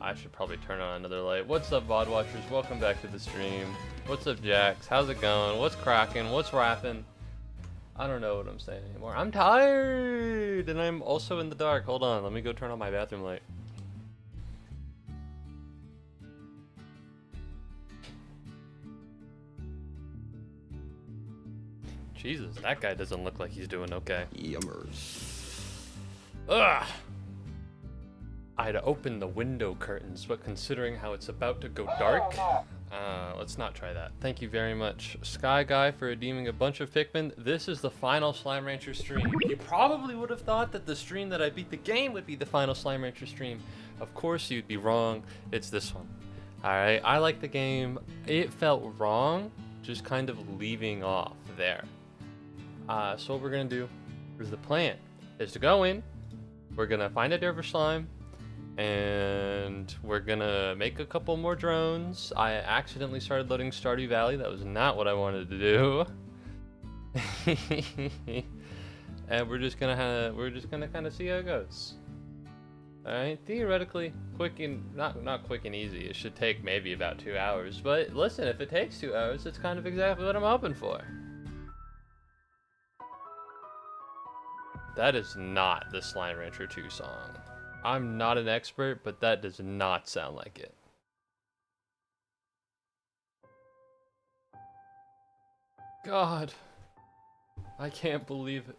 I should probably turn on another light. What's up, VOD watchers? Welcome back to the stream. What's up, Jax? How's it going? What's cracking? What's rapping? I don't know what I'm saying anymore. I'm tired, and I'm also in the dark. Hold on, let me go turn on my bathroom light. Jesus, that guy doesn't look like he's doing okay. Yummers. Ugh! I'd open the window curtains, but considering how it's about to go dark, let's not try that. Thank you very much, Sky Guy, for redeeming a bunch of Pikmin. This is the final Slime Rancher stream. You probably would have thought that the stream that I beat the game would be the final Slime Rancher stream. Of course, you'd be wrong. It's this one. Alright, I like the game. It felt wrong, just kind of leaving off there. So what we're gonna do is the plan is to go in, we're gonna find a Dervish slime, and we're gonna make a couple more drones. I accidentally started loading Stardew Valley. That was not what I wanted to do. And we're just gonna kind of see how it goes. All right, theoretically, quick and not quick and easy. It should take maybe about 2 hours. But listen, if it takes 2 hours, it's kind of exactly what I'm hoping for. That is not the Slime Rancher 2 song. I'm not an expert, but that does not sound like it. God, I can't believe it.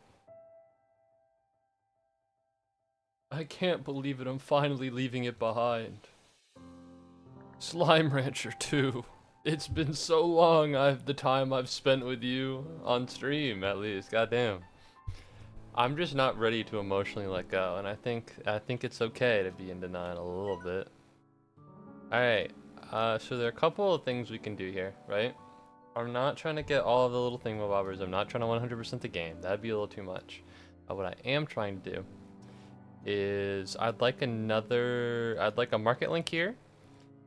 I can't believe it, I'm finally leaving it behind. Slime Rancher 2. It's been so long, the time I've spent with you, on stream at least, goddamn. I'm just not ready to emotionally let go, and I think it's okay to be in denial a little bit. Alright, so there are a couple of things we can do here, right? I'm not trying to get all of the little thingamabobbers. I'm not trying to 100% the game. That'd be a little too much. What I am trying to do is I'd like a market link here.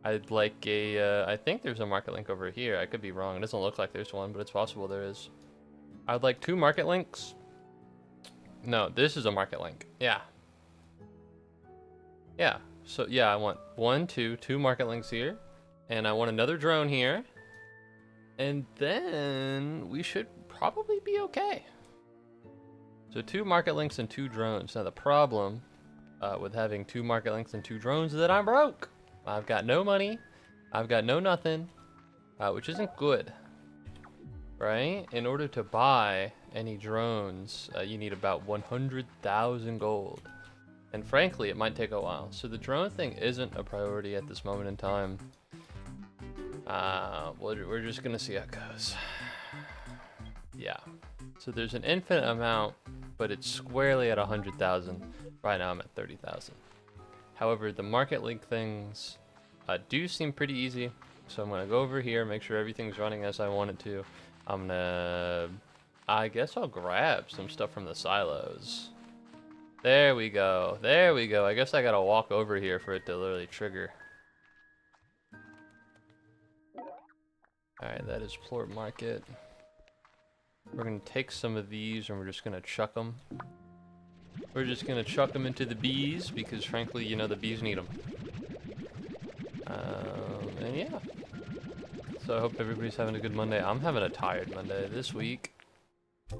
I'd like I think there's a market link over here. I could be wrong. It doesn't look like there's one, but it's possible there is. I'd like 2 market links. No, this is a market link. Yeah. Yeah. So yeah, I want 2 market links here, and I want another drone here, and then we should probably be okay. So 2 market links and 2 drones. Now the problem with having 2 market links and 2 drones is that I'm broke. I've got no money. I've got no nothing, which isn't good. Right? In order to buy any drones, you need about 100,000 gold. And frankly, it might take a while. So the drone thing isn't a priority at this moment in time. We're just gonna see how it goes. Yeah. So there's an infinite amount, but it's squarely at 100,000. Right now I'm at 30,000. However, the market link things do seem pretty easy. So I'm gonna go over here, make sure everything's running as I want it to. I guess I'll grab some stuff from the silos. There we go. There we go. I guess I gotta walk over here for it to literally trigger. Alright, that is Plort Market. We're gonna take some of these and we're just gonna chuck them. We're just gonna chuck them into the bees because frankly, you know, the bees need them. And yeah. So I hope everybody's having a good Monday. I'm having a tired Monday this week.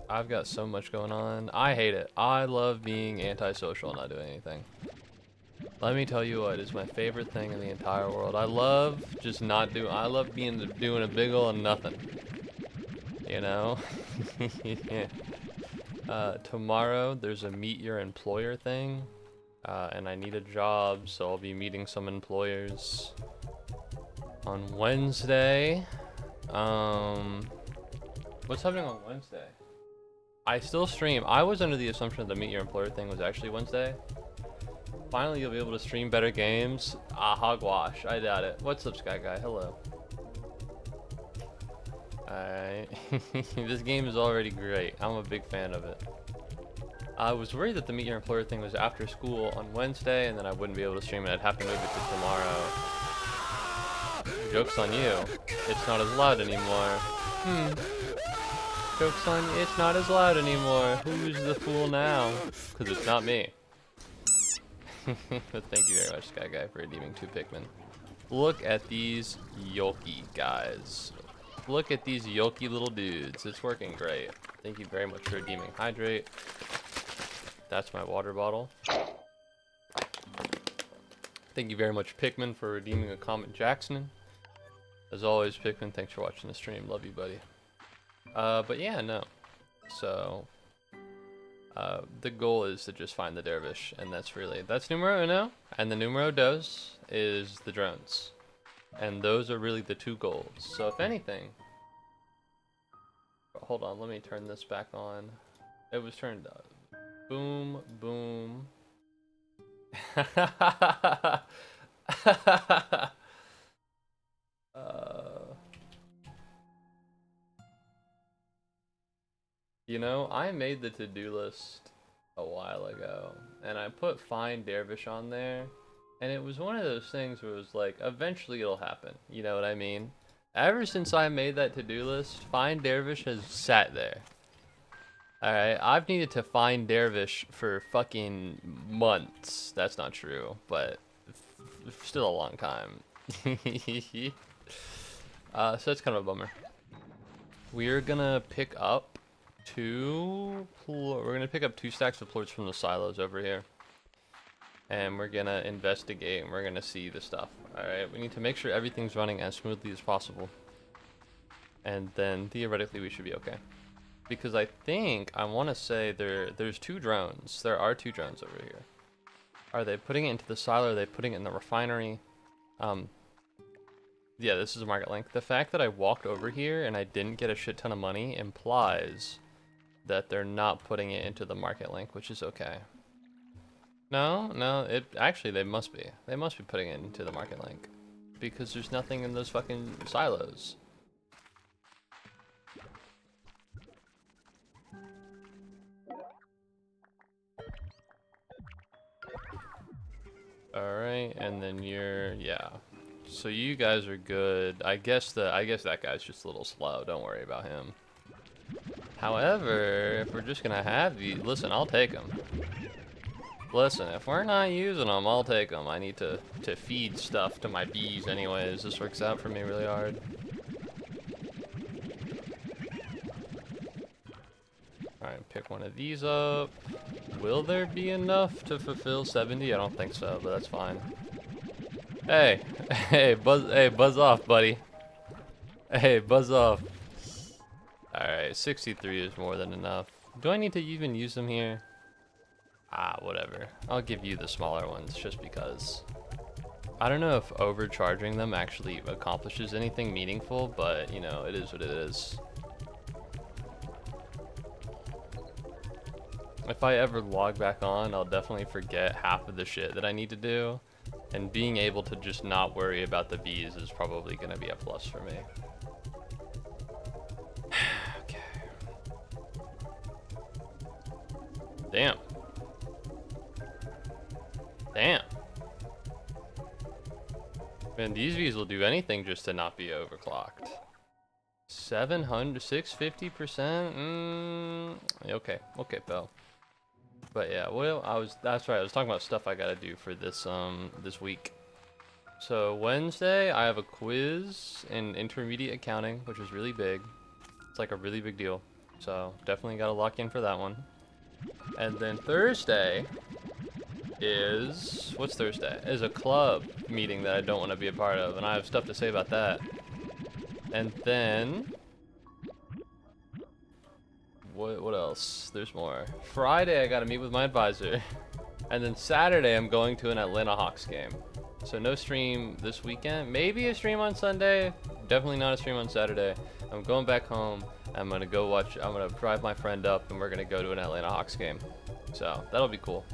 I've got so much going on. I hate it. I love being antisocial and not doing anything. Let me tell you what is my favorite thing in the entire world. I love just not doing. I love doing a big ol' nothing. You know? Yeah. Tomorrow there's a meet your employer thing, and I need a job, so I'll be meeting some employers. On Wednesday, what's happening on Wednesday? I still stream. I was under the assumption that the Meet Your Employer thing was actually Wednesday. Finally, you'll be able to stream better games. Hogwash. I doubt it. What's up, Sky Guy? Hello. Alright. This game is already great. I'm a big fan of it. I was worried that the Meet Your Employer thing was after school on Wednesday, and then I wouldn't be able to stream it. I'd have to move it to tomorrow. Joke's on you. It's not as loud anymore. Joke's on you. It's not as loud anymore. Who's the fool now? Because it's not me. Thank you very much, Sky Guy, for redeeming 2 Pikmin. Look at these yolky guys. Look at these yolky little dudes. It's working great. Thank you very much for redeeming Hydrate. That's my water bottle. Thank you very much, Pikmin, for redeeming a Comet Jackson. As always, Pikmin, thanks for watching the stream. Love you, buddy. But yeah, no. So, the goal is to just find the Dervish, and that's numero uno. And the numero dos is the drones. And those are really the 2 goals. So if anything, hold on, let me turn this back on. It was turned up. Boom, boom. You know, I made the to-do list a while ago, and I put Find Dervish on there, and it was one of those things where it was like, eventually it'll happen, you know what I mean? Ever since I made that to-do list, Find Dervish has sat there. Alright, I've needed to find Dervish for fucking months. That's not true, but still a long time. So it's kind of a bummer. We're gonna pick up 2 stacks of plorts from the silos over here. And we're gonna investigate and we're gonna see the stuff. Alright, we need to make sure everything's running as smoothly as possible. And then theoretically we should be okay. Because I think, I want to say there's 2 drones. There are 2 drones over here. Are they putting it into the silo? Are they putting it in the refinery? Yeah, this is a market link. The fact that I walked over here and I didn't get a shit ton of money implies that they're not putting it into the market link, which is okay. No, actually they must be. They must be putting it into the market link. Because there's nothing in those fucking silos. Alright, and then yeah. So you guys are good. I guess that guy's just a little slow. Don't worry about him. However, if we're just gonna have these, listen, I'll take them. Listen, if we're not using them, I'll take them. I need to feed stuff to my bees anyways. This works out for me really hard. Alright, pick one of these up. Will there be enough to fulfill 70? I don't think so, but that's fine. Hey, buzz off, buddy. Hey, buzz off. Alright, 63 is more than enough. Do I need to even use them here? Ah, whatever. I'll give you the smaller ones just because. I don't know if overcharging them actually accomplishes anything meaningful, but you know, it is what it is. If I ever log back on, I'll definitely forget half of the shit that I need to do. And being able to just not worry about the bees is probably going to be a plus for me. Okay. Damn. Man, these bees will do anything just to not be overclocked. 650%? Okay, pal. But yeah, well, that's right, I was talking about stuff I gotta do for this this week. So Wednesday, I have a quiz in intermediate accounting, which is really big. It's like a really big deal. So definitely gotta lock in for that one. And then Thursday is, what's Thursday? Is a club meeting that I don't want to be a part of, and I have stuff to say about that. And then what else? There's more. Friday I gotta meet with my advisor. And then Saturday I'm going to an Atlanta Hawks game. So no stream this weekend. Maybe a stream on Sunday. Definitely not a stream on Saturday. I'm going back home. I'm gonna drive my friend up and we're gonna go to an Atlanta Hawks game. So that'll be cool.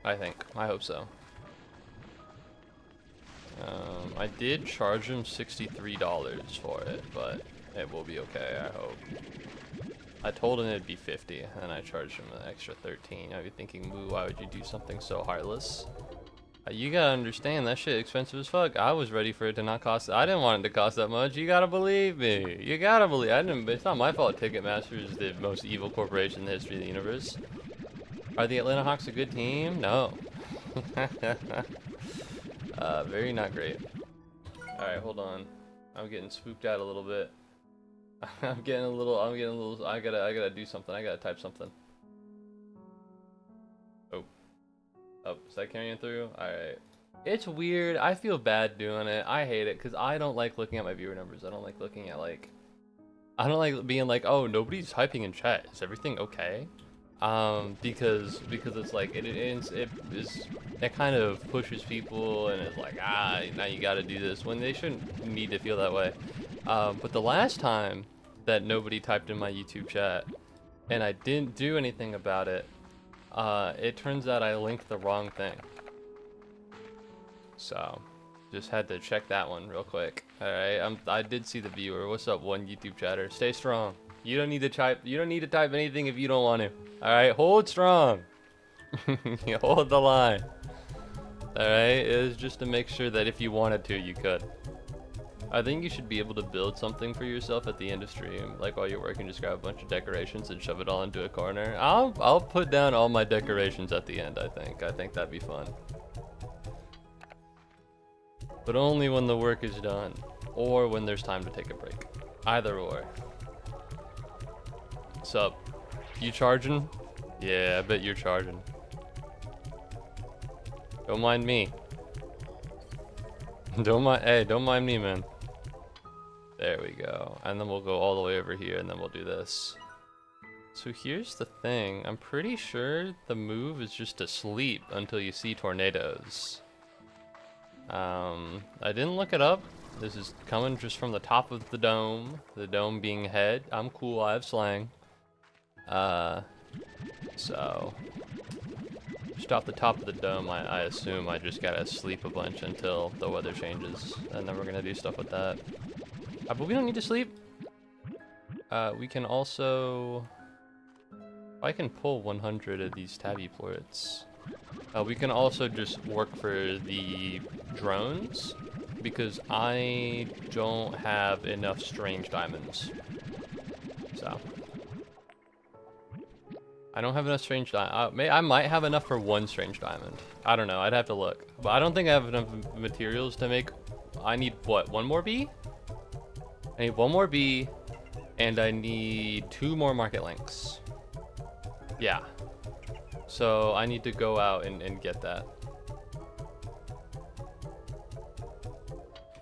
I think. I hope so. I did charge him $63 for it, but it will be okay, I hope. I told him it'd be 50, and I charged him an extra 13. I'd be thinking, Moo, why would you do something so heartless? You gotta understand, that shit expensive as fuck. I was ready for it to not cost, I didn't want it to cost that much. You gotta believe me. You gotta believe, it's not my fault Ticketmaster is the most evil corporation in the history of the universe. Are the Atlanta Hawks a good team? No. Very not great. Alright, hold on. I'm getting spooked out a little bit. I'm getting a little, I gotta do something. I gotta type something. Oh. Oh, is that carrying through? Alright. It's weird. I feel bad doing it. I hate it because I don't like looking at my viewer numbers. I don't like looking at like, I don't like being like, oh, nobody's typing in chat. Is everything okay? Because it's like it kind of pushes people and it's like, now you got to do this when they shouldn't need to feel that way. But the last time that nobody typed in my YouTube chat and I didn't do anything about it, it turns out I linked the wrong thing. So, just had to check that one real quick. All right, I did see the viewer. What's up, one YouTube chatter? Stay strong. You don't need to type. You don't need to type anything if you don't want to. All right, hold strong. You hold the line. All right, it was just to make sure that if you wanted to, you could. I think you should be able to build something for yourself at the end of stream, like while you're working. Just grab a bunch of decorations and shove it all into a corner. I'll put down all my decorations at the end. I think that'd be fun. But only when the work is done, or when there's time to take a break. Either or. What's up? You charging? Yeah, I bet you're charging. Don't mind me. Don't mind me, man. There we go. And then we'll go all the way over here, and then we'll do this. So here's the thing. I'm pretty sure the move is just to sleep until you see tornadoes. I didn't look it up. This is coming just from the top of the dome being head. I'm cool, I have slang. So just off the top of the dome, I assume I just gotta sleep a bunch until the weather changes, and then we're gonna do stuff with that. But we don't need to sleep. We can also, I can pull 100 of these tabby plorts. We can also just work for the drones, because I don't have enough strange diamonds. So I don't have enough strange diamond. I might have enough for one strange diamond. I don't know. I'd have to look. But I don't think I have enough materials to make. I need what? One more bee? I need one more bee, and I need 2 more market links. Yeah. So I need to go out and get that.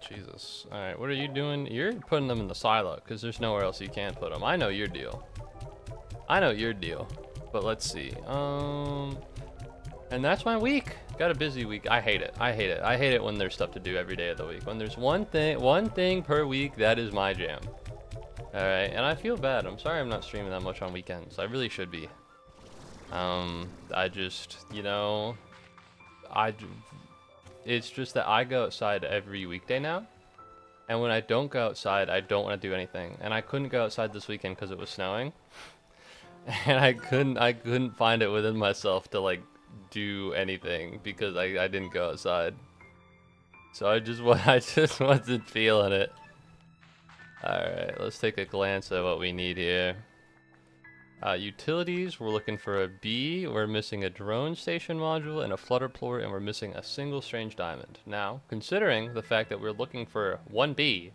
Jesus. All right, what are you doing? You're putting them in the silo because there's nowhere else you can put them. I know your deal. But let's see. And that's my week. Got a busy week. I hate it. I hate it when there's stuff to do every day of the week. When there's one thing per week, that is my jam. All right, and I feel bad. I'm sorry I'm not streaming that much on weekends. I really should be. I just, you know, it's just that I go outside every weekday now, and when I don't go outside, I don't want to do anything. And I couldn't go outside this weekend because it was snowing, and I couldn't find it within myself to like do anything because I didn't go outside. So I just wasn't feeling it. All right, let's take a glance at what we need here. Utilities, we're looking for a bee, we're missing a drone station module and a flutter plort, and we're missing a single strange diamond. Now, considering the fact that we're looking for 1 bee,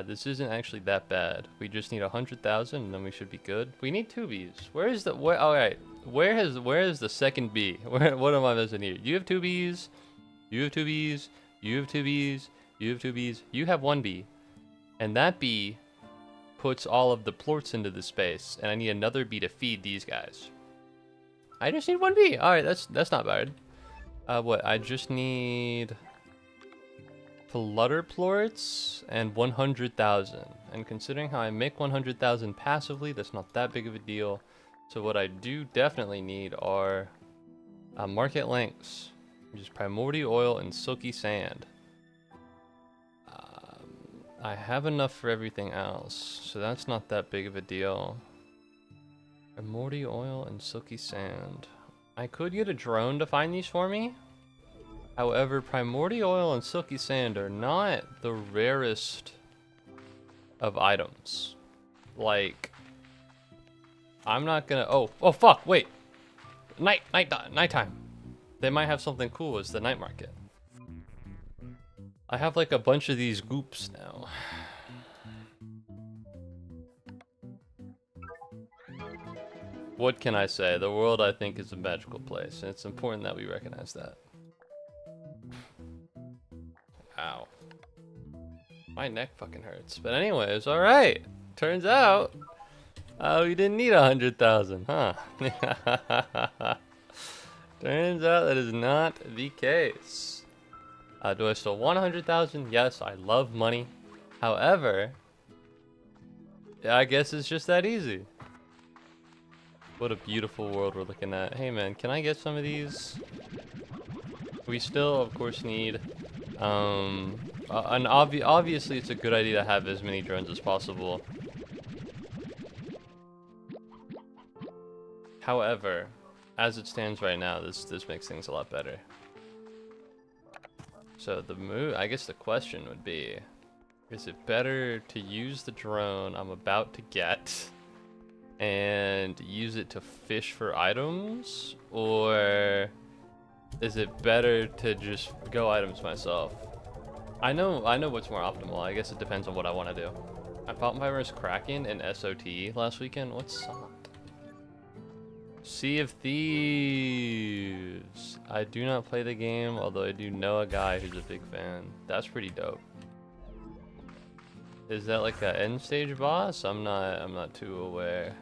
this isn't actually that bad. We just need 100,000 and then we should be good. We need 2 bees. Where is the, alright, where is the second bee? What am I missing here? You have 2 bees, you have 2 bees, you have 2 bees, you have 2 bees, you have 1 bee, and that bee puts all of the plorts into the space, and I need another bee to feed these guys. I just need 1 bee. All right, that's not bad. What? I just need flutter plorts and 100,000. And considering how I make 100,000 passively, that's not that big of a deal. So what I do definitely need are market links, which is primordial oil and silky sand. I have enough for everything else, so that's not that big of a deal. Primordial oil and silky sand. I could get a drone to find these for me. However, primordial oil and silky sand are not the rarest of items. Like, I'm not gonna, oh fuck, wait. Nighttime. They might have something cool as the night market. I have like a bunch of these goops now. What can I say? The world, I think, is a magical place, and it's important that we recognize that. Ow. My neck fucking hurts. But anyways, alright. Turns out, we didn't need 100,000, huh? Turns out that is not the case. Do I still want 100,000? Yes, I love money. However, I guess it's just that easy. What a beautiful world we're looking at. Hey man, can I get some of these? We still, of course, need... obviously it's a good idea to have as many drones as possible. However, as it stands right now, this makes things a lot better. So I guess the question would be, is it better to use the drone I'm about to get and use it to fish for items, or is it better to just go items myself? I know what's more optimal. I guess it depends on what I want to do. I fought my first Kraken in SOT last weekend. What's up? Sea of Thieves. I do not play the game, although I do know a guy who's a big fan. That's pretty dope. Is that like an end stage boss? I'm not too aware.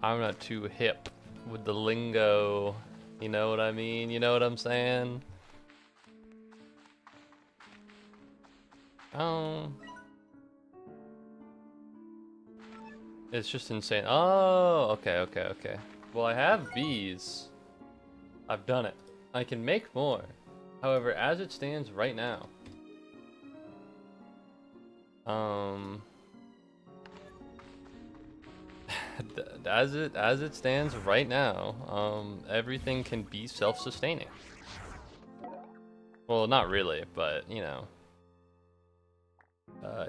I'm not too hip with the lingo. You know what I mean? You know what I'm saying? It's just insane. Oh, okay. Well, I have bees. I've done it. I can make more. However, as it stands right now, as it stands right now, everything can be self-sustaining. Well, not really, but you know.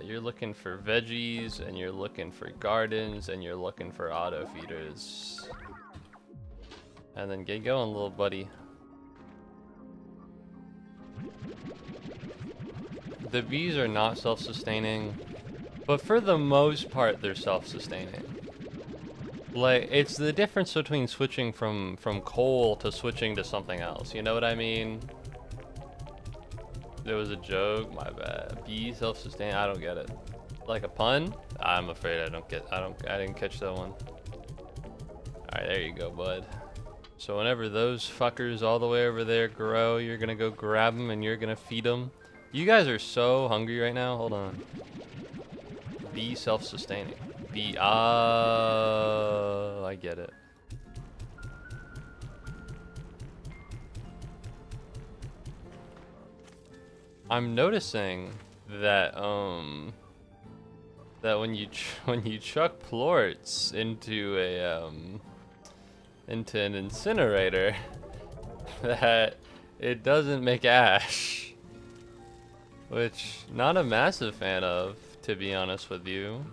You're looking for veggies, and you're looking for gardens, and you're looking for auto feeders. And then get going, little buddy. The bees are not self-sustaining, but for the most part, they're self-sustaining. Like, it's the difference between switching from coal to switching to something else. You know what I mean? There was a joke, my bad. Bee self-sustain, I don't get it. Like a pun? I'm afraid I didn't catch that one. Alright, there you go, bud. So whenever those fuckers all the way over there grow, you're gonna go grab them and you're gonna feed them. You guys are so hungry right now, hold on. Bee self-sustaining. Bee, I get it. I'm noticing that that when you chuck plorts into an incinerator, that it doesn't make ash, which not a massive fan of, to be honest with you.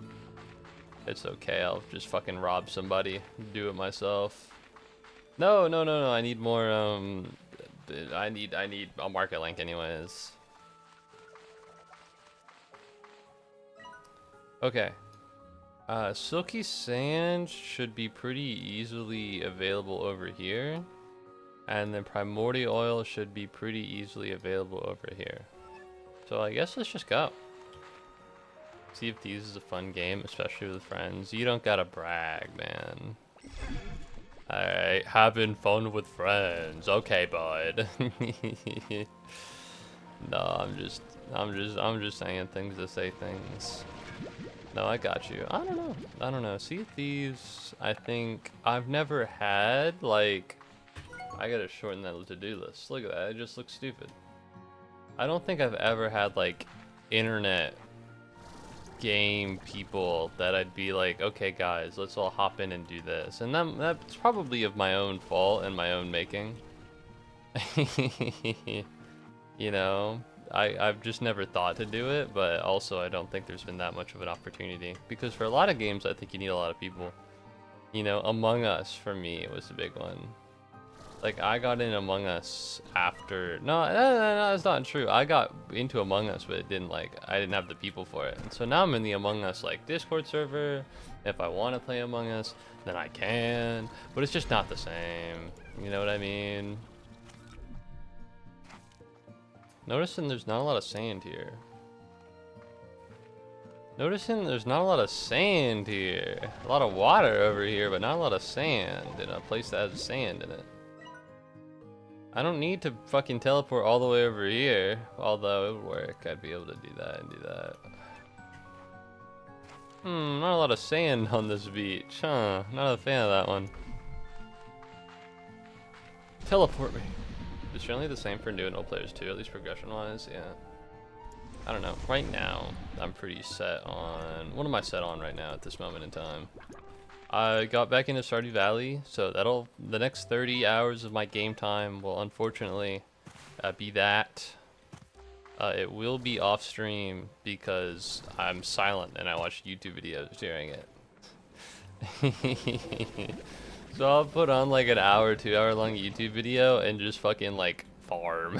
It's okay, I'll just fucking rob somebody, do it myself. No, I need more. I need a market link anyways. Okay. Silky sand should be pretty easily available over here. And then primordial oil should be pretty easily available over here. So I guess let's just go. Sea of Thieves is a fun game, especially with friends. You don't gotta brag, man. Alright, having fun with friends. Okay, bud. No, I'm just saying things to say things. No, I got you. I don't know. Sea of Thieves, I think I've never had, like, I gotta shorten that to-do list. Look at that, it just looks stupid. I don't think I've ever had, like, internet game people that I'd be like, okay guys, let's all hop in and do this. And that's probably of my own fault and my own making. You know? I've just never thought to do it, but also I don't think there's been that much of an opportunity. Because for a lot of games, I think you need a lot of people. You know, Among Us for me was a big one. Like, I got in Among Us after... No, that's not true. I got into Among Us, but it didn't, like, I didn't have the people for it. And so now I'm in the Among Us, like, Discord server. If I want to play Among Us, then I can. But it's just not the same. You know what I mean? Noticing there's not a lot of sand here. Noticing there's not a lot of sand here. A lot of water over here, but not a lot of sand in a place that has sand in it. I don't need to fucking teleport all the way over here, although it would work. I'd be able to do that and do that. Not a lot of sand on this beach, huh? Not a fan of that one. Teleport me. It's generally the same for new and old players too, at least progression-wise, yeah. I don't know. Right now, I'm pretty set on... What am I set on right now at this moment in time? I got back into Stardew Valley, so that'll... The next 30 hours of my game time will unfortunately be that. It will be off stream because I'm silent and I watch YouTube videos during it. So I'll put on like an hour, 2 hour long YouTube video and just fucking like farm.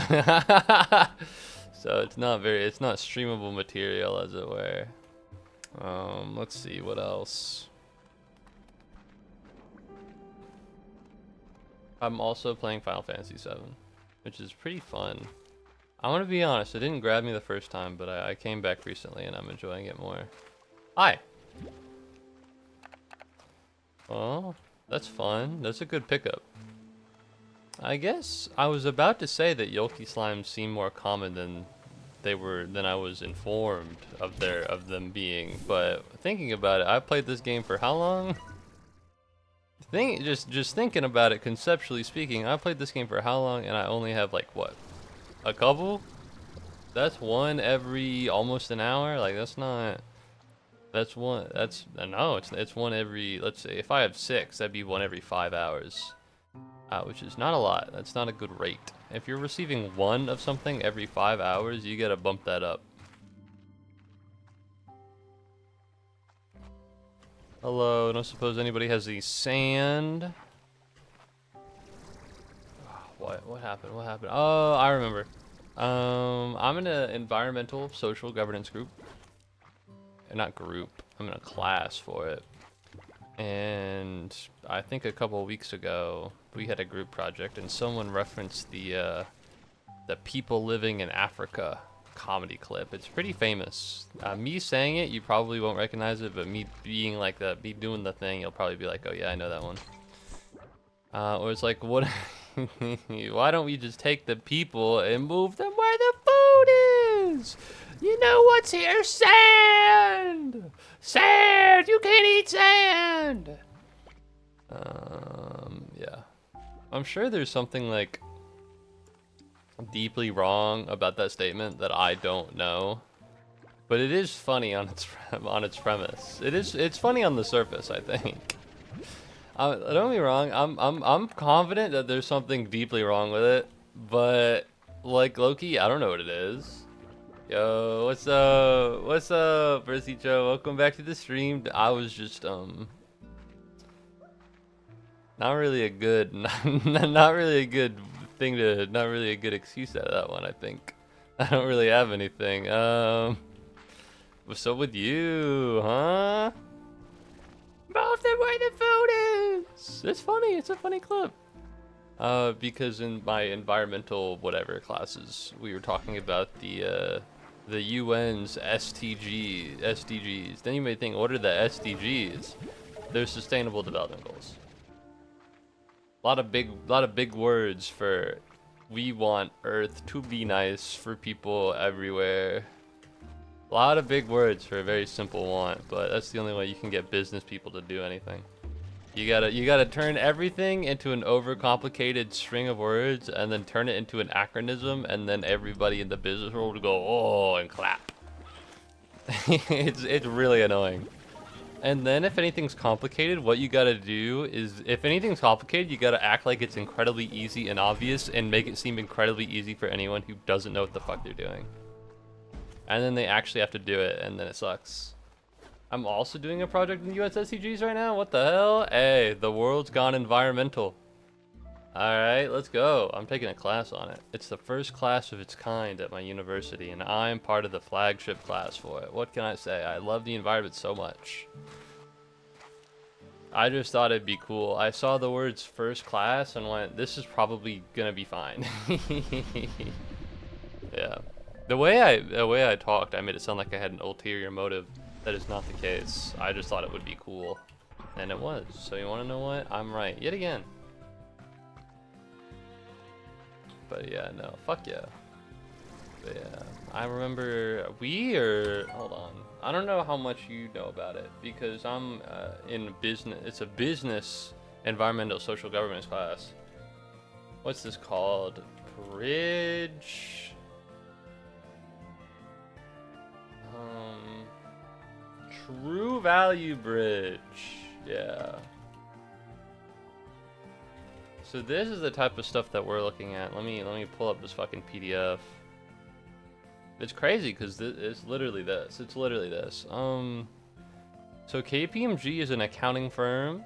So it's not streamable material, as it were. Let's see what else. I'm also playing Final Fantasy VII, which is pretty fun. I want to be honest, it didn't grab me the first time, but I came back recently and I'm enjoying it more. Hi. Oh, that's fun. That's a good pickup. I guess I was about to say that Yoki slimes seem more common than I was informed of them being, but thinking about it, I played this game for how long? Just thinking about it, conceptually speaking, I played this game for how long, and I only have like what, a couple? That's one every almost an hour. Like that's not. That's one. That's no. It's one every. Let's say if I have 6, that'd be one every 5 hours. Which is not a lot. That's not a good rate. If you're receiving 1 of something every 5 hours, you gotta bump that up. Hello, I don't suppose anybody has any sand. What happened? What happened? Oh, I remember. I'm in an environmental social governance group. Not group. I'm in a class for it. And I think a couple weeks ago we had a group project and someone referenced the People Living in Africa comedy clip. It's pretty famous. Me saying it, you probably won't recognize it, but me being like me doing the thing, you'll probably be like, oh yeah, I know that one. Or it's like, what? Why don't we just take the people and move them where the food is? You know what's here? Sand! Sand! You can't eat sand! Yeah. I'm sure there's something like deeply wrong about that statement that I don't know. But it is funny on its premise. It's funny on the surface, I think. Don't get me wrong, I'm confident that there's something deeply wrong with it, but like Loki, I don't know what it is. Yo, what's up? What's up, Percy Joe? Welcome back to the stream. I was just not really a good not really a good thing to not really a good excuse out of that one, I think. I don't really have anything. What's up with you, huh? Move them where the food is! It's funny, it's a funny clip. Because in my environmental whatever classes, we were talking about the UN's SDGs. Then you may think, what are the SDGs? They're Sustainable Development Goals. A lot of big words for we want Earth to be nice for people everywhere. A lot of big words for a very simple want, but that's the only way you can get business people to do anything. You gotta turn everything into an overcomplicated string of words and then turn it into an acronym, and then everybody in the business world will go, oh, and clap. It's really annoying. And then if anything's complicated, what you gotta do is, if anything's complicated, you gotta act like it's incredibly easy and obvious and make it seem incredibly easy for anyone who doesn't know what the fuck they're doing. And then they actually have to do it, and then it sucks. I'm also doing a project in USSCGs right now? What the hell? Hey, the world's gone environmental. Alright, let's go. I'm taking a class on it. It's the first class of its kind at my university, and I'm part of the flagship class for it. What can I say? I love the environment so much. I just thought it'd be cool. I saw the words first class and went, this is probably gonna be fine. Yeah. The way I talked, I made it sound like I had an ulterior motive. That is not the case. I just thought it would be cool. And it was. So you wanna know what? I'm right. Yet again. But yeah, no. Fuck yeah. But yeah. I remember hold on. I don't know how much you know about it because I'm in business. It's a business environmental social governance class. What's this called? Bridge. True value bridge. Yeah. So this is the type of stuff that we're looking at. Let me pull up this fucking PDF. It's crazy because it's literally this. It's literally this. So KPMG is an accounting firm.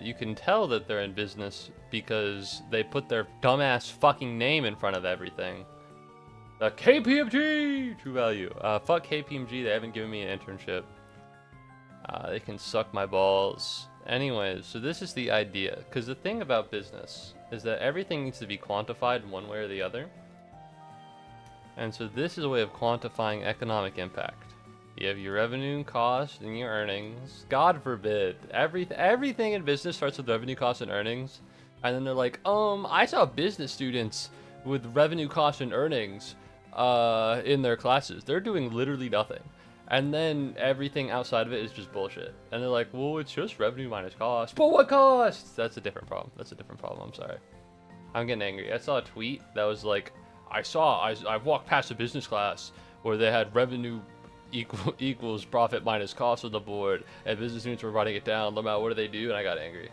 You can tell that they're in business because they put their dumbass fucking name in front of everything. The KPMG True Value. Fuck KPMG. They haven't given me an internship. They can suck my balls. Anyways, so this is the idea. Because the thing about business is that everything needs to be quantified in one way or the other. And so this is a way of quantifying economic impact. You have your revenue, cost, and your earnings. God forbid. Everything in business starts with revenue, cost, and earnings. And then they're like, I saw business students with revenue, cost, and earnings in their classes. They're doing literally nothing. And then everything outside of it is just bullshit. And they're like, well, it's just revenue minus cost. But what costs? That's a different problem. That's a different problem. I'm sorry. I'm getting angry. I saw a tweet that was like, I walked past a business class where they had revenue equals profit minus cost on the board, and business students were writing it down. Lamau, what do they do? And I got angry.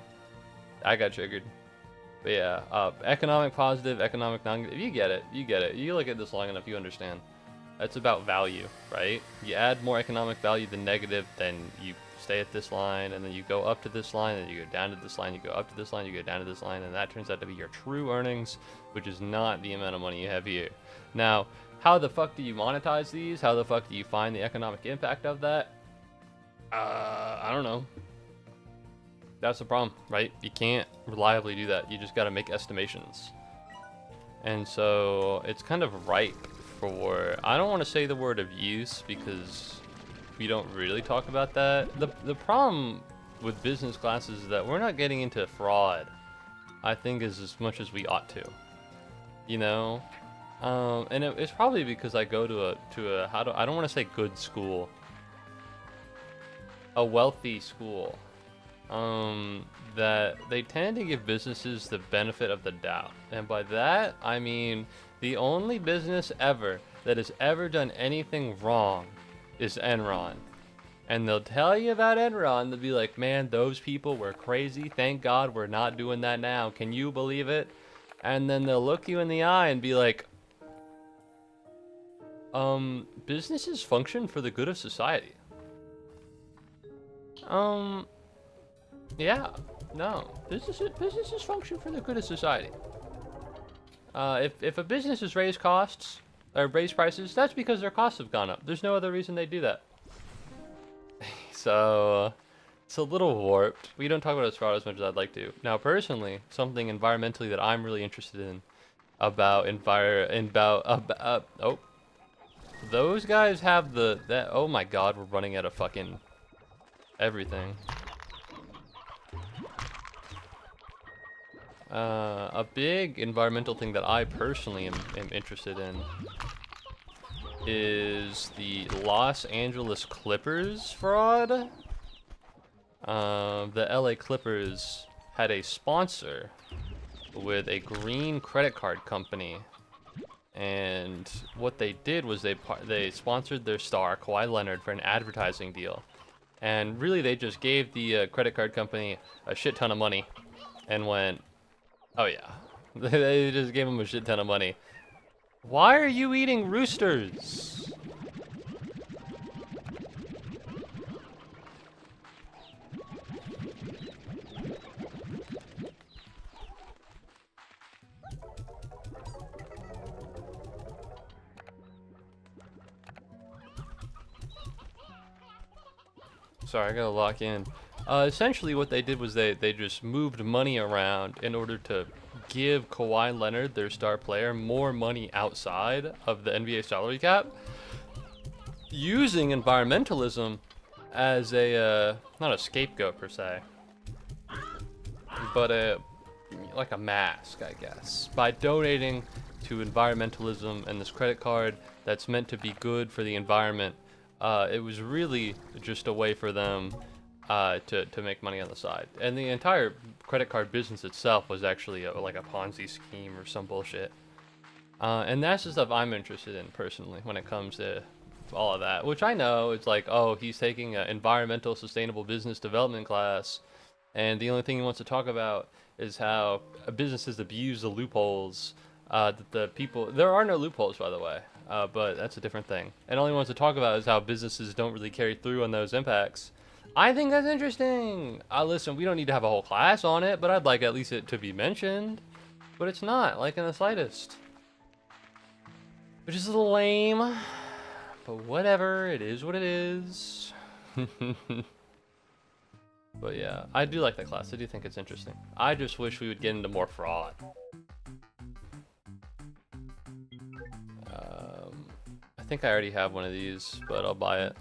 I got triggered. But yeah, economic positive, economic non-negative. You get it. You get it. You look at this long enough, you understand. It's about value, right? You add more economic value than negative, then you stay at this line, and then you go up to this line, and you go down to this line, you go up to this line, you go down to this line, and that turns out to be your true earnings, which is not the amount of money you have here. Now, how the fuck do you monetize these? How the fuck do you find the economic impact of that? I don't know. That's the problem, right? You can't reliably do that. You just gotta make estimations. And so it's kind of ripe for, I don't want to say the word abuse because we don't really talk about that. The problem with business classes is that we're not getting into fraud, I think, as much as we ought to. You know? And it's probably because I go to a I don't want to say good school. A wealthy school. That they tend to give businesses the benefit of the doubt. And by that, I mean the only business ever that has ever done anything wrong is Enron. And they'll tell you about Enron. They'll be like, man, those people were crazy. Thank God we're not doing that now. Can you believe it? And then they'll look you in the eye and be like, businesses function for the good of society. Yeah, no, businesses function for the good of society. If a business has raised costs or raised prices, that's because their costs have gone up. There's no other reason they do that. So it's a little warped. We don't talk about fraud as much as I'd like to. Now, personally, something environmentally that I'm really interested in about those guys have oh my God, we're running out of fucking everything. A big environmental thing that I personally am interested in is the Los Angeles Clippers fraud. The LA Clippers had a sponsor with a green credit card company, and what they did was they sponsored their star Kawhi Leonard for an advertising deal, and really they just gave the credit card company a shit ton of money and went, oh yeah, they just gave him a shit ton of money. Why are you eating roosters? Sorry, I gotta lock in. Essentially what they did was they just moved money around in order to give Kawhi Leonard, their star player, more money outside of the NBA salary cap, using environmentalism as a, not a scapegoat per se, but like a mask, I guess. By donating to environmentalism and this credit card that's meant to be good for the environment, it was really just a way for them to make money on the side. And the entire credit card business itself was actually like a Ponzi scheme or some bullshit. And that's the stuff I'm interested in personally when it comes to all of that, which I know it's like, oh, he's taking an environmental sustainable business development class, and the only thing he wants to talk about is how businesses abuse the loopholes that the people, there are no loopholes, by the way, but that's a different thing. And all he wants to talk about is how businesses don't really carry through on those impacts. I think that's interesting. Listen, we don't need to have a whole class on it, but I'd like at least it to be mentioned. But it's not, like, in the slightest. Which is a little lame. But whatever, it is what it is. But yeah, I do like that class. I do think it's interesting. I just wish we would get into more fraud. I think I already have one of these, but I'll buy it.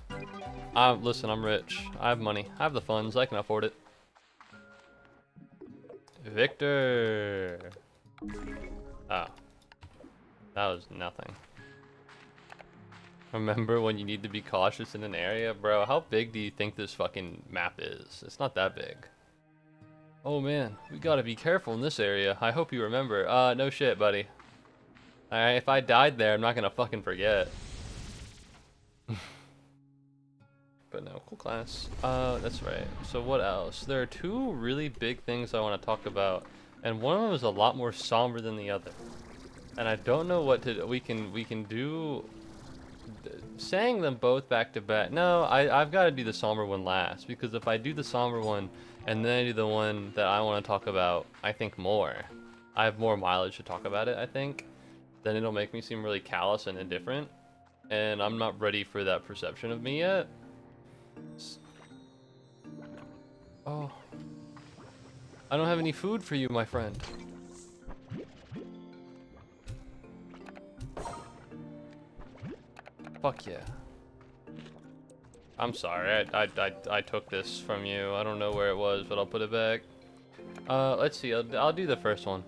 Listen, I'm rich. I have money. I have the funds. I can afford it. Victor. Oh. That was nothing. Remember when you need to be cautious in an area? Bro, how big do you think this fucking map is? It's not that big. Oh man, we gotta be careful in this area. I hope you remember. No shit, buddy. Alright, if I died there, I'm not gonna fucking forget. But no, cool class. That's right. So what else? There are two really big things I want to talk about, and one of them is a lot more somber than the other. And I don't know what to do. We can do saying them both back to back. No, I've got to do the somber one last, because if I do the somber one and then I do the one that I want to talk about, I think I have more mileage to talk about it, I think. Then it'll make me seem really callous and indifferent, and I'm not ready for that perception of me yet. Oh, I don't have any food for you, my friend. Fuck yeah. I'm sorry, I took this from you. I don't know where it was, but I'll put it back. Let's see, I'll do the first one.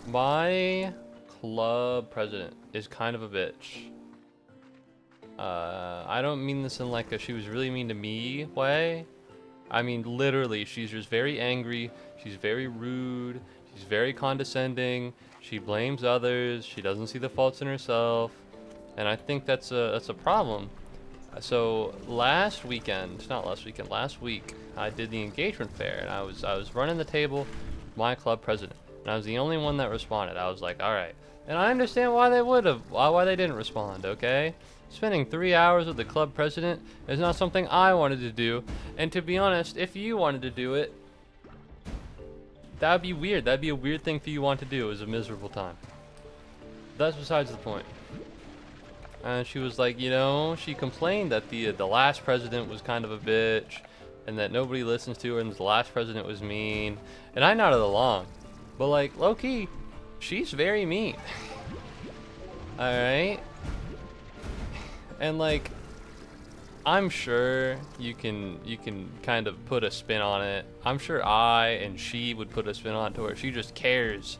My club president is kind of a bitch. I don't mean this in like a she was really mean to me way. I mean literally, she's just very angry, she's very rude, she's very condescending, she blames others, she doesn't see the faults in herself, and I think that's a problem. So last week, I did the engagement fair, and I was running the table, my club president, and I was the only one that responded. I was like, all right, and I understand why they didn't respond, okay? Spending 3 hours with the club president is not something I wanted to do, and to be honest, if you wanted to do it, that'd be weird. That'd be a weird thing for you to want to do. It was a miserable time. That's besides the point. And she was like, you know, she complained that the last president was kind of a bitch, and that nobody listens to her, and the last president was mean. And I nodded along, but like low key, she's very mean. All right. And like, I'm sure you can kind of put a spin on it. I'm sure I and she would put a spin on it to her. She just cares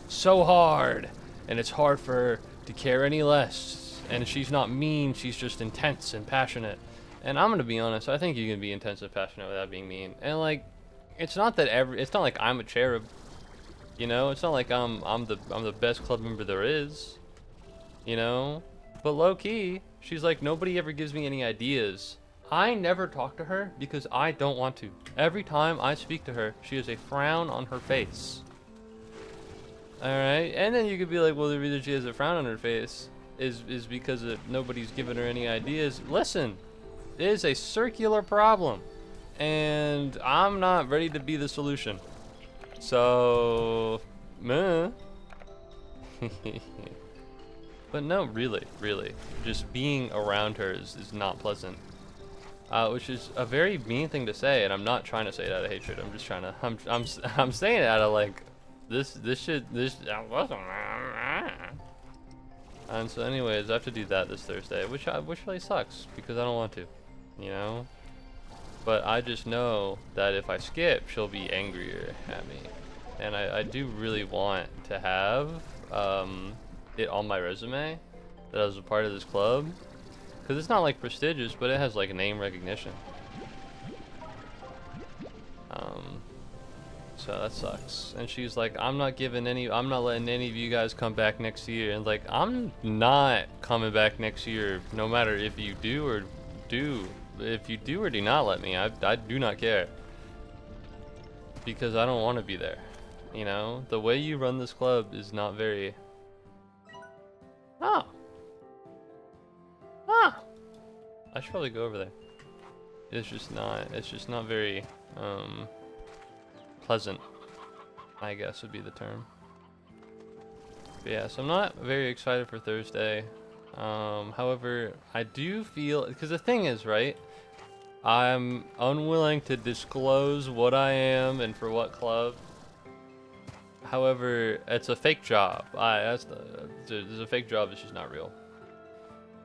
so hard, and it's hard for her to care any less. And she's not mean, she's just intense and passionate. And I'm gonna be honest, I think you can be intense and passionate without being mean. And like, it's not like I'm a cherub. You know, it's not like I'm the best club member there is. You know? But low key, she's like, nobody ever gives me any ideas. I never talk to her because I don't want to. Every time I speak to her, she has a frown on her face. Alright? And then you could be like, well, the reason she has a frown on her face is because nobody's given her any ideas. Listen, it is a circular problem, and I'm not ready to be the solution. So, meh. But no, really, just being around her is not pleasant. which is a very mean thing to say, and I'm not trying to say it out of hatred. I'm just trying to, I'm saying it out of like, this. And so, anyways, I have to do that this Thursday, which really sucks because I don't want to, you know. But I just know that if I skip, she'll be angrier at me, and I do really want to have it on my resume that I was a part of this club. Because it's not like prestigious, but it has like name recognition. So that sucks. And she's like, I'm not letting any of you guys come back next year. And like, I'm not coming back next year, no matter if you do or do. If you do or do not let me, I do not care. Because I don't want to be there. You know, the way you run this club is not very. Oh. I should probably go over there. It's just not very pleasant, I guess would be the term. But yeah, so I'm not very excited for Thursday. However, I do feel, because the thing is, right, I'm unwilling to disclose what I am and for what club. However, it's a fake job. There's a fake job, it's just not real.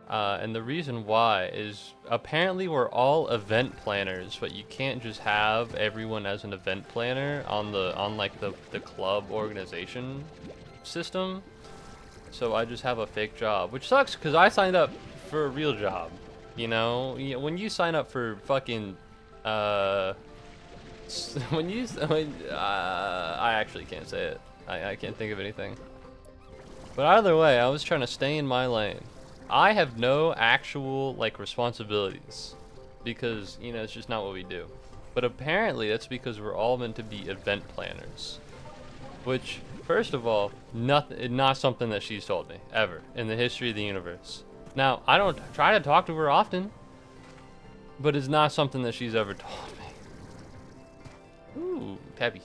And the reason why is apparently we're all event planners, but you can't just have everyone as an event planner on like the club organization system. So I just have a fake job, which sucks because I signed up for a real job. You know, when you sign up for fucking I actually can't say it. I can't think of anything. But either way, I was trying to stay in my lane. I have no actual like responsibilities because, you know, it's just not what we do. But apparently that's because we're all meant to be event planners, which, first of all, not something that she's told me ever in the history of the universe. Now, I don't try to talk to her often, but it's not something that she's ever told me. Ooh, tabby.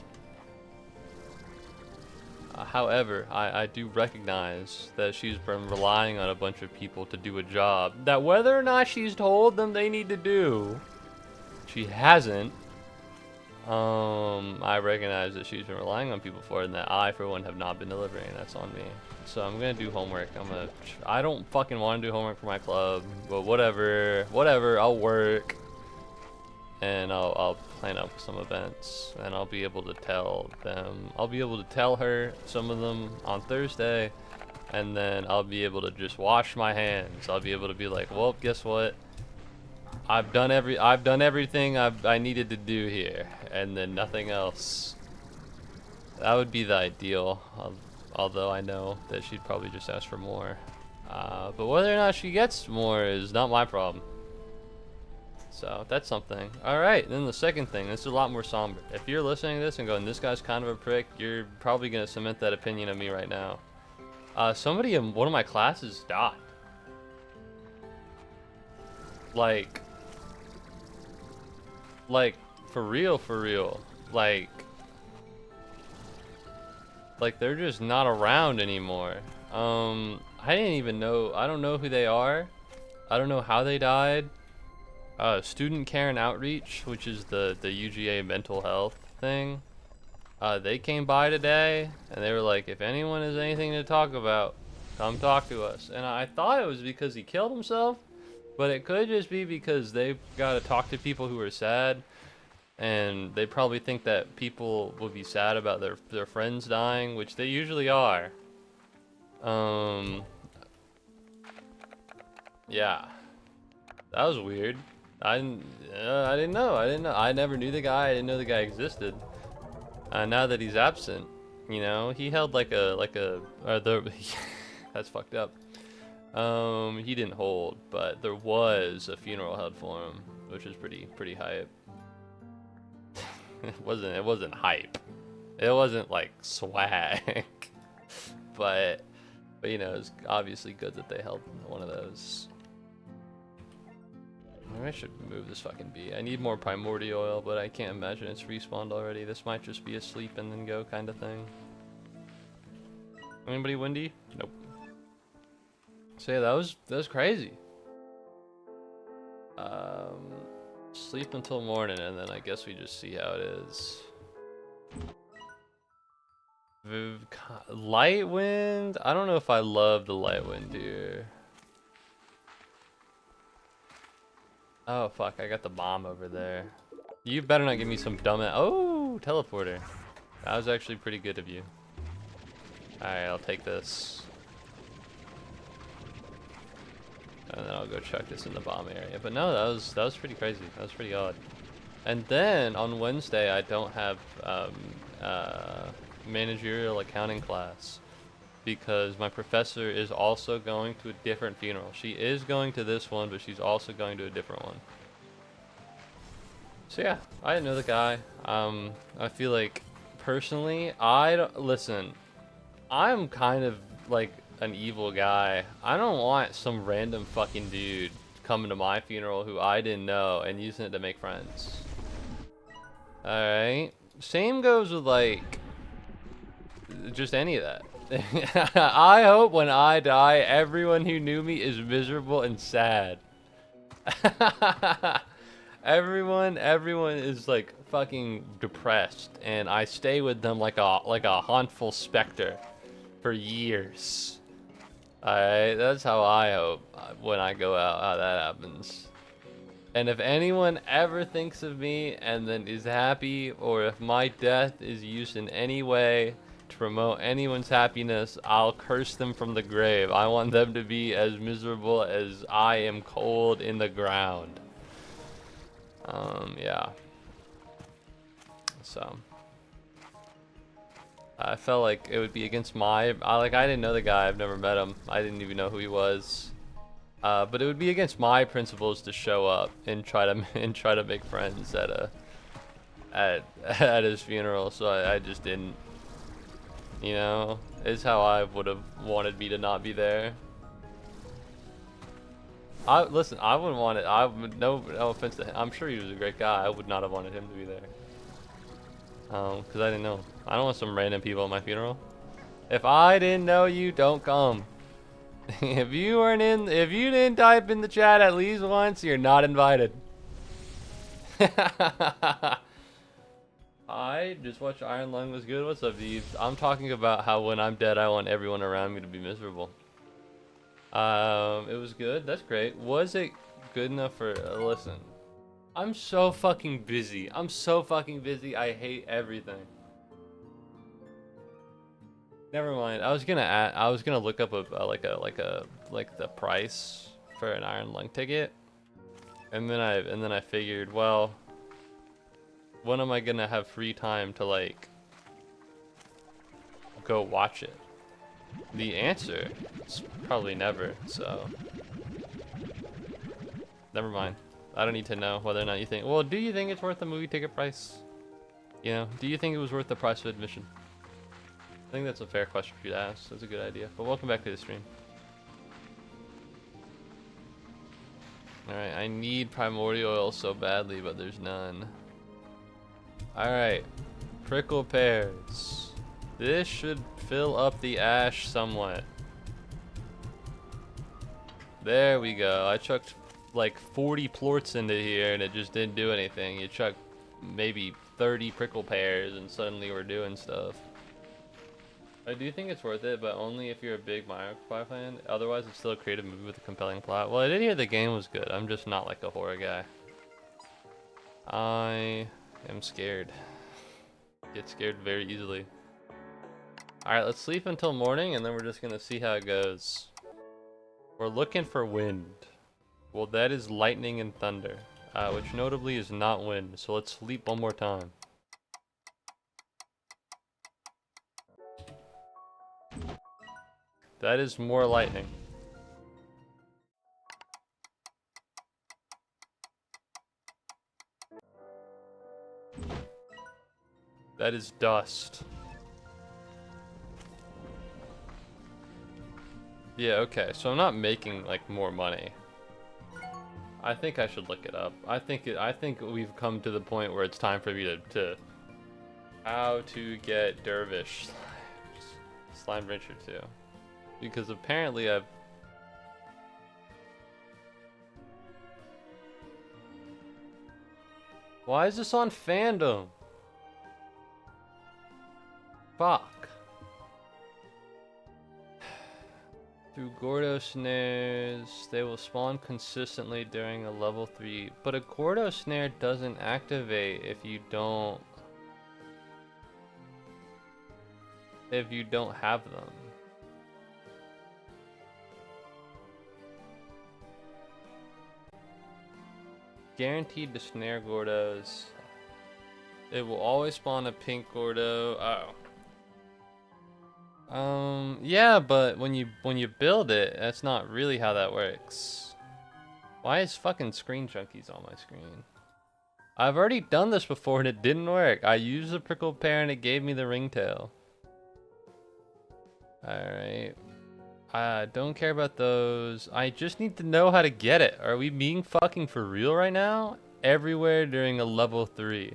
However, I do recognize that she's been relying on a bunch of people to do a job that whether or not she's told them they need to do, she hasn't. I recognize that she's been relying on people for it, and that I, for one, have not been delivering. That's on me. So I'm gonna do homework. I don't fucking want to do homework for my club, but whatever, I'll work. And I'll plan out some events, and I'll be able to tell her some of them on Thursday, and then I'll be able to just wash my hands. I'll be able to be like, well, guess what? I've done everything I needed to do here, and then nothing else. That would be the ideal, although I know that she'd probably just ask for more. But whether or not she gets more is not my problem. So that's something. Alright, then the second thing, this is a lot more somber. If you're listening to this and going, this guy's kind of a prick, you're probably going to cement that opinion of me right now. Somebody in one of my classes died. Like, for real. Like they're just not around anymore. I don't know who they are. I don't know how they died. Student Care and Outreach, which is the UGA mental health thing, they came by today and they were like, if anyone has anything to talk about, come talk to us. And I thought it was because he killed himself, but it could just be because they've got to talk to people who are sad, and they probably think that people will be sad about their friends dying, which they usually are. Yeah, that was weird. I didn't know. I never knew the guy. I didn't know the guy existed. Now that he's absent, you know, he held that's fucked up. He didn't hold, but there was a funeral held for him, which was pretty hype. It wasn't hype. It wasn't like swag. but you know, it's obviously good that they held one of those. I should move this fucking bee. I need more primordial oil, but I can't imagine it's respawned already. This might just be a sleep and then go kind of thing. Anybody windy? Nope. So yeah, that was crazy. sleep until morning, and then I guess we just see how it is. Light wind? I don't know if I love the light wind here. Oh fuck, I got the bomb over there. You better not give me some dumb oh, teleporter. That was actually pretty good of you. Alright, I'll take this. And then I'll go chuck this in the bomb area. But no, that was pretty crazy. That was pretty odd. And then on Wednesday I don't have managerial accounting class because my professor is also going to a different funeral. She is going to this one, but she's also going to a different one. So yeah, I didn't know the guy. I feel like personally, listen, I'm kind of like an evil guy. I don't want some random fucking dude coming to my funeral who I didn't know and using it to make friends. Alright. Same goes with like just any of that. I hope when I die, everyone who knew me is miserable and sad. Everyone is like fucking depressed, and I stay with them like a hauntful specter for years. Alright, that's how I hope when I go out, how that happens. And if anyone ever thinks of me and then is happy, or if my death is used in any way to promote anyone's happiness, I'll curse them from the grave. I want them to be as miserable as I am cold in the ground. Yeah. So I felt like it would be against I didn't know the guy. I've never met him. I didn't even know who he was. But it would be against my principles to show up and try to make friends at his funeral. So I just didn't. You know, it's how I would have wanted me to not be there. Listen, I wouldn't want it. No offense to him. I'm sure he was a great guy. I would not have wanted him to be there. Cause I didn't know. I don't want some random people at my funeral. If I didn't know you, don't come. If you didn't type in the chat at least once, you're not invited. I just watched Iron Lung was good. What's up, Eve? I'm talking about how when I'm dead, I want everyone around me to be miserable. It was good. That's great. Was it good enough for? Listen, I'm so fucking busy. I hate everything. Never mind. I was gonna look up like the price for an Iron Lung ticket, and then I figured, well, when am I gonna have free time to like go watch it? The answer is probably never. So never mind. I don't need to know whether or not you think. Well, do you think it's worth the movie ticket price? You know, do you think it was worth the price of admission? I think that's a fair question for you to ask. That's a good idea. But welcome back to the stream. Alright, I need primordial oil so badly, but there's none. Alright, prickle pears. This should fill up the ash somewhat. There we go. I chucked like 40 plorts into here and it just didn't do anything. You chuck maybe 30 prickle pears and suddenly we're doing stuff. I do think it's worth it, but only if you're a big Minecraft fan. Otherwise, it's still a creative movie with a compelling plot. Well, I did hear the game was good. I'm just not like a horror guy. I am scared. Get scared very easily. Alright, let's sleep until morning and then we're just gonna see how it goes. We're looking for wind. Well, that is lightning and thunder, which notably is not wind. So let's sleep one more time. That is more lightning. That is dust. Yeah, okay, so I'm not making like more money. I think I should look it up. I think we've come to the point where it's time for me to how to get dervish slime venture 2. Because apparently I've Why is this on fandom? Fuck. Through Gordo snares, they will spawn consistently during a level 3. But a Gordo snare doesn't activate if you don't have them. Guaranteed to snare Gordos. It will always spawn a pink Gordo. Oh. Yeah, but when you build it, that's not really how that works. Why is fucking Screen Junkies on my screen? I've already done this before and it didn't work. I used the prickle pear and it gave me the ringtail. Alright. I don't care about those. I just need to know how to get it. Are we being fucking for real right now? Everywhere during a level 3.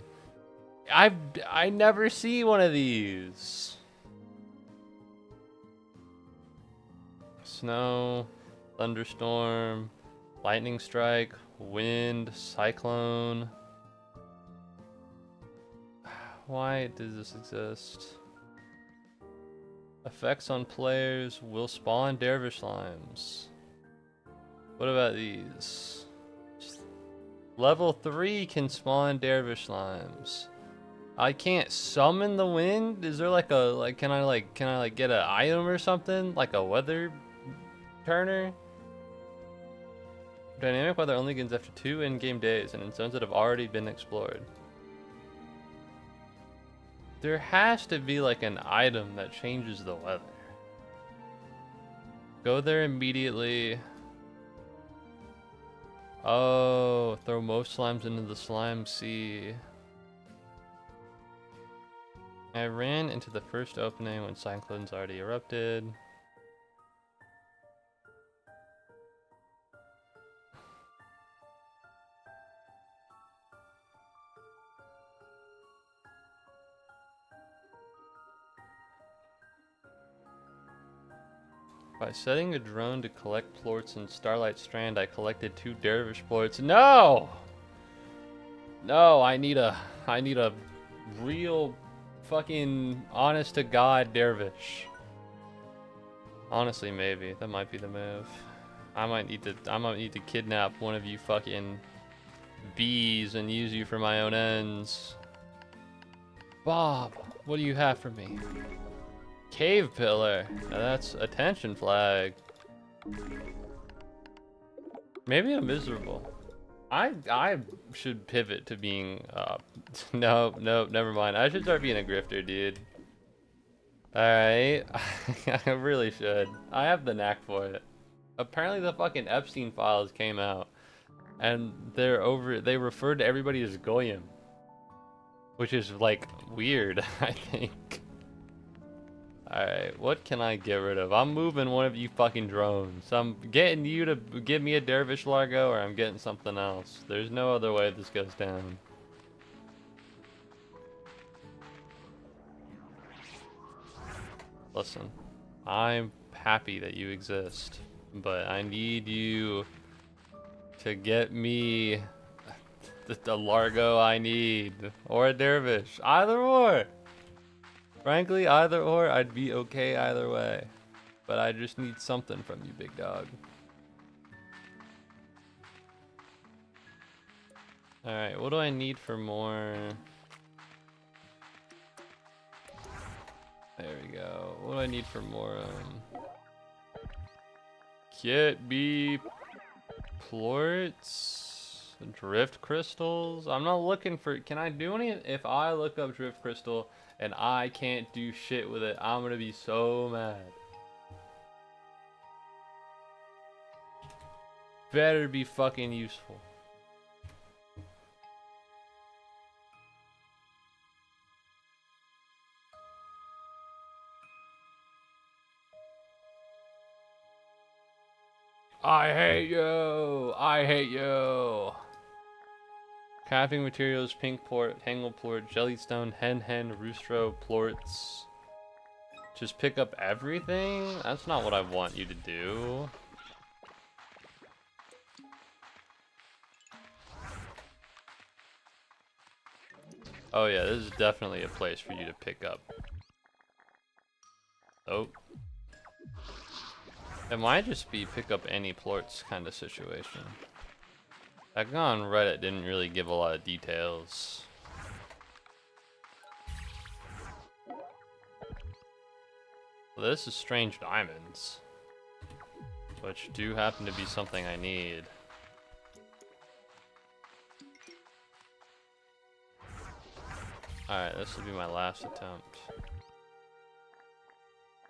I never see one of these. Snow, thunderstorm, lightning strike, wind, cyclone. Why does this exist? Effects on players will spawn dervish slimes. What about these? Level 3 can spawn dervish slimes. I can't summon the wind? Is there like a can I get an item or something? Like a weather turner? Dynamic weather only begins after 2 in-game days and in zones that have already been explored. There has to be like an item that changes the weather. Go there immediately. Oh, throw most slimes into the slime sea. I ran into the first opening when cyclones already erupted. By setting a drone to collect plorts in Starlight Strand, I collected 2 dervish plorts. No! No, I need a real fucking honest to God dervish. Honestly, maybe that might be the move. I might need to kidnap one of you fucking bees and use you for my own ends. Bob, what do you have for me? Cave pillar. Now that's attention flag. Maybe I'm miserable. I should pivot to being no, never mind. I should start being a grifter, dude. Alright. I really should. I have the knack for it. Apparently the fucking Epstein files came out and they referred to everybody as Goyim. Which is like weird, I think. Alright, what can I get rid of? I'm moving one of you fucking drones. I'm getting you to give me a dervish largo or I'm getting something else. There's no other way this goes down. Listen, I'm happy that you exist, but I need you to get me the largo I need, or a dervish, either or. Frankly, either or, I'd be okay either way. But I just need something from you, big dog. Alright, what do I need for more? There we go. What do I need for more? Get me plorts, drift crystals. I'm not looking for. Can I do any? If I look up drift crystal and I can't do shit with it, I'm gonna be so mad. Better be fucking useful. I hate you! I hate you! Crafting materials, pink plort, tangle plort, jellystone, hen, roostro, plorts. Just pick up everything? That's not what I want you to do. Oh yeah, this is definitely a place for you to pick up. Oh. It might just be pick up any plorts kind of situation. That guy on Reddit didn't really give a lot of details. Well, this is strange diamonds, which do happen to be something I need. Alright, this will be my last attempt.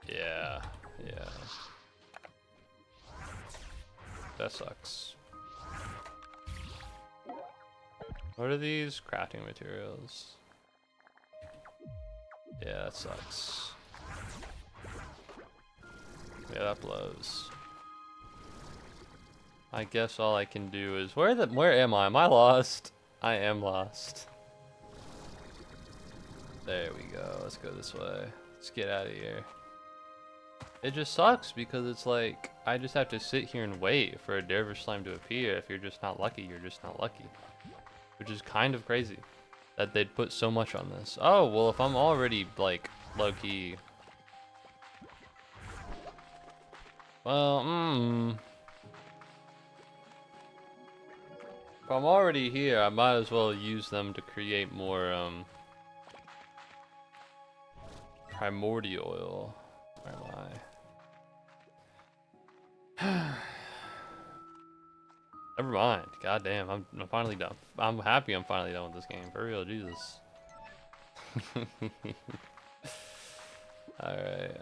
Yeah, yeah. That sucks. What are these? Crafting materials. Yeah, that sucks. Yeah, that blows. I guess all I can do is where am I? Am I lost? I am lost. There we go. Let's go this way. Let's get out of here. It just sucks because it's like I just have to sit here and wait for a dervish slime to appear. If you're just not lucky, you're just not lucky. Which is kind of crazy that they'd put so much on this. Oh, well, if I'm already like low-key. Well, if I'm already here, I might as well use them to create more primordial oil. Where am I? Never mind. God damn, I'm finally done. I'm happy I'm finally done with this game. For real, Jesus. Alright,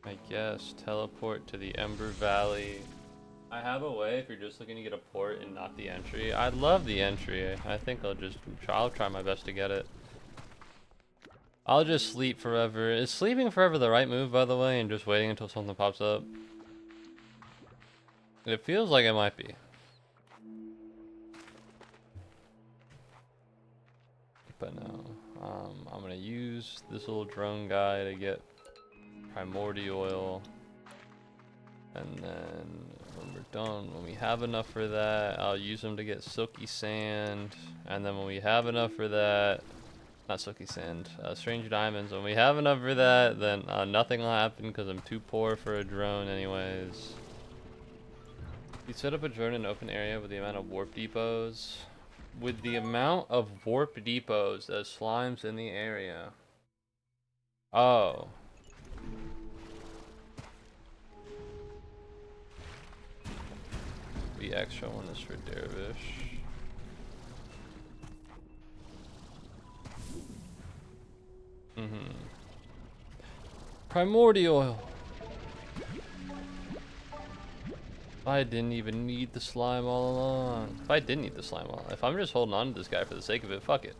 I guess teleport to the Ember Valley. I have a way if you're just looking to get a port and not the entry. I'd love the entry. I think I'll try my best to get it. I'll just sleep forever. Is sleeping forever the right move, by the way, and just waiting until something pops up? It feels like it might be. But no. I'm gonna use this little drone guy to get primordial oil. And then when we're done, when we have enough for that, I'll use them to get silky sand. And then when we have enough for that, not silky sand, strange diamonds. When we have enough for that, then nothing will happen because I'm too poor for a drone anyways. You set up a drone in an open area with the amount of warp depots. With the amount of warp depots as slimes in the area. Oh. The extra one is for Dervish. Primordial oil. I didn't even need the slime all along. If I did need the slime all, if I'm just holding on to this guy for the sake of it, fuck it.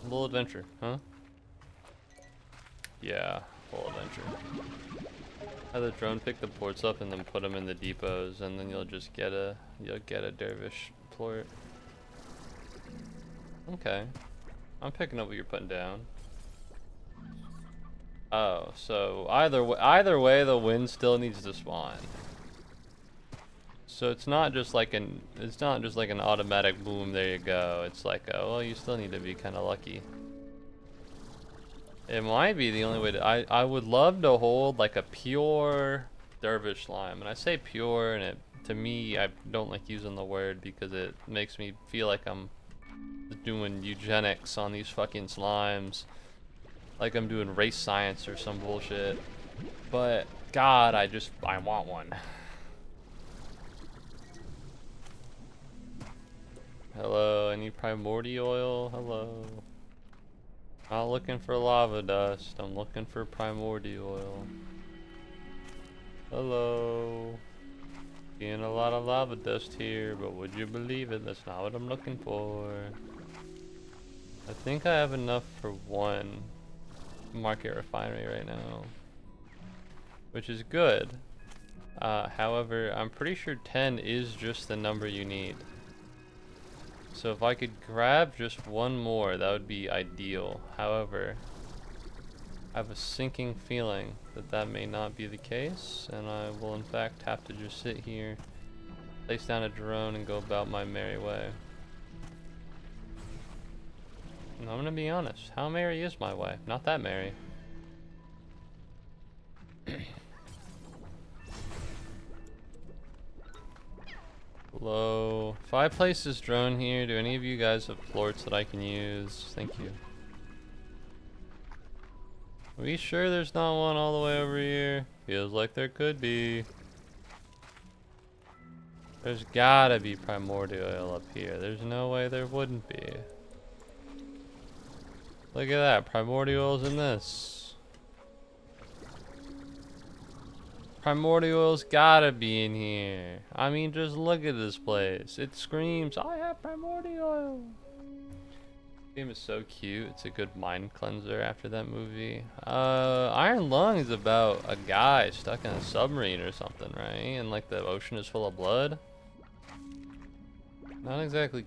A little adventure, huh? Yeah, full adventure. Have the drone pick the ports up and then put them in the depots, and then you'll get a dervish plort. Okay, I'm picking up what you're putting down. Oh, so either way, the wind still needs to spawn. So it's not just like an automatic boom. There you go. It's like, oh, well, you still need to be kind of lucky. It might be the only way to. I would love to hold like a pure dervish slime, and I say pure, and to me, I don't like using the word because it makes me feel like I'm doing eugenics on these fucking slimes. Like I'm doing race science or some bullshit. But God, I want one. Hello, I need primordial oil. Hello. Not looking for lava dust. I'm looking for primordial oil. Hello. Seeing a lot of lava dust here, but would you believe it? That's not what I'm looking for. I think I have enough for one market refinery right now, which is good. However, I'm pretty sure 10 is just the number you need. So if I could grab just one more, that would be ideal. However, I have a sinking feeling that that may not be the case, and I will in fact have to just sit here Place down a drone and go about my merry way. And I'm gonna be honest. How merry is my way? Not that merry. Hello. 5 places drone here. Do any of you guys have plorts that I can use? Thank you. Are we sure there's not one all the way over here? Feels like there could be. There's gotta be primordial oil up here. There's no way there wouldn't be. Look at that. Primordial oil's in this. Primordial oil's gotta be in here. I mean, just look at this place. It screams, I have primordial oil. This game is so cute. It's a good mind cleanser after that movie. Iron Lung is about a guy stuck in a submarine or something, right? And like the ocean is full of blood. Not exactly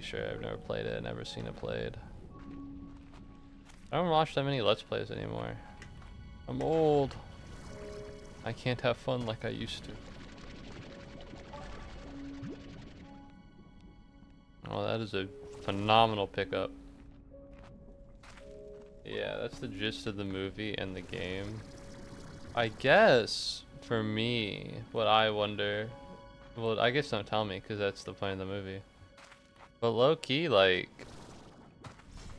sure. I've never played it, never seen it played. I don't watch that many Let's Plays anymore. I'm old. I can't have fun like I used to. Oh, that is a phenomenal pickup. Yeah, that's the gist of the movie and the game. I guess, for me, what I wonder... Well, I guess don't tell me, because that's the point of the movie. But low-key, like...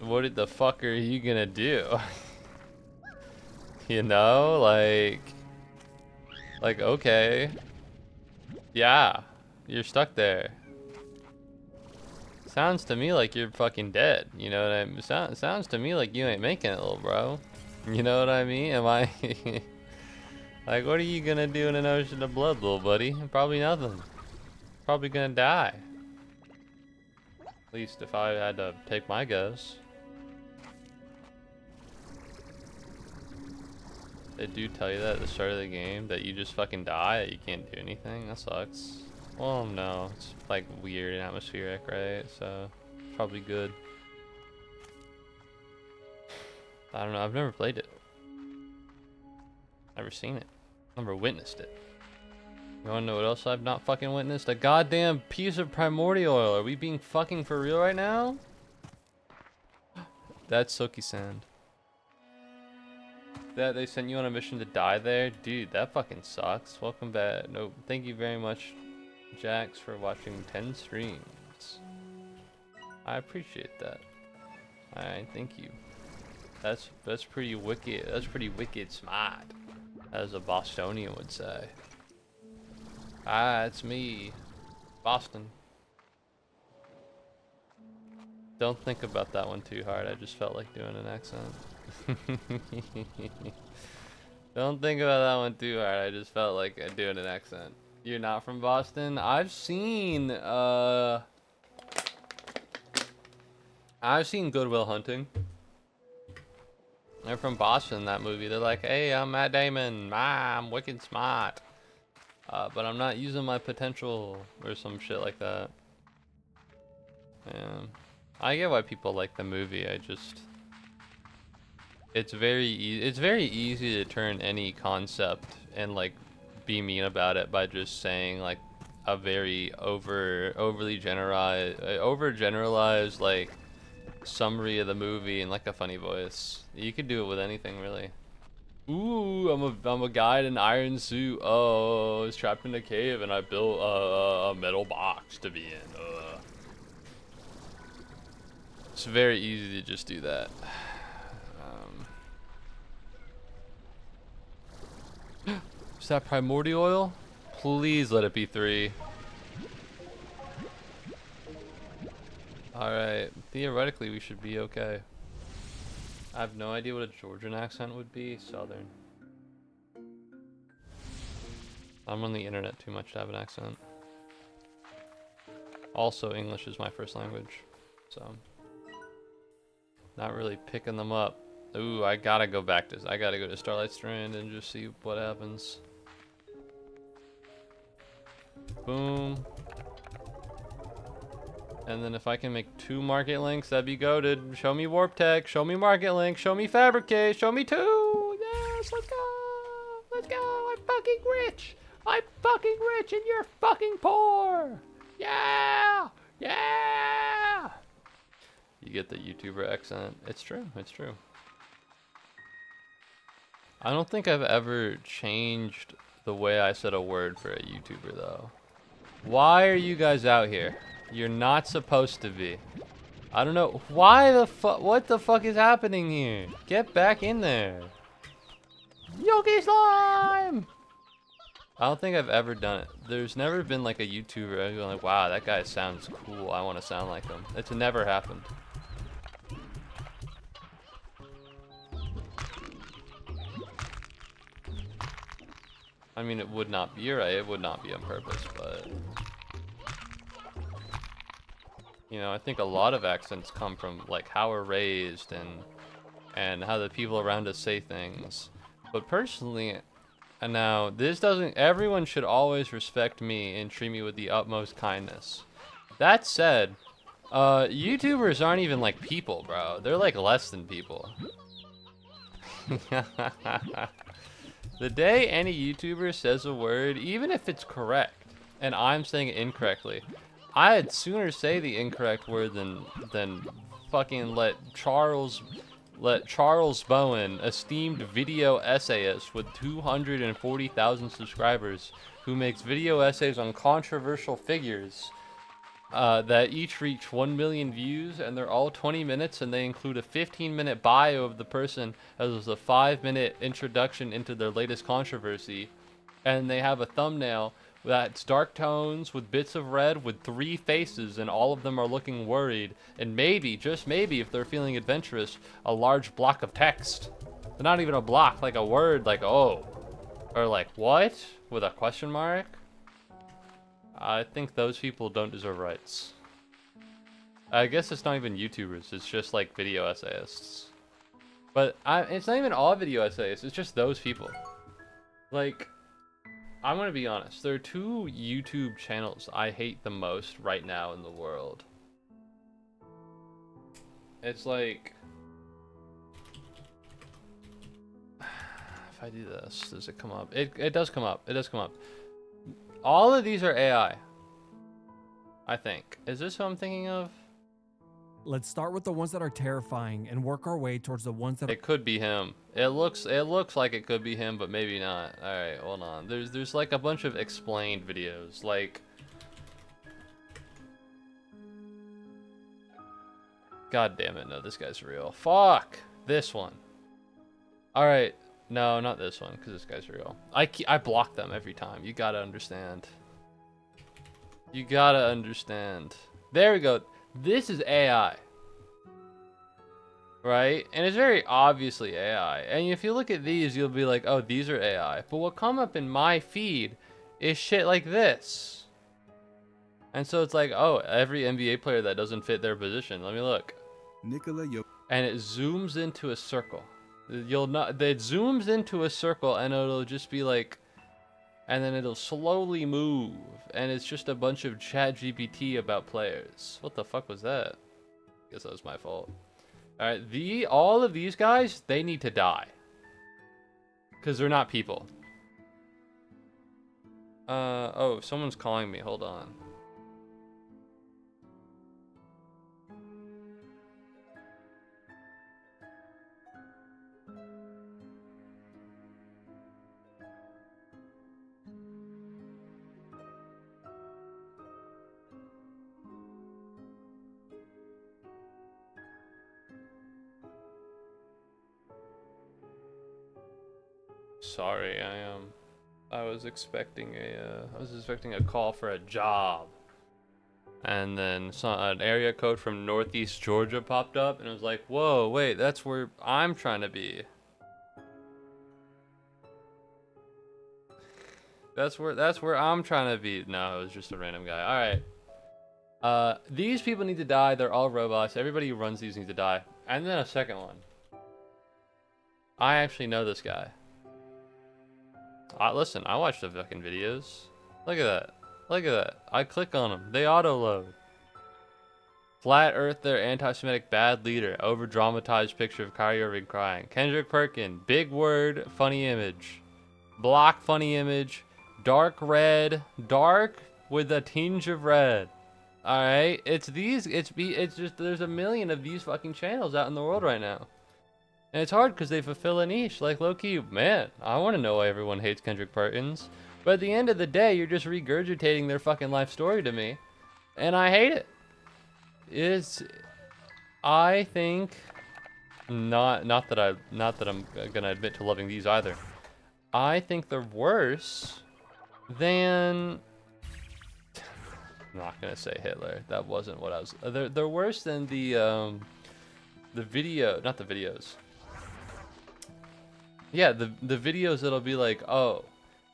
What the fuck are you gonna do? You know, like, okay. Yeah, you're stuck there. Sounds to me like you're fucking dead. You know what I mean? Sounds to me like you ain't making it, little bro. You know what I mean? Am I... Like, what are you gonna do in an ocean of blood, little buddy? Probably nothing. Probably gonna die. At least if I had to take my guess. They do tell you that at the start of the game, that you just fucking die, that you can't do anything. That sucks. Well, no, it's like weird and atmospheric, right? So, probably good. I don't know, I've never played it. Never seen it. Never witnessed it. You wanna know what else I've not fucking witnessed? A goddamn piece of primordial oil. Are we being fucking for real right now? That's Silky Sand. That they sent you on a mission to die there? Dude, that fucking sucks. Welcome back. No, thank you very much, Jax, for watching 10 streams. I appreciate that. Alright, thank you. That's pretty wicked. That's pretty wicked smart, as a Bostonian would say. Ah, it's me, Boston. Don't think about that one too hard. I just felt like doing an accent. Don't think about that one too hard. I just felt like doing an accent. You're not from Boston? I've seen Good Will Hunting. They're from Boston, that movie. They're like, hey, I'm Matt Damon. I'm wicked smart. But I'm not using my potential or some shit like that. Yeah. I get why people like the movie. It's very easy to turn any concept and like be mean about it by just saying like a very overly generalized like summary of the movie in like a funny voice. You could do it with anything, really. Ooh, I'm a guy in an iron suit. Oh, I was trapped in a cave and I built a metal box to be in. It's very easy to just do that. Is that primordial oil? Please let it be 3. Alright, theoretically we should be okay. I have no idea what a Georgian accent would be. Southern. I'm on the internet too much to have an accent. Also, English is my first language, so not really picking them up. Ooh, I gotta go back to this. I gotta go to Starlight Strand and just see what happens. Boom. And then if I can make 2 market links, that'd be goated. Show me warp tech, show me market link, show me fabricate, show me 2. Yes, let's go. Let's go. I'm fucking rich. I'm fucking rich and you're fucking poor. Yeah, yeah. You get the YouTuber accent. It's true. It's true. I don't think I've ever changed the way I said a word for a YouTuber though. Why are you guys out here? You're not supposed to be. I don't know. Why the fuck? What the fuck is happening here? Get back in there. Yogi slime! I don't think I've ever done it. There's never been like a YouTuber I've been like, wow, that guy sounds cool. I want to sound like him. It's never happened. I mean, it would not be, you're right, it would not be on purpose, but... You know, I think a lot of accents come from like how we're raised and how the people around us say things. But personally, and now this doesn't, everyone should always respect me and treat me with the utmost kindness. That said, YouTubers aren't even like people, bro. They're like less than people. The day any YouTuber says a word, even if it's correct, and I'm saying it incorrectly, I'd sooner say the incorrect word than fucking let Charles Bowen, esteemed video essayist with 240,000 subscribers, who makes video essays on controversial figures that each reach 1 million views, and they're all 20 minutes, and they include a 15-minute bio of the person as well as a 5-minute introduction into their latest controversy, and they have a thumbnail that's dark tones with bits of red with 3 faces, and all of them are looking worried, and maybe, just maybe, if they're feeling adventurous, a large block of text. They're not even a block, like a word, like oh, or like what, with a question mark. I think those people don't deserve rights. I guess it's not even YouTubers, it's just like video essayists. But it's not even all video essayists, it's just those people. Like, I'm gonna be honest, there are 2 YouTube channels I hate the most right now in the world. It's like... If I do this, does it come up? It does come up, it does come up. All of these are AI, I think. Is this who I'm thinking of? Let's start with the ones that are terrifying and work our way towards the ones that It could be him. It looks like it could be him, but maybe not. All right, hold on. There's like a bunch of explained videos, like... God damn it, no, this guy's real. Fuck! This one. All right. No, not this one, because this guy's real. I block them every time. You gotta understand. You gotta understand. There we go. This is AI. Right? And it's very obviously AI. And if you look at these, you'll be like, oh, these are AI. But what come up in my feed is shit like this. And so it's like, oh, every NBA player that doesn't fit their position. Let me look. And it zooms into a circle. You'll not, it zooms into a circle and it'll just be like, and then it'll slowly move, and it's just a bunch of ChatGPT about players. What the fuck was that? Guess that was my fault. Alright, all of these guys, they need to die. Because they're not people. Oh, someone's calling me, hold on. Sorry, I was expecting a call for a job, and then an area code from Northeast Georgia popped up, and I was like, whoa, wait, that's where I'm trying to be. That's where I'm trying to be. No, it was just a random guy. All right. These people need to die. They're all robots. Everybody who runs these needs to die. And then a second one. I actually know this guy. Listen, I watch the fucking videos. Look at that. Look at that. I click on them. They auto-load. Flat Earther, anti-Semitic bad leader. Over-dramatized picture of Kyrie Irving crying. Kendrick Perkin. Big word, funny image. Block, funny image. dark red, dark with a tinge of red. All right, it's just there's a million of these fucking channels out in the world right now, and it's hard because they fulfill a niche. Like low-key, man, I want to know why everyone hates Kendrick Perkins, but at the end of the day, you're just regurgitating their fucking life story to me, and I hate it. I think not that I'm gonna admit to loving these either. I think they're worse than. I'm not gonna say Hitler. That wasn't what I was. They're worse than the video, not the videos. Yeah, the videos that'll be like, oh,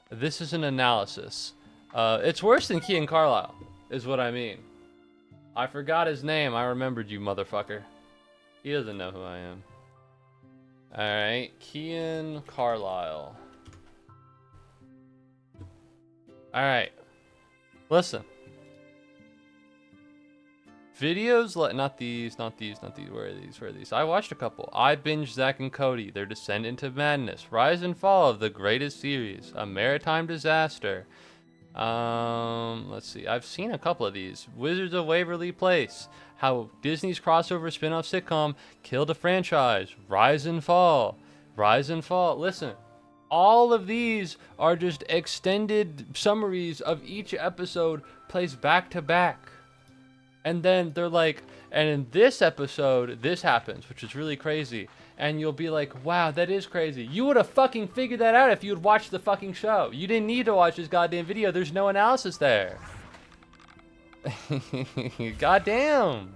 this is an analysis. It's worse than Kean Carlisle, is what I mean. I forgot his name. I remembered you, motherfucker. He doesn't know who I am. All right, Kean Carlisle. All right, listen. Videos like not these. Where are these? I watched a couple. I binged Zack and Cody, their descent into madness, rise and fall of the greatest series, a maritime disaster. Let's see. I've seen a couple of these. Wizards of Waverly Place, how Disney's crossover spin-off sitcom killed a franchise, rise and fall. Listen, all of these are just extended summaries of each episode placed back to back. And then they're like, and in this episode, this happens, which is really crazy. And you'll be like, wow, that is crazy. You would have fucking figured that out if you had watched the fucking show. You didn't need to watch this goddamn video. There's no analysis there. Goddamn.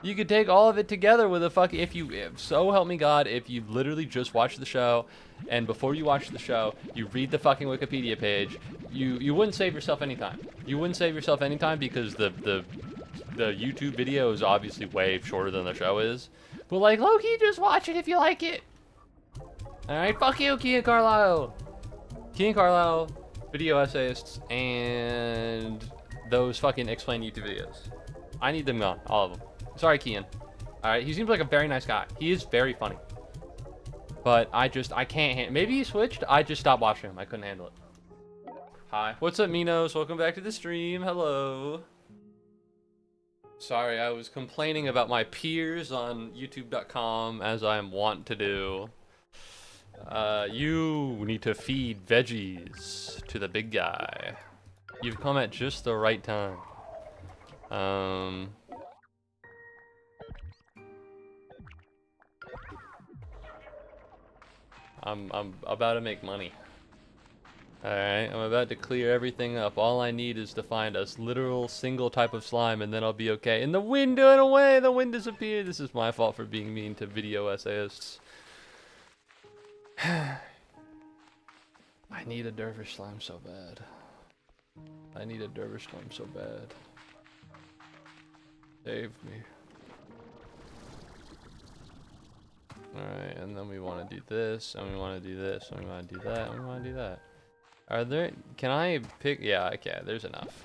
You could take all of it together with a fucking, if so help me God, if you literally just watch the show, and before you watch the show, you read the fucking Wikipedia page, you wouldn't save yourself any time. You wouldn't save yourself any time because the YouTube video is obviously way shorter than the show is. But like, low-key, just watch it if you like it. Alright, fuck you, Kean Carlisle. Kean Carlisle, video essayists, and those fucking explain YouTube videos. I need them gone, all of them. Sorry, Kean. Alright, he seems like a very nice guy. He is very funny. But I can't handle. Maybe he switched, I just stopped watching him. I couldn't handle it. Hi. What's up, Minos? Welcome back to the stream. Hello. Sorry, I was complaining about my peers on YouTube.com, as I am wont to do. You need to feed veggies to the big guy. You've come at just the right time. I'm about to make money. Alright, I'm about to clear everything up. All I need is to find a literal single type of slime and then I'll be okay. And the wind went away! The wind disappeared! This is my fault for being mean to video essayists. I need a dervish slime so bad. I need a dervish slime so bad. Save me. Alright, and then we want to do this, and we want to do this, and we want to do that, and we want to do that. Are there, can I pick, yeah, okay, there's enough.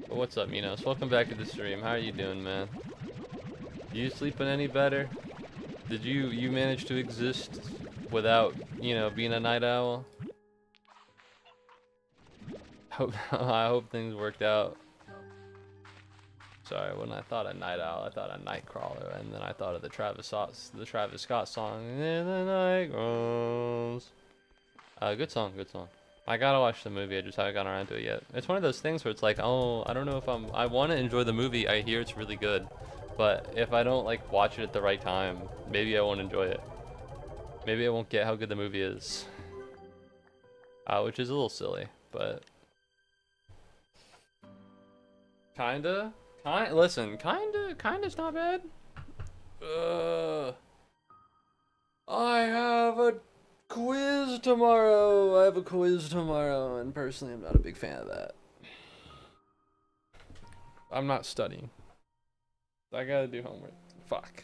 But what's up, Minos? Welcome back to the stream. How are you doing, man? You sleeping any better? Did you manage to exist without, you know, being a night owl? I hope things worked out. Sorry, when I thought of night owl, I thought of night crawler, and then I thought of the Travis Scott song. In the night grows. Good song, good song. I gotta watch the movie. I just haven't gotten around to it yet. It's one of those things where it's like, oh, I don't know if I want to enjoy the movie. I hear it's really good, but if I don't like watch it at the right time, maybe I won't enjoy it. Maybe I won't get how good the movie is. Which is a little silly, but listen, kinda's not bad. I have a quiz tomorrow. And personally, I'm not a big fan of that. I'm not studying. I gotta do homework. Fuck.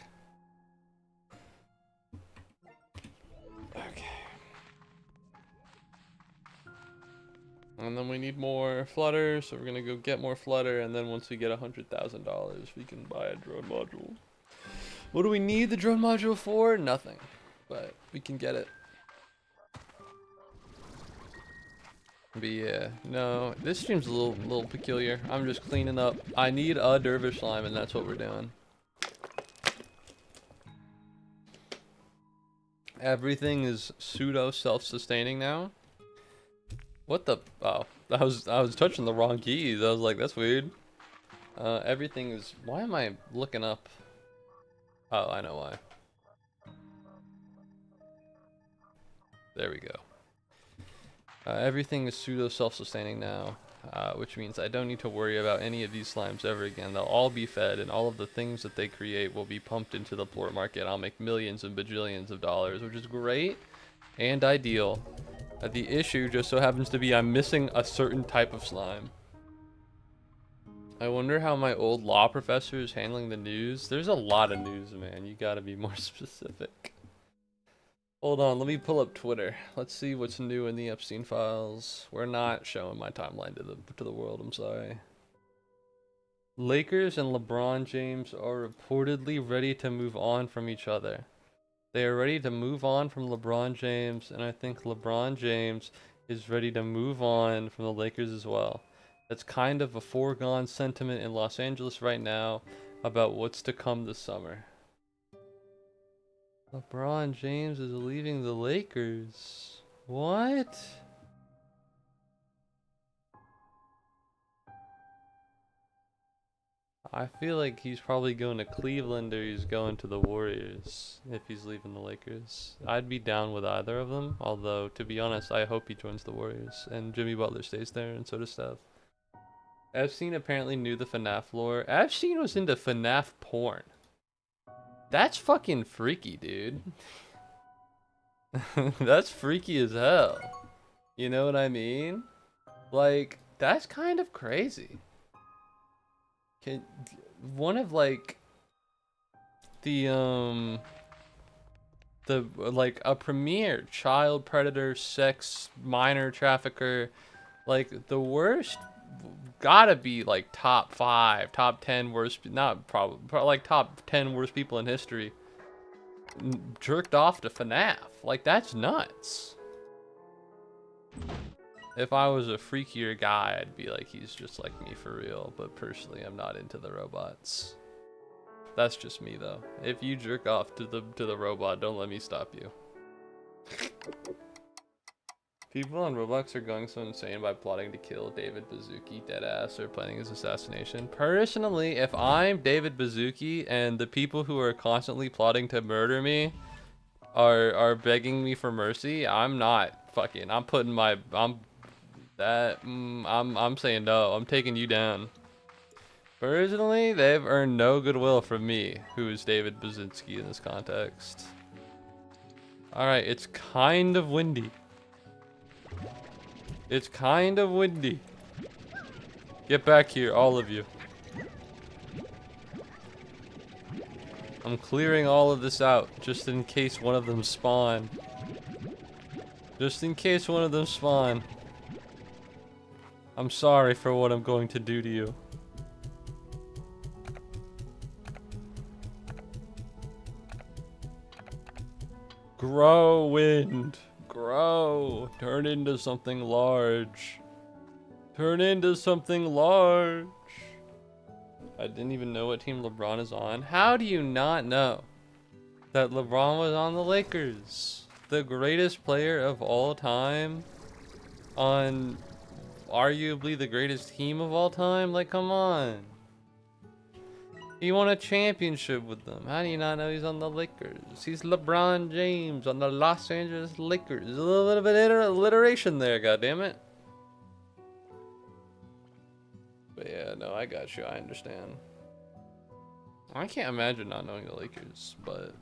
Okay. And then we need more flutter, so we're gonna go get more flutter, and then once we get $100,000, we can buy a drone module. What do we need the drone module for? Nothing. But we can get it. But yeah, no, this stream's a little peculiar. I'm just cleaning up. I need a dervish slime, and that's what we're doing. Everything is pseudo self-sustaining now. What the? Oh, I was touching the wrong keys. I was like, that's weird. Everything is. Why am I looking up? Oh, I know why. There we go. Everything is pseudo self-sustaining now, which means I don't need to worry about any of these slimes ever again. They'll all be fed, and all of the things that they create will be pumped into the plort market. I'll make millions and bajillions of dollars, which is great and ideal. The issue just so happens to be I'm missing a certain type of slime. I wonder how my old law professor is handling the news. There's a lot of news, man. You gotta be more specific. Hold on, let me pull up Twitter. Let's see what's new in the Epstein files. We're not showing my timeline to the world, I'm sorry. Lakers and LeBron James are reportedly ready to move on from each other. They are ready to move on from LeBron James, and I think LeBron James is ready to move on from the Lakers as well. That's kind of a foregone sentiment in Los Angeles right now about what's to come this summer. LeBron James is leaving the Lakers. What? I feel like he's probably going to Cleveland or he's going to the Warriors if he's leaving the Lakers. I'd be down with either of them, although to be honest, I hope he joins the Warriors and Jimmy Butler stays there and so does Steph. Epstein apparently knew the FNAF lore. Epstein was into FNAF porn. That's fucking freaky, dude. That's freaky as hell. You know what I mean? Like, that's kind of crazy. One of like the like a premier child predator, sex minor trafficker, like the worst gotta be like top 5, top 10 worst, not probably like top 10 worst people in history. Jerked off to FNAF. Like, that's nuts. If I was a freakier guy, I'd be like, he's just like me for real. But personally, I'm not into the robots. That's just me though. If you jerk off to the robot, don't let me stop you. People on Roblox are going so insane by plotting to kill David Baszucki, deadass, or planning his assassination. Personally, if I'm David Baszucki and the people who are constantly plotting to murder me are begging me for mercy, I'm not fucking. I'm putting my I'm saying no. I'm taking you down. Personally, they've earned no goodwill from me, who is David Baszucki in this context. All right, it's kind of windy. It's kind of windy. Get back here, all of you. I'm clearing all of this out, just in case one of them spawn. Just in case one of them spawn. I'm sorry for what I'm going to do to you. Grow, wind. Grow. Turn into something large. Turn into something large. I didn't even know what team LeBron is on. How do you not know that LeBron was on the Lakers? The greatest player of all time on arguably the greatest team of all time? Like, come on. He won a championship with them. How do you not know he's on the Lakers? He's LeBron James on the Los Angeles Lakers. A little bit of alliteration there, goddammit. But yeah, no, I got you. I understand. I can't imagine not knowing the Lakers, but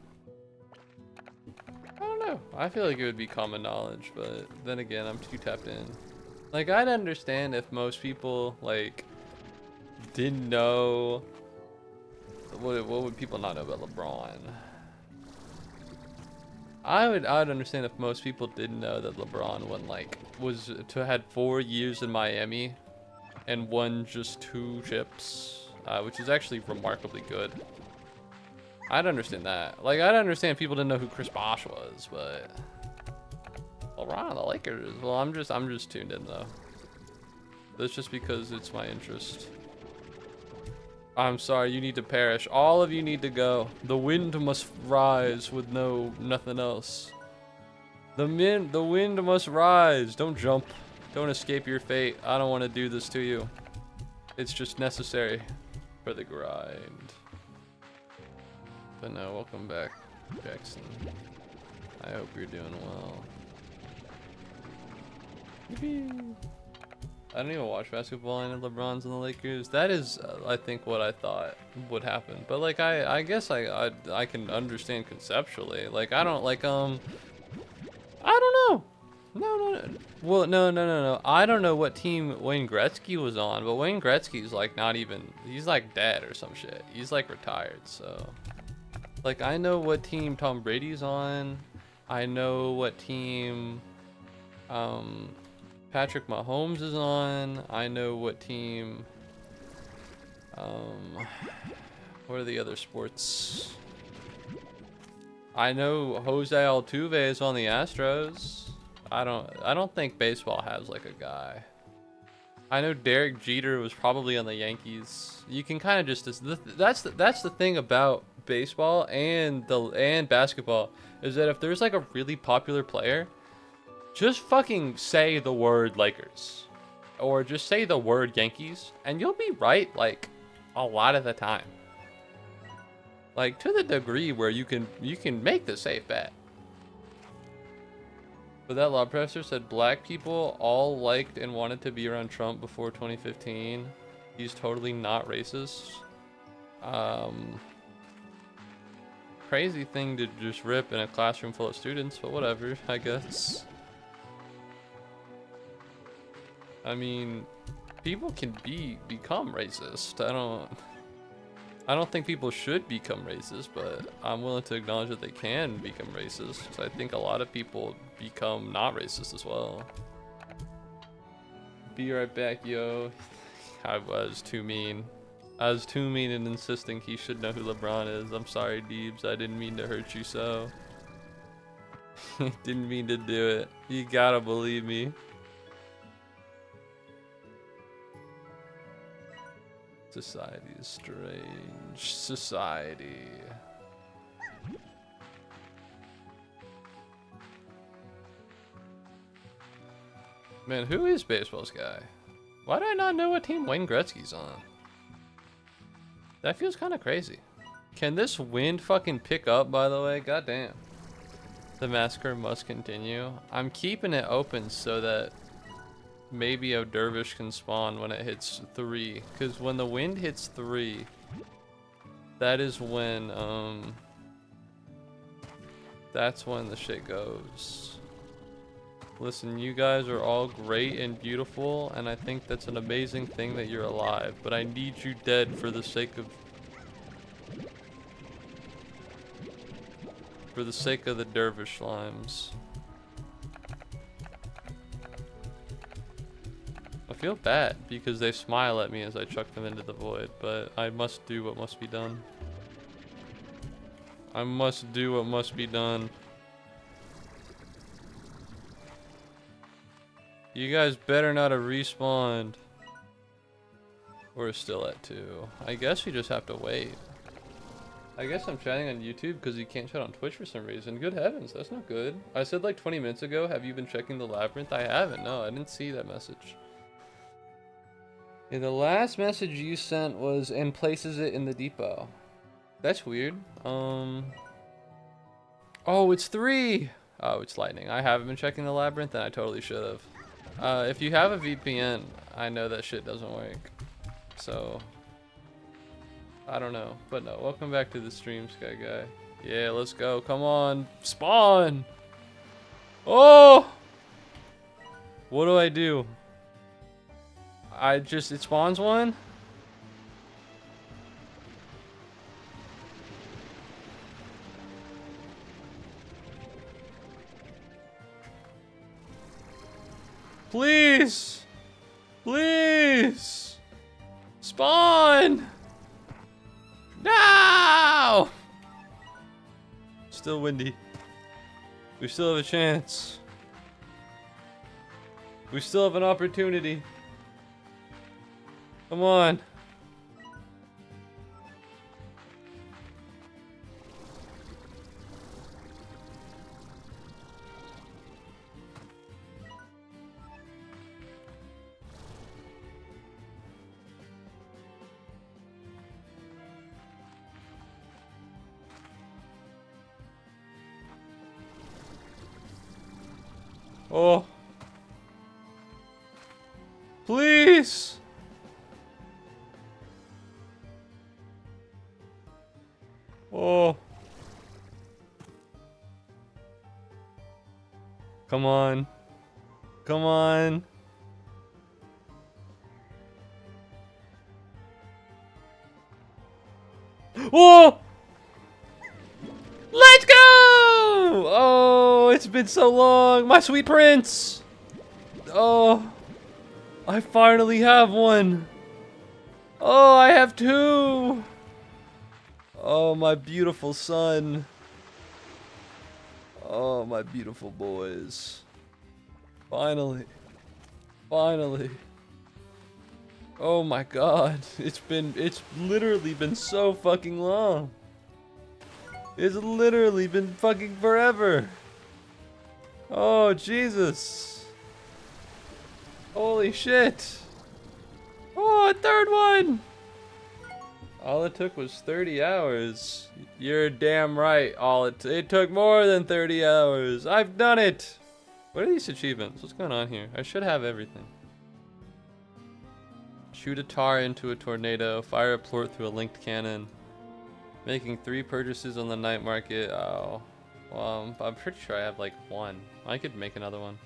I don't know. I feel like it would be common knowledge, but then again, I'm too tapped in. Like, I'd understand if most people, like, didn't know. What would people not know about LeBron? I'd understand if most people didn't know that LeBron had 4 years in Miami and won just 2 chips, which is actually remarkably good. I'd understand that. Like, I'd understand if people didn't know who Chris Bosh was, but LeBron, the Lakers. Well, I'm just tuned in though. That's just because it's my interest. I'm sorry, you need to perish. All of you need to go. The wind must rise with nothing else. The wind must rise. Don't jump. Don't escape your fate. I don't want to do this to you. It's just necessary for the grind. But no, welcome back, Jackson. I hope you're doing well. Yippee. I don't even watch basketball and LeBron's and the Lakers. That is, I think, what I thought would happen. But like, I guess I can understand conceptually. Like, I don't like I don't know. No. Well, no. I don't know what team Wayne Gretzky was on, but Wayne Gretzky's like not even. He's like dead or some shit. He's like retired. So, like, I know what team Tom Brady's on. I know what team Patrick Mahomes is on. I know what team what are the other sports? I know Jose Altuve is on the Astros. I don't think baseball has like a guy. I know Derek Jeter was probably on the Yankees. You can kind of just that's the thing about baseball and basketball is that if there's like a really popular player, just fucking say the word Lakers or just say the word Yankees and you'll be right like a lot of the time. Like to the degree where you can make the safe bet. But that law professor said black people all liked and wanted to be around Trump before 2015. He's totally not racist. Crazy thing to just rip in a classroom full of students, but whatever, I guess. I mean, people can become racist. I don't think people should become racist, but I'm willing to acknowledge that they can become racist. I think a lot of people become not racist as well. Be right back, yo. I was too mean. I was too mean in insisting he should know who LeBron is. I'm sorry, Deebs. I didn't mean to hurt you so. Didn't mean to do it. You gotta believe me. Society is strange. Society. Man, who is baseball's guy? Why do I not know what team Wayne Gretzky's on? That feels kind of crazy. Can this wind fucking pick up, by the way? Goddamn. The massacre must continue. I'm keeping it open so that maybe a dervish can spawn when it hits 3, because when the wind hits 3, that is when that's when the shit goes. Listen, you guys are all great and beautiful, and I think that's an amazing thing that you're alive, but I need you dead for the sake of the dervish slimes. I feel bad because they smile at me as I chuck them into the void, but I must do what must be done. I must do what must be done. You guys better not have respawned. We're still at 2. I guess we just have to wait. I guess I'm chatting on YouTube because you can't chat on Twitch for some reason. Good heavens, that's not good. I said like 20 minutes ago, have you been checking the labyrinth? I haven't, no, I didn't see that message. Yeah, the last message you sent was and places it in the depot. That's weird. Oh, it's 3. Oh, it's lightning. I haven't been checking the labyrinth and I totally should have. If you have a VPN, I know that shit doesn't work. So, I don't know. But no, welcome back to the stream, Sky Guy. Yeah, let's go. Come on. Spawn! Oh! What do I do? It spawns one? Please! Please! Spawn! No! Still windy. We still have a chance. We still have an opportunity. Come on. Oh. Please. Oh. Come on. Come on. Whoa! Let's go! Oh, it's been so long. My sweet prince. Oh, I finally have one. Oh, I have two. Oh, my beautiful son. Oh, my beautiful boys. Finally. Finally. Oh my god. It's literally been so fucking long. It's literally been fucking forever. Oh, Jesus. Holy shit. Oh, a third one. All it took was 30 hours. You're damn right. It took more than 30 hours. I've done it. What are these achievements? What's going on here? I should have everything. Shoot a tar into a tornado. Fire a plort through a linked cannon. Making 3 purchases on the night market. Oh. Well, I'm pretty sure I have like 1. I could make another one.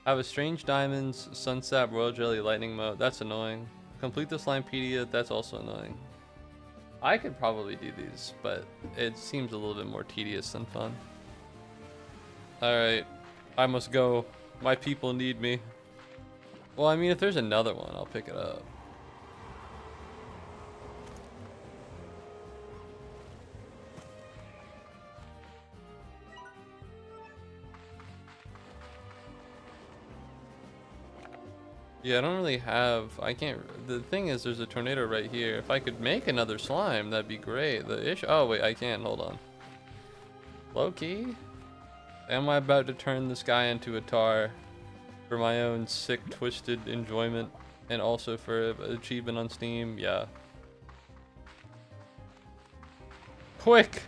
I have a strange diamonds, sunsap, royal jelly, lightning mote. That's annoying. Complete the slimepedia. That's also annoying. I could probably do these, but it seems a little bit more tedious than fun. Alright, I must go. My people need me. Well, I mean, if there's another one, I'll pick it up. Yeah, I don't really have, I can't, the thing is there's a tornado right here. If I could make another slime, that'd be great. The issue, oh wait, I can't, hold on. Low key? Am I about to turn this guy into a tar for my own sick, twisted enjoyment and also for achievement on Steam? Yeah. Quick!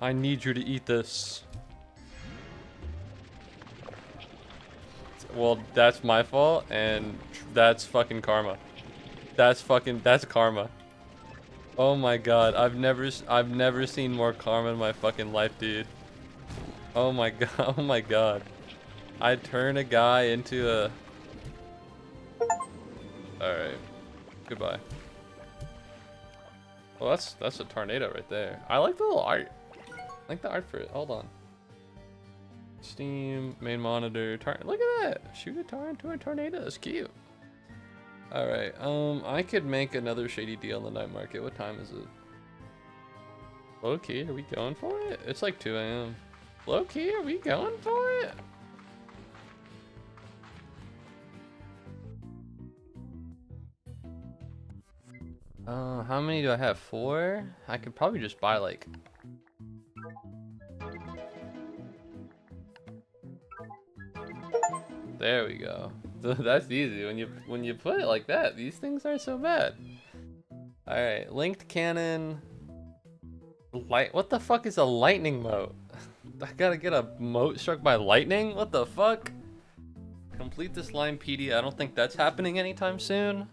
I need you to eat this. Well, that's my fault, and that's fucking karma. That's karma. Oh my god, I've never seen more karma in my fucking life, dude. Oh my god, oh my god. I turn a guy into a... Alright. Goodbye. Well, that's a tornado right there. I like the little art. I like the art for it. Hold on. Steam, main monitor, look at that! Shoot a tar into a tornado, that's cute. Alright, I could make another shady deal on the night market. What time is it? Low key, are we going for it? It's like 2 AM. Low key, are we going for it? How many do I have? 4? I could probably just buy like... There we go. That's easy. When you put it like that, these things aren't so bad. All right, linked cannon. What the fuck is a lightning mote? I gotta get a mote struck by lightning? What the fuck? Complete the slimepedia. I don't think that's happening anytime soon.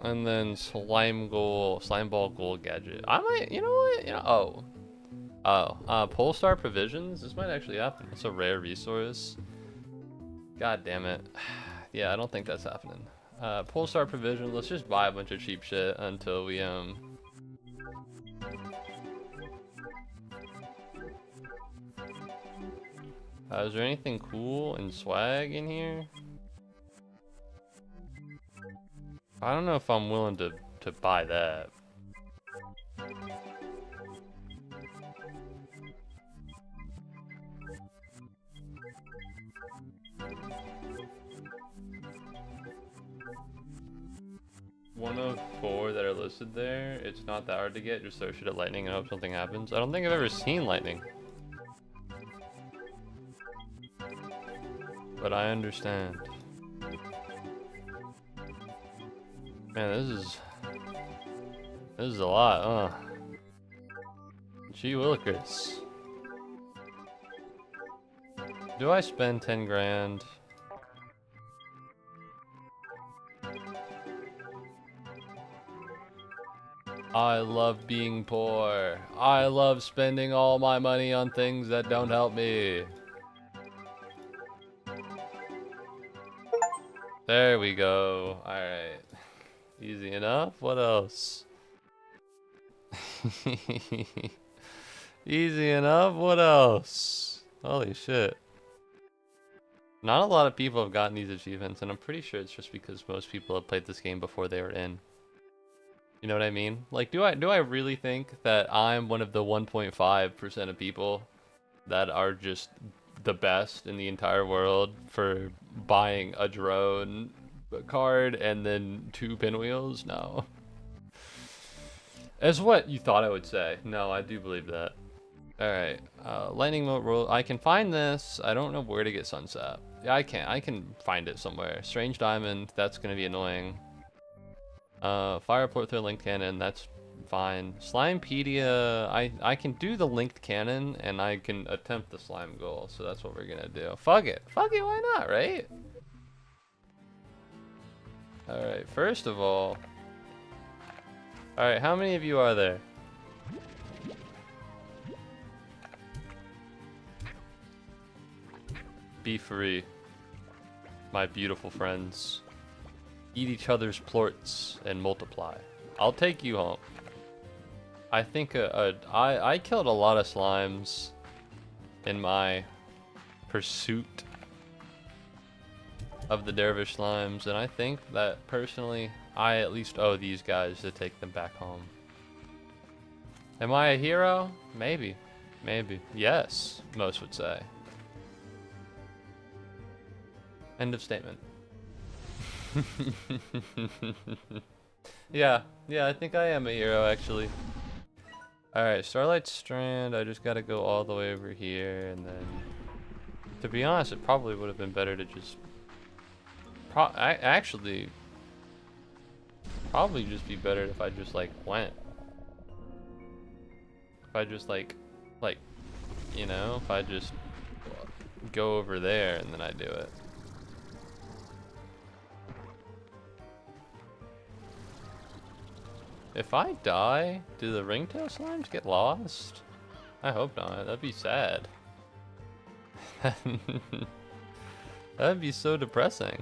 And then slime ball gold gadget. I might, you know what? You know, Polestar provisions. This might actually happen. It's a rare resource. God damn it. Yeah, I don't think that's happening. Polestar provision. Let's just buy a bunch of cheap shit until we is there anything cool and swag in here? I don't know if I'm willing to buy that. listed there. It's not that hard to get. Just throw shit at lightning and hope something happens. I don't think I've ever seen lightning. But I understand. Man, this is a lot, Gee willikers. Do I spend 10 grand? I love being poor. I love spending all my money on things that don't help me. There we go. Alright. Easy enough. What else? Easy enough. What else? Holy shit. Not a lot of people have gotten these achievements, and I'm pretty sure it's just because most people have played this game before they were in. You know what I mean? Like, do I really think that I'm one of the 1.5% of people that are just the best in the entire world for buying a drone card and then 2 pinwheels? No. As what you thought I would say. No, I do believe that. Alright, lightning mode roll. I can find this. I don't know where to get sunset. Yeah, I can find it somewhere. Strange diamond, that's gonna be annoying. Fire port through linked cannon, that's fine. Slimepedia, I can do the linked cannon and I can attempt the slime goal, so that's what we're gonna do. Fuck it, why not, right? Alright, first of all, alright, how many of you are there? Be free, my beautiful friends. Eat each other's plorts and multiply. I'll take you home. I think I killed a lot of slimes in my pursuit of the dervish slimes, and I think that personally I at least owe these guys to take them back home. Am I a hero? Maybe. Maybe. Yes, most would say. End of statement. yeah, I think I am a hero, actually. Alright, Starlight Strand, I just gotta go all the way over here, and then... To be honest, it probably would have been better to just... Actually... Probably just be better if I just, like, went. If I just, like, you know, if I just go over there and then I do it. If I die, do the ringtail slimes get lost? I hope not. That'd be sad. That'd be so depressing.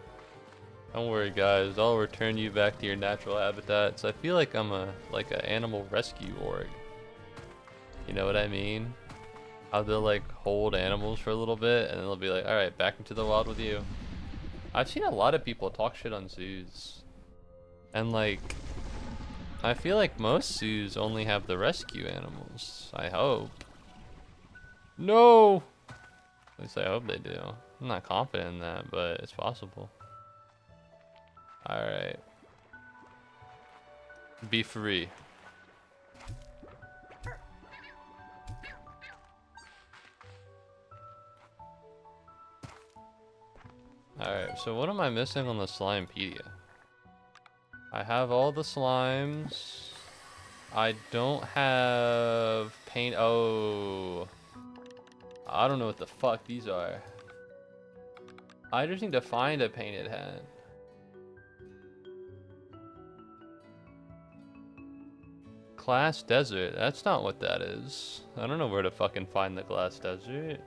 Don't worry, guys. I'll return you back to your natural habitats. I feel like I'm an animal rescue org. You know what I mean? How they'll like hold animals for a little bit and then they'll be like, all right, back into the wild with you. I've seen a lot of people talk shit on zoos. And like, I feel like most zoos only have the rescue animals. I hope. No! At least I hope they do. I'm not confident in that, but it's possible. Alright. Be free. Alright, so what am I missing on the Slimepedia? I have all the slimes. I don't have paint. Oh. I don't know what the fuck these are. I just need to find a painted hen. Glass desert. That's not what that is. I don't know where to fucking find the glass desert.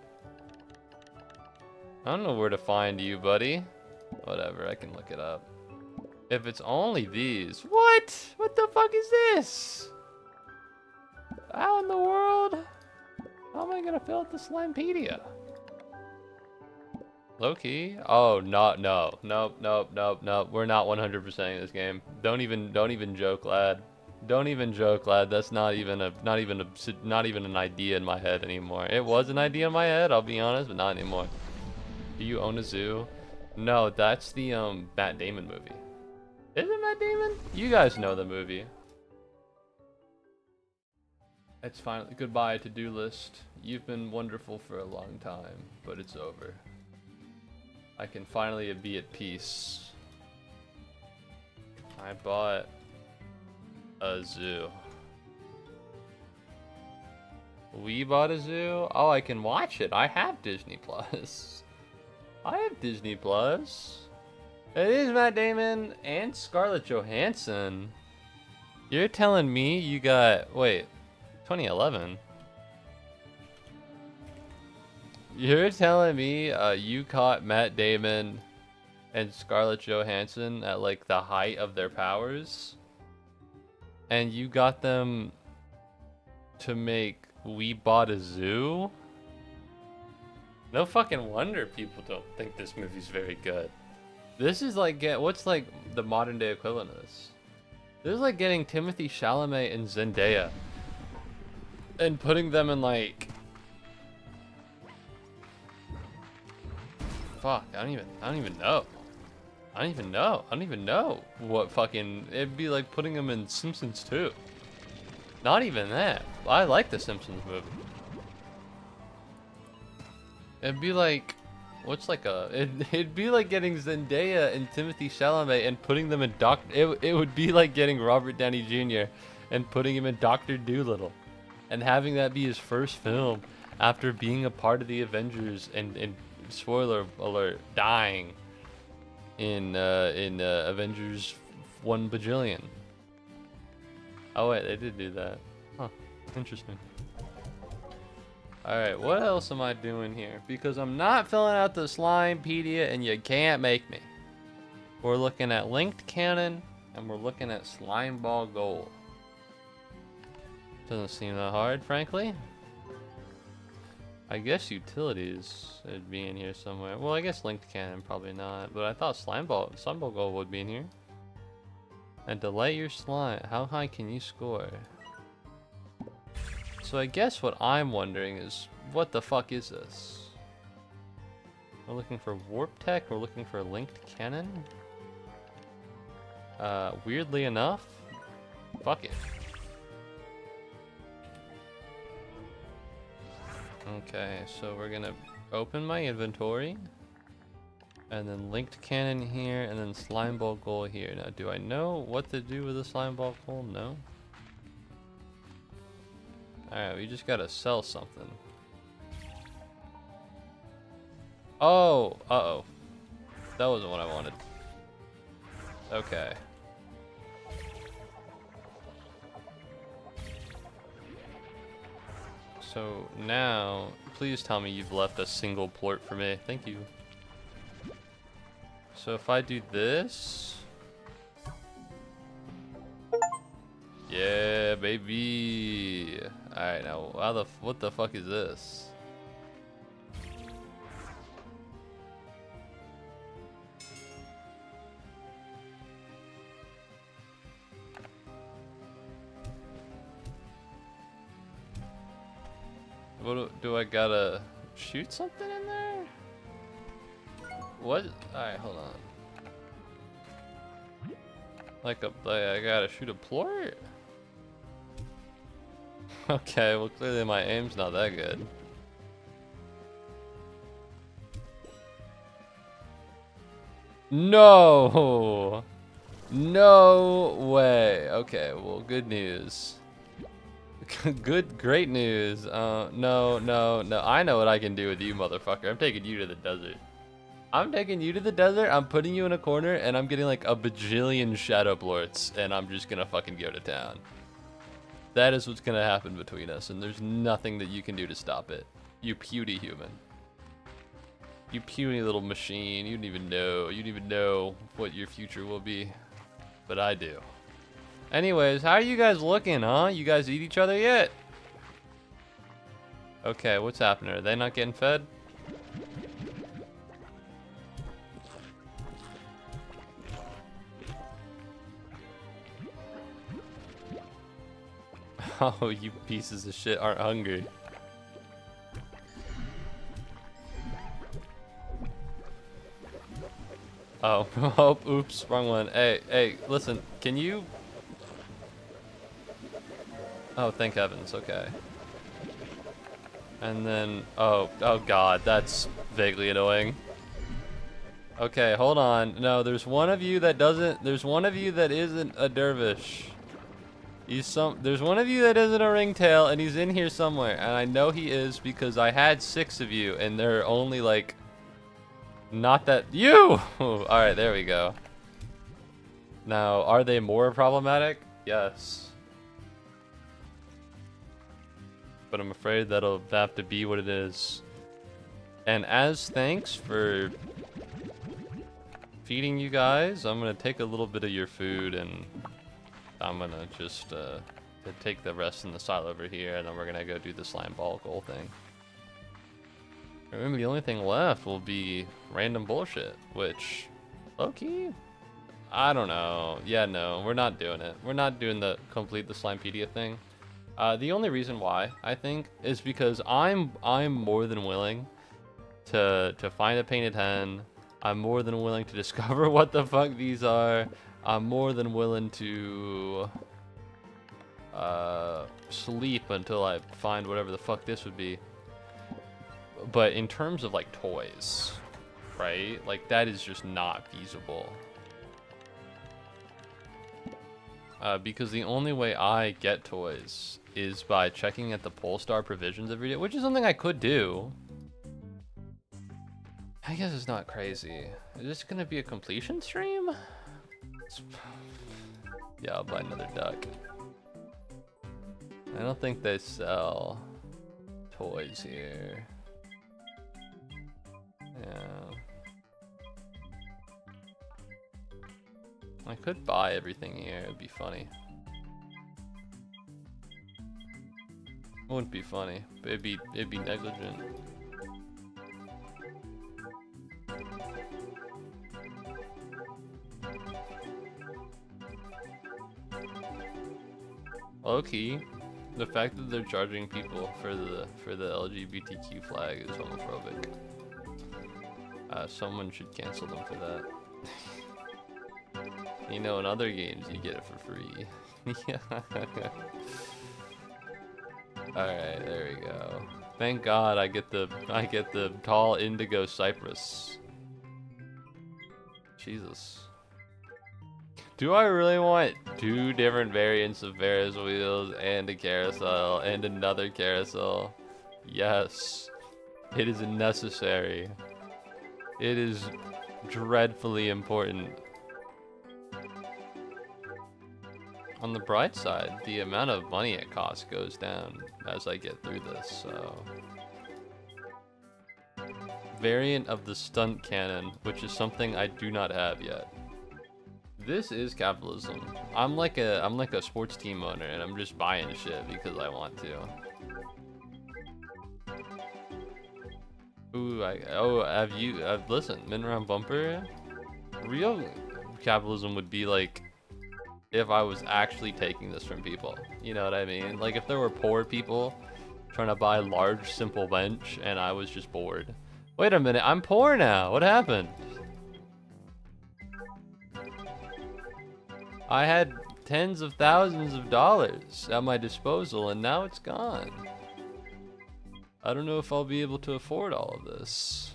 I don't know where to find you, buddy. Whatever, I can look it up. If it's only these. What? What the fuck is this? How in the world? How am I gonna fill out the Slimepedia? Low-key? Oh, no. Nope. We're not 100% in this game. Don't even joke, lad. Don't even joke, lad. That's not even an idea in my head anymore. It was an idea in my head, I'll be honest, but not anymore. Do you own a zoo? No, that's the Matt Damon movie. Is it Matt Damon? You guys know the movie. It's finally goodbye to-do list. You've been wonderful for a long time, but it's over. I can finally be at peace. I bought a zoo. We bought a zoo? Oh, I can watch it. I have Disney Plus. I have Disney Plus. It is Matt Damon and Scarlett Johansson. You're telling me you got, wait, 2011? You're telling me you caught Matt Damon and Scarlett Johansson at like the height of their powers? And you got them to make We Bought a Zoo? No fucking wonder people don't think this movie's very good. This is like, what's like the modern day equivalent of this? This is like getting Timothy Chalamet and Zendaya and putting them in like, fuck, I don't even know. I don't even know what fucking, it'd be like putting them in Simpsons 2. Not even that. I like the Simpsons movie. It'd be like, what's like it'd be like getting Zendaya and Timothy Chalamet and putting them in it would be like getting Robert Downey Jr. and putting him in Dr. Dolittle and having that be his first film after being a part of the Avengers and spoiler alert, dying in Avengers 1 bajillion. Oh wait, they did do that. Huh, interesting. Alright, what else am I doing here? Because I'm not filling out the Slimepedia and you can't make me. We're looking at linked cannon and we're looking at slime ball goal. Doesn't seem that hard, frankly. I guess utilities would be in here somewhere. Well, I guess linked cannon probably not, but I thought slime ball goal would be in here. And delay your slime. How high can you score? So I guess what I'm wondering is, what the fuck is this? We're looking for warp tech. We're looking for linked cannon. Weirdly enough, fuck it. Okay, so we're gonna open my inventory. And then linked cannon here, and then slime ball goal here. Now, do I know what to do with the slime ball goal? No. Alright, we just gotta sell something. Oh, uh-oh. That wasn't what I wanted. Okay. So now, please tell me you've left a single plort for me. Thank you. So if I do this, yeah, baby. All right, now what the fuck is this? What do I gotta shoot something in there? What? Alright, hold on. Like I gotta shoot a plort? Okay, well clearly my aim's not that good. No! No way. Okay, well good news. Great news. No. I know what I can do with you, motherfucker. I'm taking you to the desert. I'm taking you to the desert, I'm putting you in a corner, and I'm getting like a bajillion shadow plorts, and I'm just gonna fucking go to town. That is what's gonna happen between us, and there's nothing that you can do to stop it. You puny human. You puny little machine. You don't even know what your future will be. But I do. Anyways, how are you guys looking, huh? You guys eat each other yet? Okay, what's happening? Are they not getting fed? Oh, you pieces of shit aren't hungry. Oh, oh, oops, wrong one. Hey, listen, can you... Oh, thank heavens. Okay. And then, oh god, that's vaguely annoying. Okay, hold on. No, there's one of you that doesn't, there's one of you that isn't a dervish. There's one of you that isn't a ringtail, and he's in here somewhere, and I know he is because I had 6 of you, and there are only like, not that, you! Alright, there we go. Now, are they more problematic? Yes. But I'm afraid that'll have to be what it is. And as thanks for feeding you guys, I'm gonna take a little bit of your food and I'm gonna just take the rest in the silo over here, and then we're gonna go do the slime ball goal thing. Remember, the only thing left will be random bullshit, which, low-key, I don't know. Yeah, no, we're not doing it. We're not doing the complete the Slimepedia thing. The only reason why, I think, is because I'm more than willing to find a painted hen. I'm more than willing to discover what the fuck these are. I'm more than willing to sleep until I find whatever the fuck this would be. But in terms of like toys, right? Like that is just not feasible. Because the only way I get toys is by checking at the Polestar provisions every day, which is something I could do. I guess it's not crazy. Is this gonna be a completion stream? Yeah, I'll buy another duck. I don't think they sell toys here. Yeah. I could buy everything here, it'd be funny. It wouldn't be funny, but it'd be negligent. Low-key, the fact that they're charging people for the LGBTQ flag is homophobic. Someone should cancel them for that. You know, in other games you get it for free. Yeah. Alright, there we go. Thank God I get the tall indigo cypress. Jesus. Do I really want 2 different variants of Ferris wheels and a carousel and another carousel? Yes. It is necessary. It is dreadfully important. On the bright side, the amount of money it costs goes down as I get through this, so. Variant of the stunt cannon, which is something I do not have yet. This is capitalism. I'm like a sports team owner, and I'm just buying shit because I want to. Ooh, listen, min round bumper. Real capitalism would be like if I was actually taking this from people. You know what I mean? Like if there were poor people trying to buy large simple bench and I was just bored. Wait a minute, I'm poor now. What happened? I had tens of thousands of dollars at my disposal and now it's gone. I don't know if I'll be able to afford all of this.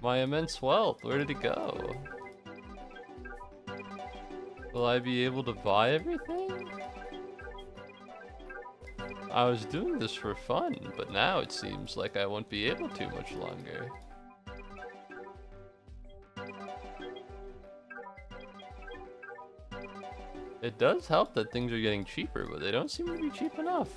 My immense wealth, where did it go? Will I be able to buy everything? I was doing this for fun, but now it seems like I won't be able to much longer. It does help that things are getting cheaper, but they don't seem to be cheap enough.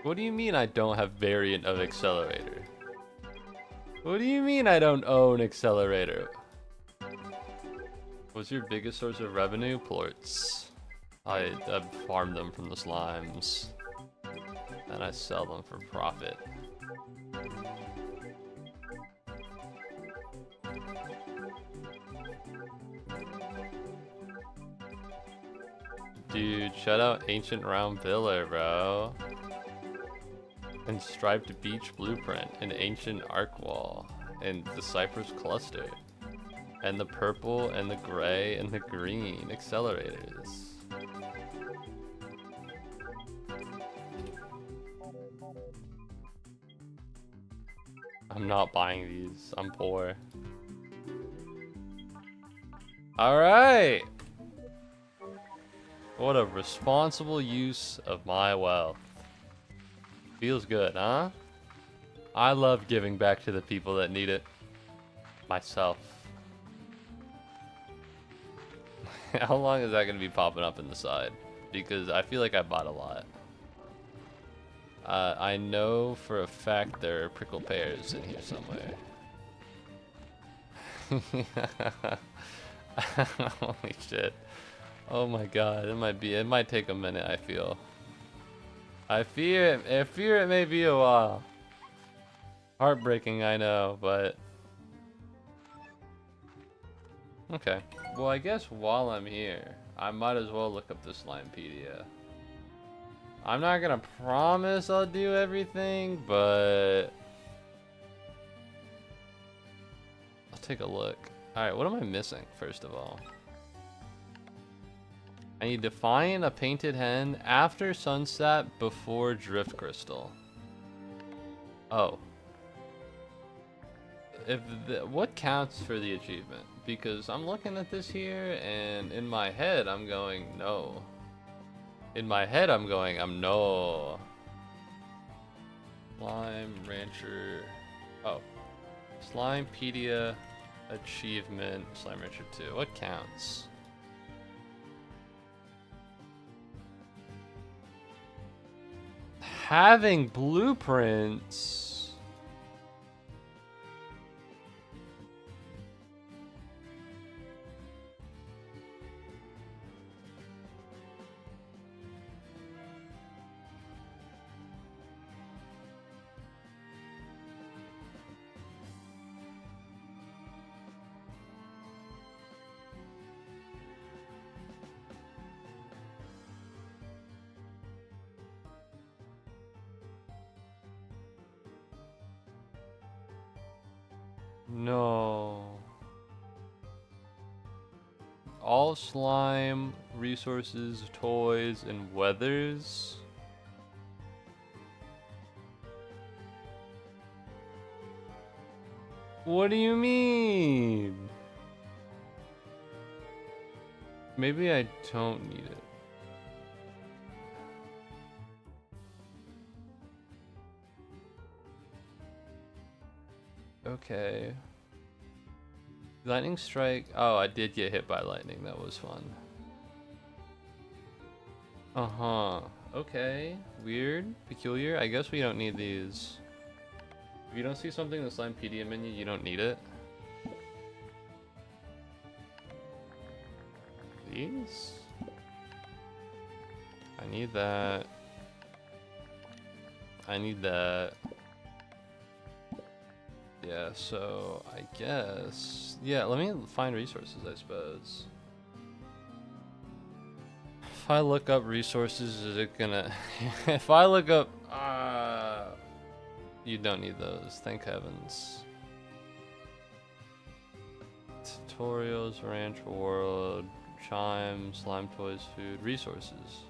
What do you mean I don't have variant of accelerator? What do you mean I don't own accelerator? What's your biggest source of revenue? Plorts. I farm them from the slimes. And I sell them for profit. Dude, shout out Ancient Round Pillar, bro. And striped beach blueprint, an ancient arc wall, and the cypress cluster, and the purple and the gray and the green accelerators. I'm not buying these. I'm poor. All right. What a responsible use of my wealth. Feels good, huh? I love giving back to the people that need it. Myself. How long is that going to be popping up in the side? Because I feel like I bought a lot. I know for a fact there are prickle pears in here somewhere. Holy shit. Oh my god, it might take a minute, I feel. I fear it may be a while. Heartbreaking, I know, but okay. Well, I guess while I'm here, I might as well look up the Slimepedia. I'm not gonna promise I'll do everything, but I'll take a look. Alright, what am I missing, first of all? I need to find a painted hen after sunset before drift crystal. Oh. What counts for the achievement? Because I'm looking at this here and in my head I'm going no. In my head I'm going no. Slime Rancher. Oh. Slimepedia achievement. Slime Rancher 2. What counts? Having blueprints. No. All slime, resources, toys, and weathers. What do you mean? Maybe I don't need it. Okay. Lightning strike. Oh, I did get hit by lightning. That was fun. Uh-huh. Okay. Weird. Peculiar. I guess we don't need these. If you don't see something in the Slimepedia menu, you don't need it. These? I need that. I need that. Yeah, so I guess, yeah, let me find resources, I suppose. If I look up resources, is it gonna, if I look up, you don't need those, thank heavens. Tutorials, Ranch World, Chime, Slime Toys, Food, Resources.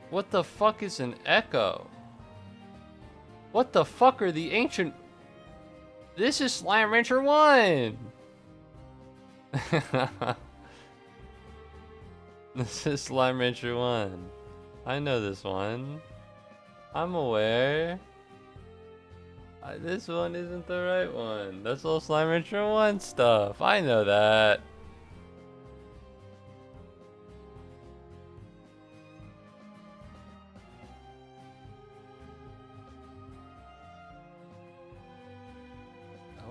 What the fuck is an echo? What the fuck are the ancient... This is Slime Rancher 1! This is Slime Rancher 1. I know this one. I'm aware. This one isn't the right one. That's all Slime Rancher 1 stuff. I know that.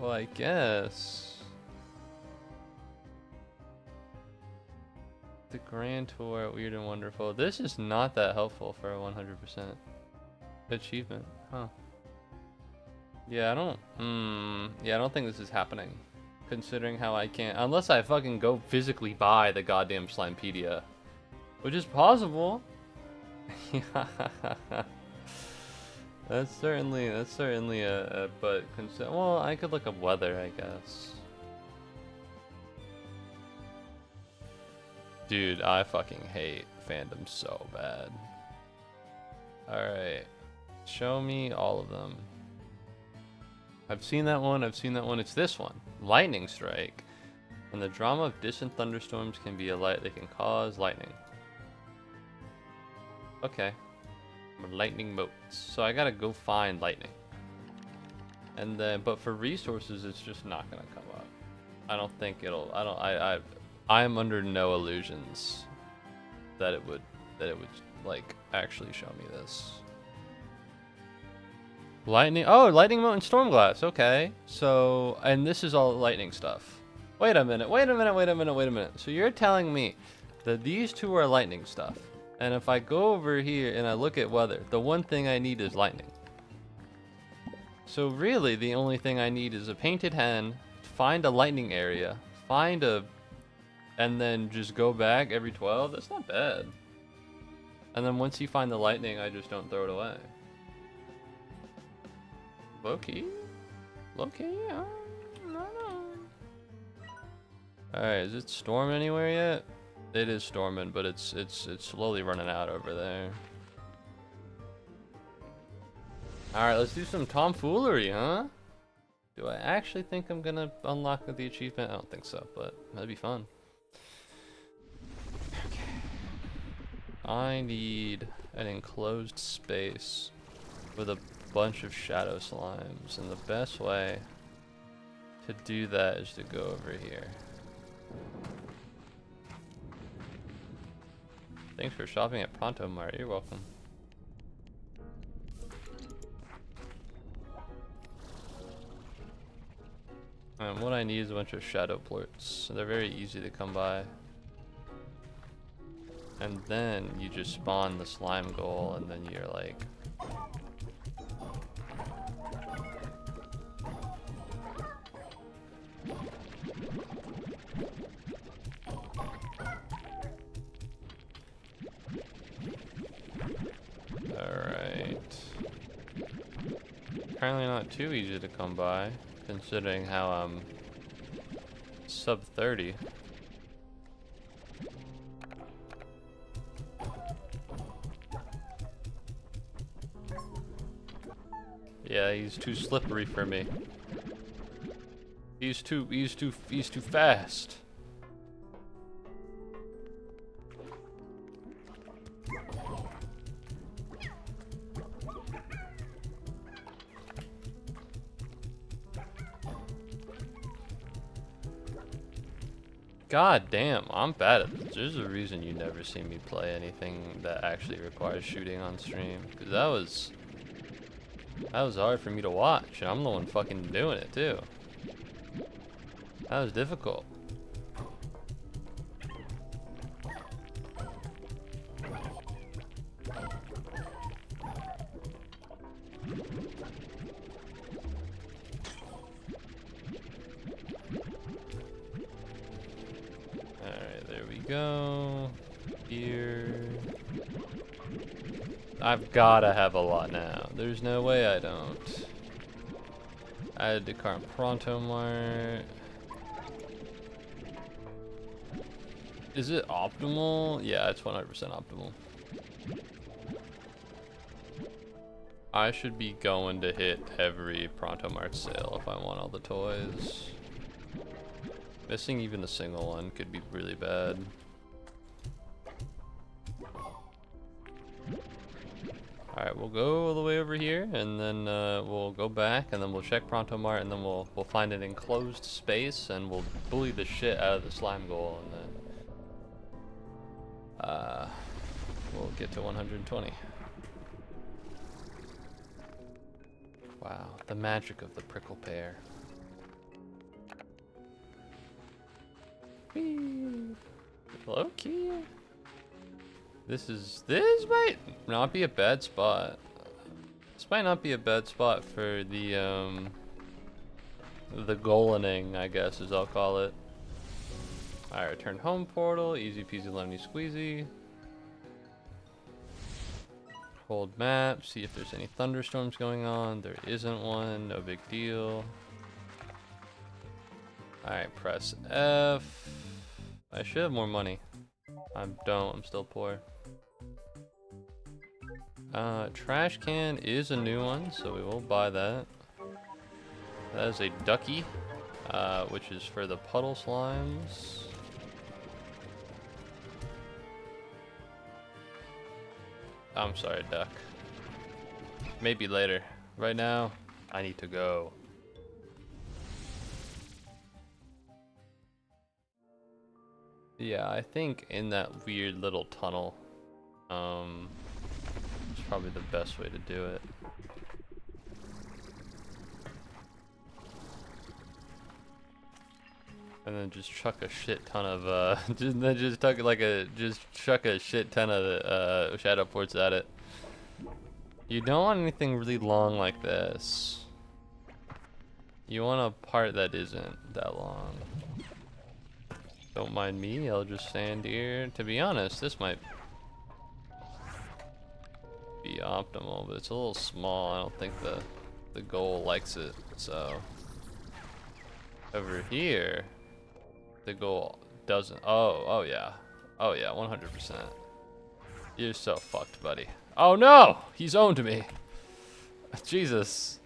Well, I guess. The Grand Tour, Weird and Wonderful. This is not that helpful for a 100% achievement, huh? Yeah, I don't think this is happening. Considering how I can't, unless I fucking go physically buy the goddamn Slimepedia. Which is possible. That's certainly but well, I could look up weather, I guess. Dude, I fucking hate fandom so bad. Alright. Show me all of them. I've seen that one, it's this one. Lightning strike. When the drama of distant thunderstorms can be they can cause lightning. Okay. Lightning motes. So I gotta go find lightning. And then, but for resources, it's just not gonna come up. I don't think it'll, I'm under no illusions that it would like actually show me this. Lightning, oh, lightning mote and storm glass. Okay. So, and this is all lightning stuff. Wait a minute. So you're telling me that these two are lightning stuff. And if I go over here and I look at weather, the one thing I need is lightning. So really, the only thing I need is a painted hen, find a lightning area, and then just go back every 12. That's not bad. And then once you find the lightning, I just don't throw it away. Low-key? Low-key? I don't know. Alright, is it storming anywhere yet? It is storming, but it's slowly running out over there. Alright, let's do some tomfoolery, huh? Do I actually think I'm gonna unlock the achievement? I don't think so, but that'd be fun. Okay. I need an enclosed space with a bunch of shadow slimes, and the best way to do that is to go over here. Thanks for shopping at Pronto Mart. You're welcome. What I need is a bunch of shadow plorts. They're very easy to come by. And then you just spawn the slime goal, and then you're like... Apparently not too easy to come by, considering how I'm sub 30. Yeah, he's too slippery for me. He's too fast. God damn, I'm bad at this. There's a reason you never see me play anything that actually requires shooting on stream. Because that was hard for me to watch, and I'm the one fucking doing it too. That was difficult. Go here. I've gotta have a lot now. There's no way I don't. Add to cart Pronto Mart. Is it optimal? Yeah, it's 100% optimal. I should be going to hit every Pronto Mart sale if I want all the toys. Missing even a single one could be really bad. Alright, we'll go all the way over here, and then we'll go back, and then we'll check Pronto Mart, and then we'll find an enclosed space, and we'll bully the shit out of the slime goal, and then we'll get to 120. Wow, the magic of the prickle pear. Whee! Low-key. This might not be a bad spot. This might not be a bad spot for the golening, I guess, as I'll call it. Alright, return home portal, easy peasy lemony squeezy. Hold map, see if there's any thunderstorms going on. There isn't one, no big deal. Alright, press F. I should have more money. I don't, I'm still poor. Trash can is a new one, so we will buy that. That is a ducky, which is for the puddle slimes. I'm sorry, duck. Maybe later. Right now, I need to go. Yeah, I think in that weird little tunnel, it's probably the best way to do it. And then just chuck a shit ton of chuck a shit ton of shadow ports at it. You don't want anything really long like this. You want a part that isn't that long. Don't mind me, I'll just stand here. To be honest, this might be optimal, but it's a little small. I don't think the goal likes it. So over here, the goal doesn't. Oh yeah. Oh yeah, 100%. You're so fucked, buddy. Oh no! He's owned me. Jesus.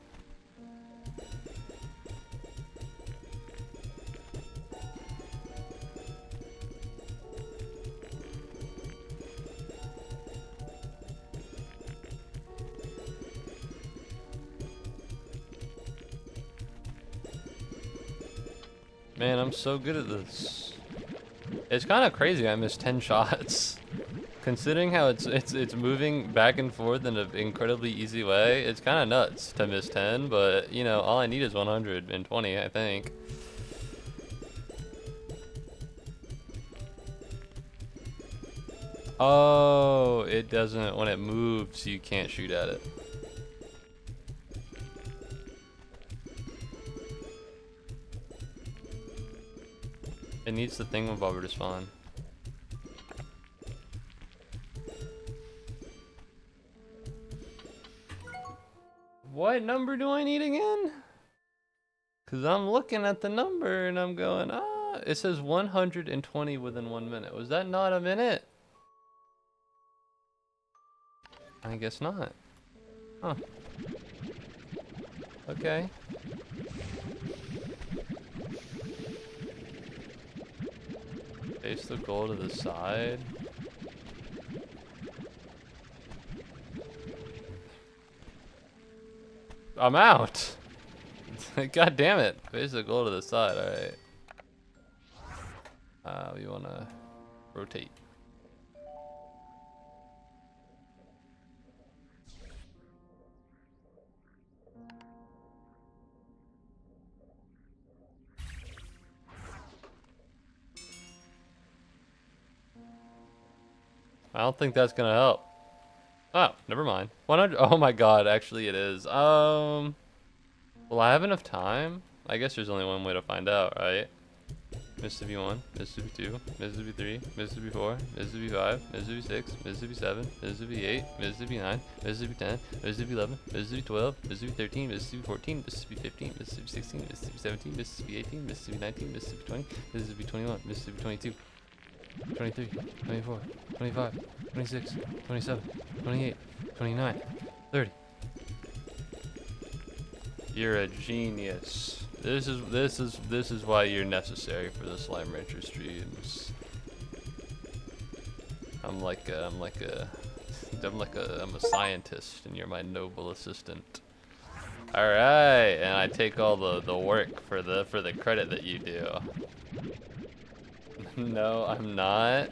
Man, I'm so good at this. It's kind of crazy I missed 10 shots. Considering how it's moving back and forth in an incredibly easy way, it's kind of nuts to miss 10, but you know, all I need is 120, I think. Oh, it doesn't, when it moves, you can't shoot at it. It needs the thingamabobber to spawn. What number do I need again? Cause I'm looking at the number and I'm going, it says 120 within 1 minute. Was that not a minute? I guess not. Huh. Okay. Face the goal to the side. I'm out. God damn it. Face the goal to the side. Alright. We wanna rotate. I don't think that's gonna help. Oh, never mind. 100. Oh my god, actually it is. Will I have enough time? I guess there's only one way to find out, right? Mississippi 1, Mississippi 2, Mississippi 3, Mississippi 4, Mississippi 5, Mississippi 6, Mississippi 7, Mississippi 8, Mississippi 9, Mississippi 10, Mississippi 11, Mississippi 12, Mississippi 13, Mississippi 14, Mississippi 15, Mississippi 16, Mississippi 17, Mississippi 18, Mississippi 19, Mississippi 20, Mississippi 21, Mississippi 22, 23, 24, 25, 26, 27, 28, 29, 30. You're a genius. This is why you're necessary for the Slime Rancher streams. I'm a scientist and you're my noble assistant. All right, and I take all the work for the credit that you do. No, I'm not.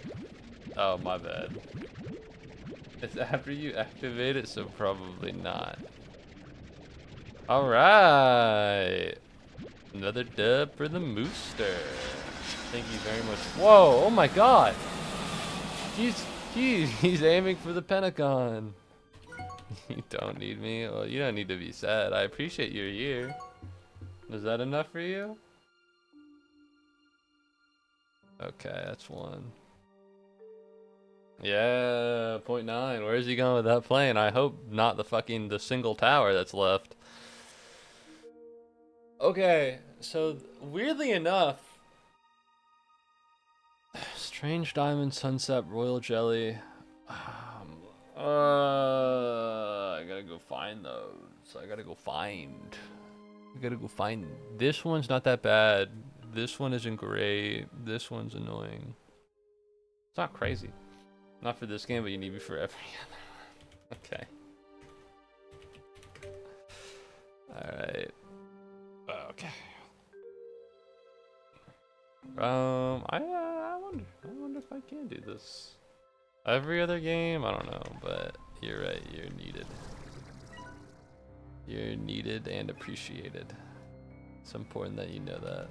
Oh, my bad. It's after you activate it, so probably not. All right. Another dub for the Mooster. Thank you very much. Whoa, oh my god. He's aiming for the Pentagon. You don't need me? Well, you don't need to be sad. I appreciate your year. Is that enough for you? Okay, that's one. Yeah, point 0.9. Where's he going with that plane? I hope not the single tower that's left. Okay, so weirdly enough, Strange Diamond, Sunset, Royal Jelly. I gotta go find those. I gotta go find. This one's not that bad. This one isn't great. This one's annoying. It's not crazy. Not for this game, but you need me for every other one. Okay. Alright. Okay. I wonder if I can do this. Every other game, I don't know, but you're right, you're needed. You're needed and appreciated. It's important that you know that.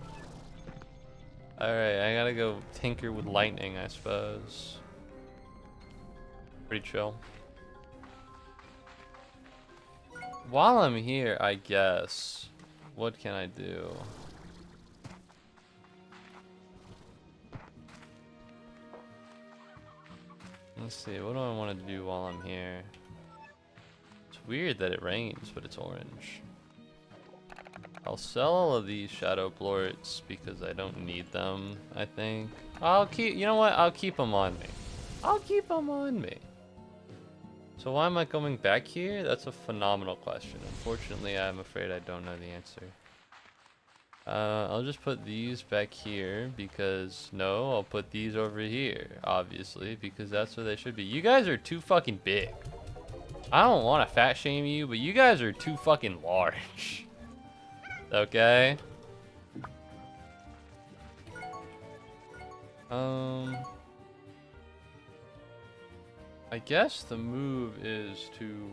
Alright, I gotta go tinker with lightning, I suppose. Pretty chill. While I'm here, I guess, what can I do? Let's see, what do I want to do while I'm here? It's weird that it rains, but it's orange. I'll sell all of these shadow plorts because I don't need them, I think. You know what? I'll keep them on me. I'll keep them on me. So why am I going back here? That's a phenomenal question. Unfortunately, I'm afraid I don't know the answer. I'll just put these back here because I'll put these over here, obviously, because that's where they should be. You guys are too fucking big. I don't want to fat shame you, but you guys are too fucking large. Okay? I guess the move is to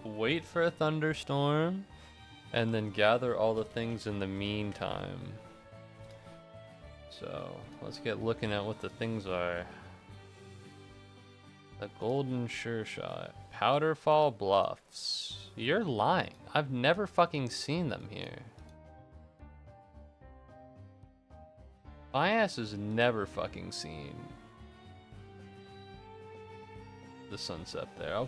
wait for a thunderstorm and then gather all the things in the meantime. So let's get looking at what the things are. The Golden Sure Shot. Powderfall Bluffs. You're lying. I've never fucking seen them here. My ass has never fucking seen the sunset there. I'll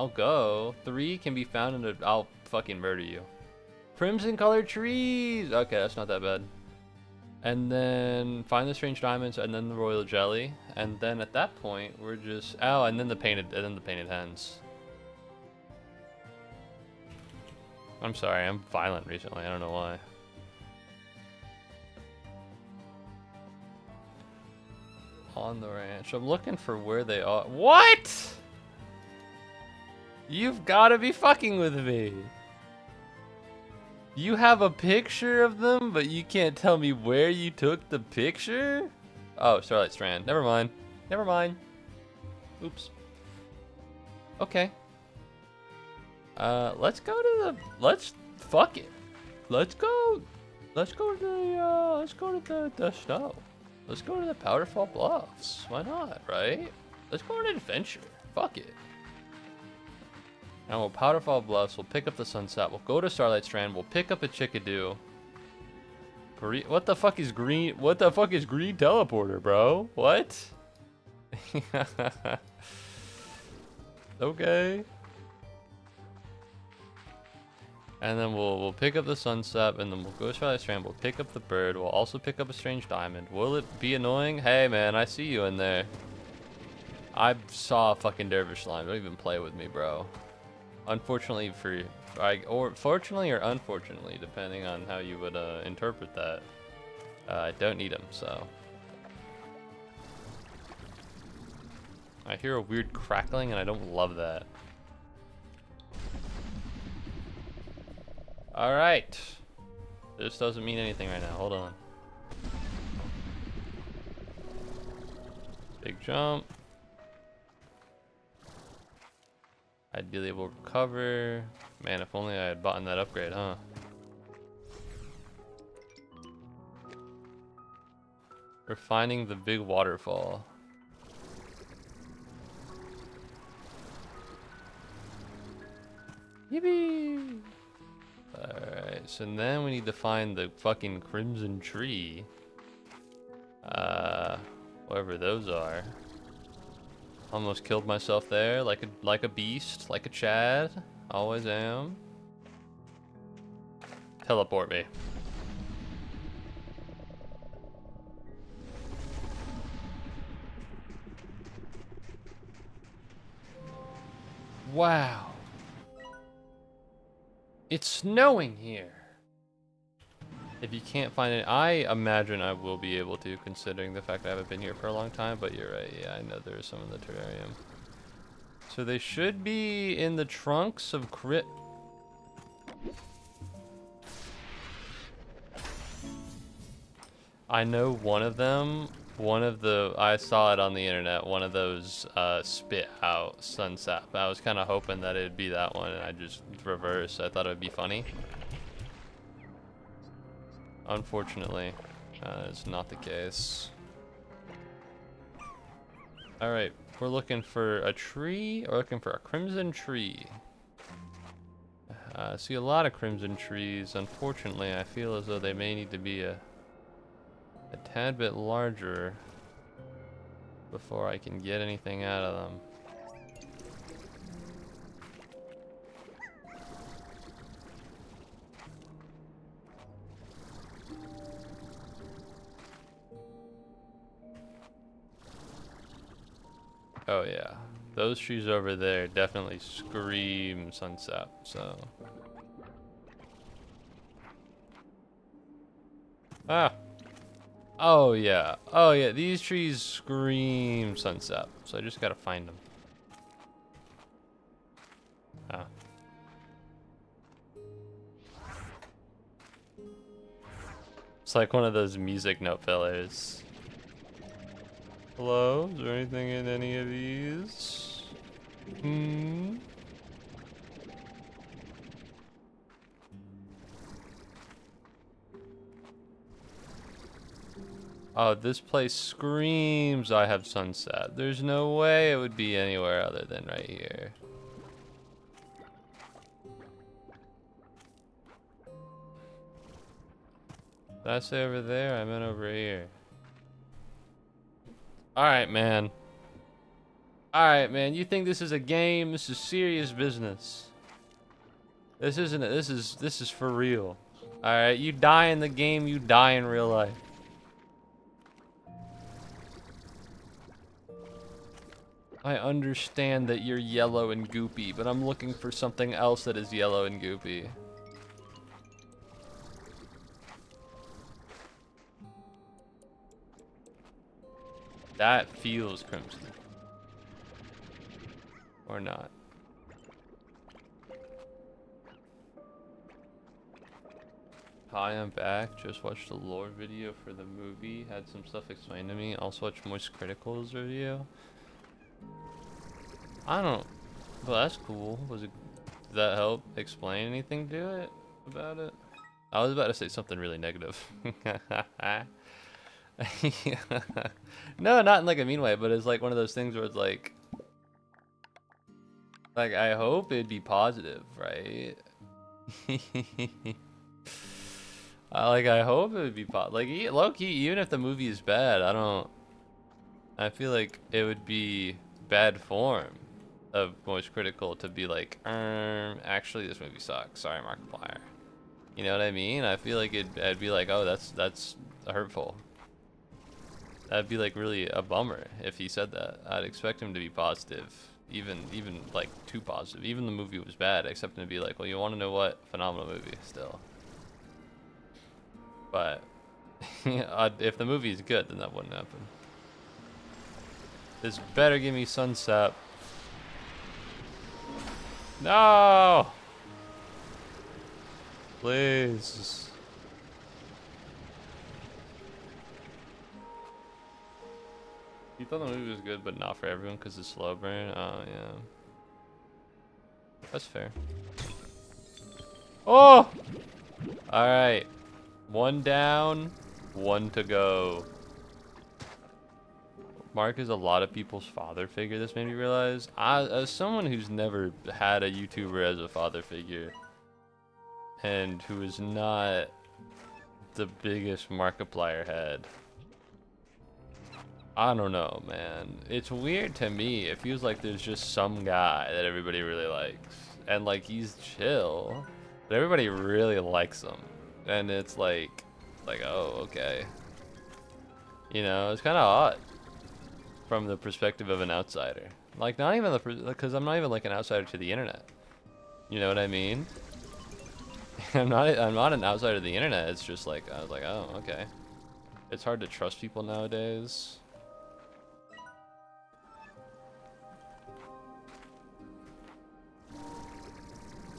go. 3 can be found in a... I'll fucking murder you. Crimson colored trees! Okay, that's not that bad. And then find the strange diamonds and then the royal jelly. And then at that point, we're just... Oh, and then the painted hens. I'm sorry, I'm violent recently. I don't know why. On the ranch. I'm looking for where they are. What? You've got to be fucking with me. You have a picture of them, but you can't tell me where you took the picture? Oh, Starlight Strand. Never mind. Never mind. Oops. Okay. Let's go to the... Fuck it. Let's go to the snow. Let's go to the Powderfall Bluffs. Why not, right? Let's go on an adventure. Fuck it. Now we'll Powderfall Bluffs. We'll pick up the sunset. We'll go to Starlight Strand. We'll pick up a chickadee. What the fuck is green? What the fuck is green teleporter, bro? What? Okay. And then we'll pick up the sunset, and then we'll go to Starlight Strand. We'll pick up the bird. We'll also pick up a strange diamond. Will it be annoying? Hey, man, I see you in there. I saw a fucking dervish slime. Don't even play with me, bro. Unfortunately or fortunately or unfortunately, depending on how you would interpret that, I don't need him, so. I hear a weird crackling, and I don't love that. Alright. This doesn't mean anything right now. Hold on. Big jump. Ideally able to recover. Man, if only I had bought that upgrade, huh? We're finding the big waterfall. Yippee! Alright, so then we need to find the fucking crimson tree. Whatever those are. Almost killed myself there, like a beast, like a Chad. Always am. Teleport me. Wow. It's snowing here. If you can't find it, I imagine I will be able to, considering the fact I haven't been here for a long time, but you're right, yeah, I know there's some in the terrarium. So they should be in the trunks of crit. I know one of them, I saw it on the internet, one of those spit out sunset. I was kind of hoping that it'd be that one, and I just reversed. I thought it would be funny. Unfortunately, it's not the case. Alright, we're looking for a tree, or looking for a crimson tree. I see a lot of crimson trees. Unfortunately, I feel as though they may need to be a tad bit larger before I can get anything out of them. Oh yeah, those trees over there definitely scream sunset, so. Ah. Oh yeah, these trees scream sunset, so I just gotta find them. Ah. It's like one of those music note fillers. Hello? Is there anything in any of these? Oh, this place screams I have sunset. There's no way it would be anywhere other than right here. Did I say over there? I meant over here. Alright, man. Alright, man. You think this is a game? This is serious business. This isn't it. This is for real. Alright, you die in the game, you die in real life. I understand that you're yellow and goopy, but I'm looking for something else that is yellow and goopy. That feels crimson. Or not. Hi, I'm back. Just watched the lore video for the movie. Had some stuff explained to me. Also watched Moist Critical's review. I don't... Well, that's cool. Did that help explain anything to it? About it? I was about to say something really negative. No, not in like a mean way, but it's like one of those things where it's like I hope it'd be positive, right? I hope it would be like low-key, even if the movie is bad, I feel like it would be bad form of Most Critical to be like, actually this movie sucks, sorry Markiplier. You know what I mean? I feel like I'd be like, oh, that's hurtful. That'd be like really a bummer if he said that. I'd expect him to be positive, even like too positive. Even the movie was bad, I expect him to be like, well, you want to know what? Phenomenal movie still. But if the movie is good, then that wouldn't happen. This better give me sunset. No! Please. You thought the movie was good, but not for everyone because it's slow burn? Oh, yeah. That's fair. Oh! Alright. One down, one to go. Mark is a lot of people's father figure, this made me realize. As someone who's never had a YouTuber as a father figure, and who is not the biggest Markiplier head, I don't know, man. It's weird to me. It feels like there's just some guy that everybody really likes. And like he's chill, but everybody really likes him. And it's like oh, okay. You know, it's kind of odd from the perspective of an outsider. Like not even because I'm not even like an outsider to the internet. You know what I mean? I'm not an outsider to the internet. It's just like I was like, oh, okay. It's hard to trust people nowadays.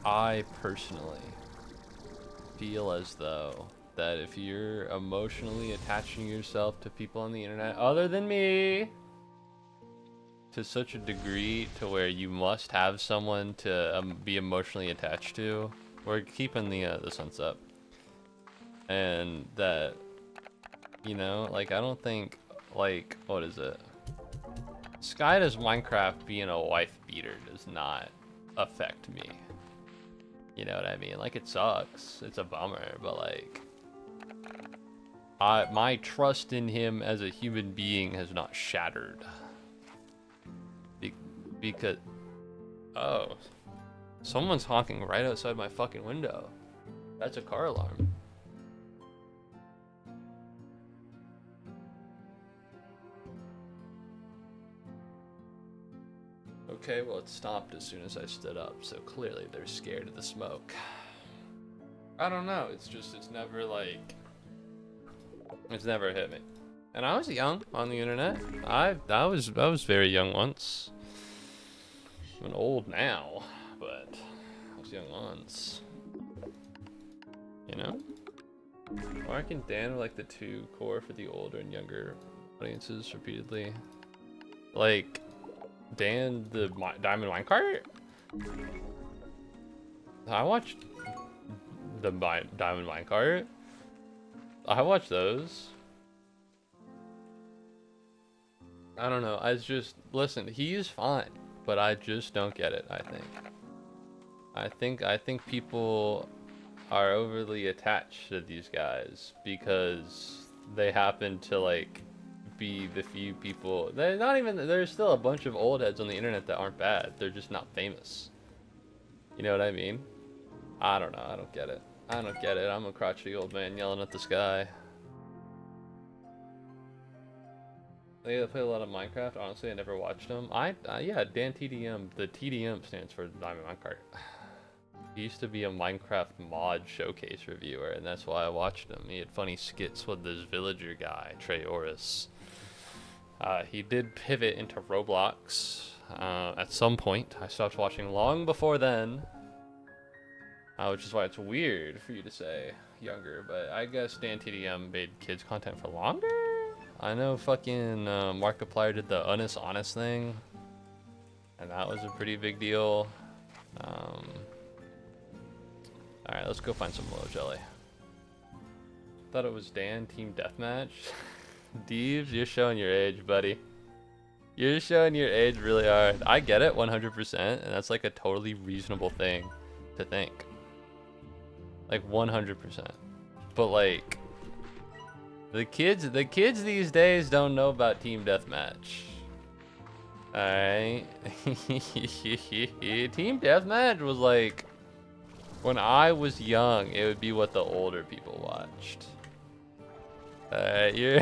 I personally feel as though that if you're emotionally attaching yourself to people on the internet other than me to such a degree to where you must have someone to be emotionally attached to, we're keeping the sun's up, and that, you know, like I don't think, like, what is it, Sky does Minecraft being a wife beater does not affect me. You know what I mean? Like, it sucks. It's a bummer, but like, my trust in him as a human being has not shattered. Because, oh, someone's honking right outside my fucking window. That's a car alarm. Okay, well, it stopped as soon as I stood up, so clearly they're scared of the smoke. I don't know, it's never like, it's never hit me. And I was young on the internet. I was very young once. I'm old now, but I was young once. You know? Mark and Dan are like the two core for the older and younger audiences repeatedly. Like, Dan, the Diamond Minecart? I watched the Diamond Minecart. I watched those. I don't know. Listen, he's fine, but I just don't get it, I think people are overly attached to these guys because they happen to like be the few people. There's still a bunch of old heads on the internet that aren't bad. They're just not famous. You know what I mean? I don't know. I don't get it. I'm a crotchety old man yelling at the sky. They play a lot of Minecraft. Honestly, I never watched them. Yeah, Dan TDM. The TDM stands for Diamond Minecart. He used to be a Minecraft mod showcase reviewer, and that's why I watched him. He had funny skits with this villager guy, Treoris. He did pivot into Roblox at some point. I stopped watching long before then, which is why it's weird for you to say younger, but I guess Dan TDM made kids content for longer? I know fucking Markiplier did the honest thing, and that was a pretty big deal. Alright, let's go find some low jelly. Thought it was Dan Team Deathmatch. Deeves, you're showing your age, buddy. You're showing your age really hard. I get it 100%, and that's like a totally reasonable thing to think. Like 100%. But like, the kids these days don't know about Team Deathmatch. Alright. Team Deathmatch was like, when I was young, it would be what the older people watched. You're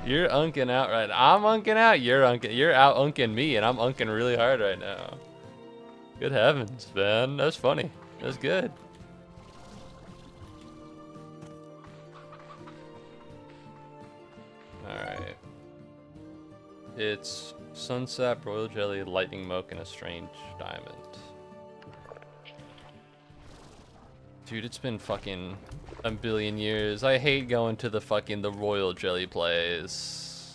you're unking out right now. I'm unking out, you're out unking me, and I'm unking really hard right now. Good heavens, man. That's funny. That's good. Alright. It's Sunsap, Royal Jelly, Lightning Moke, and a Strange Diamond. Dude, it's been fucking a billion years. I hate going to the Royal Jelly plays.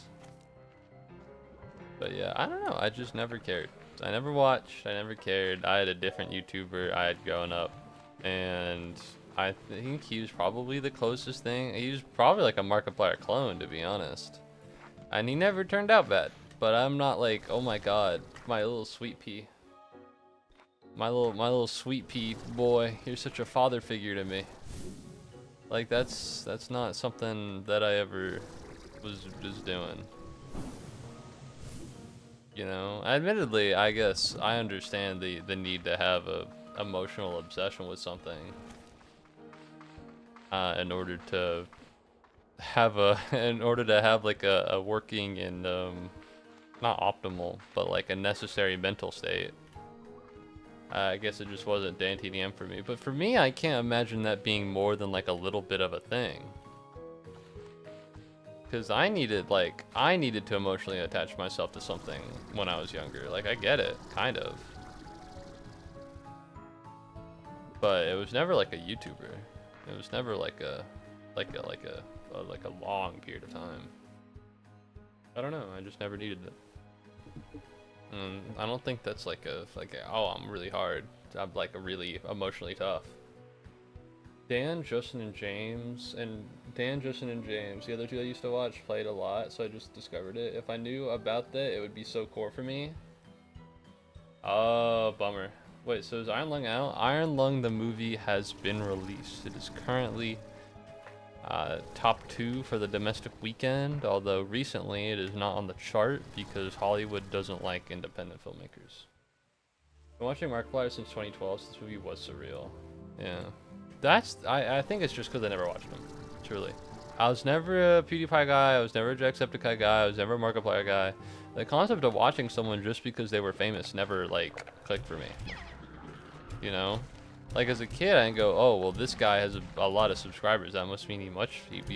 But yeah, I don't know. I just never cared. I never watched. I never cared. I had a different YouTuber I had growing up. And I think he was probably the closest thing. He was probably like a Markiplier clone, to be honest. And he never turned out bad. But I'm not like, oh my god, my little sweet pea. My little sweet pea boy, you're such a father figure to me. Like that's not something that I ever was doing. You know, admittedly, I guess I understand the need to have a emotional obsession with something in order to have like a working and not optimal, but like a necessary mental state. I guess it just wasn't Dan TDM for me, but for me, I can't imagine that being more than like a little bit of a thing. Because I needed to emotionally attach myself to something when I was younger. Like, I get it, kind of. But it was never like a YouTuber. It was never like a long period of time. I don't know, I just never needed it. I don't think that's like oh, I'm really hard. I'm like a really emotionally tough. Dan, Justin, and James, the other two I used to watch, played a lot, so I just discovered it. If I knew about that, it would be so core for me. Oh, bummer. Wait, so is Iron Lung out? Iron Lung, the movie, has been released. It is currently top 2 for the domestic weekend, although recently it is not on the chart because Hollywood doesn't like independent filmmakers. I've been watching Markiplier since 2012, so this movie was surreal. Yeah. I think it's just because I never watched him, truly. I was never a PewDiePie guy, I was never a Jacksepticeye guy, I was never a Markiplier guy. The concept of watching someone just because they were famous never, like, clicked for me. You know? Like, as a kid, I go, oh, well, this guy has a lot of subscribers, that must mean he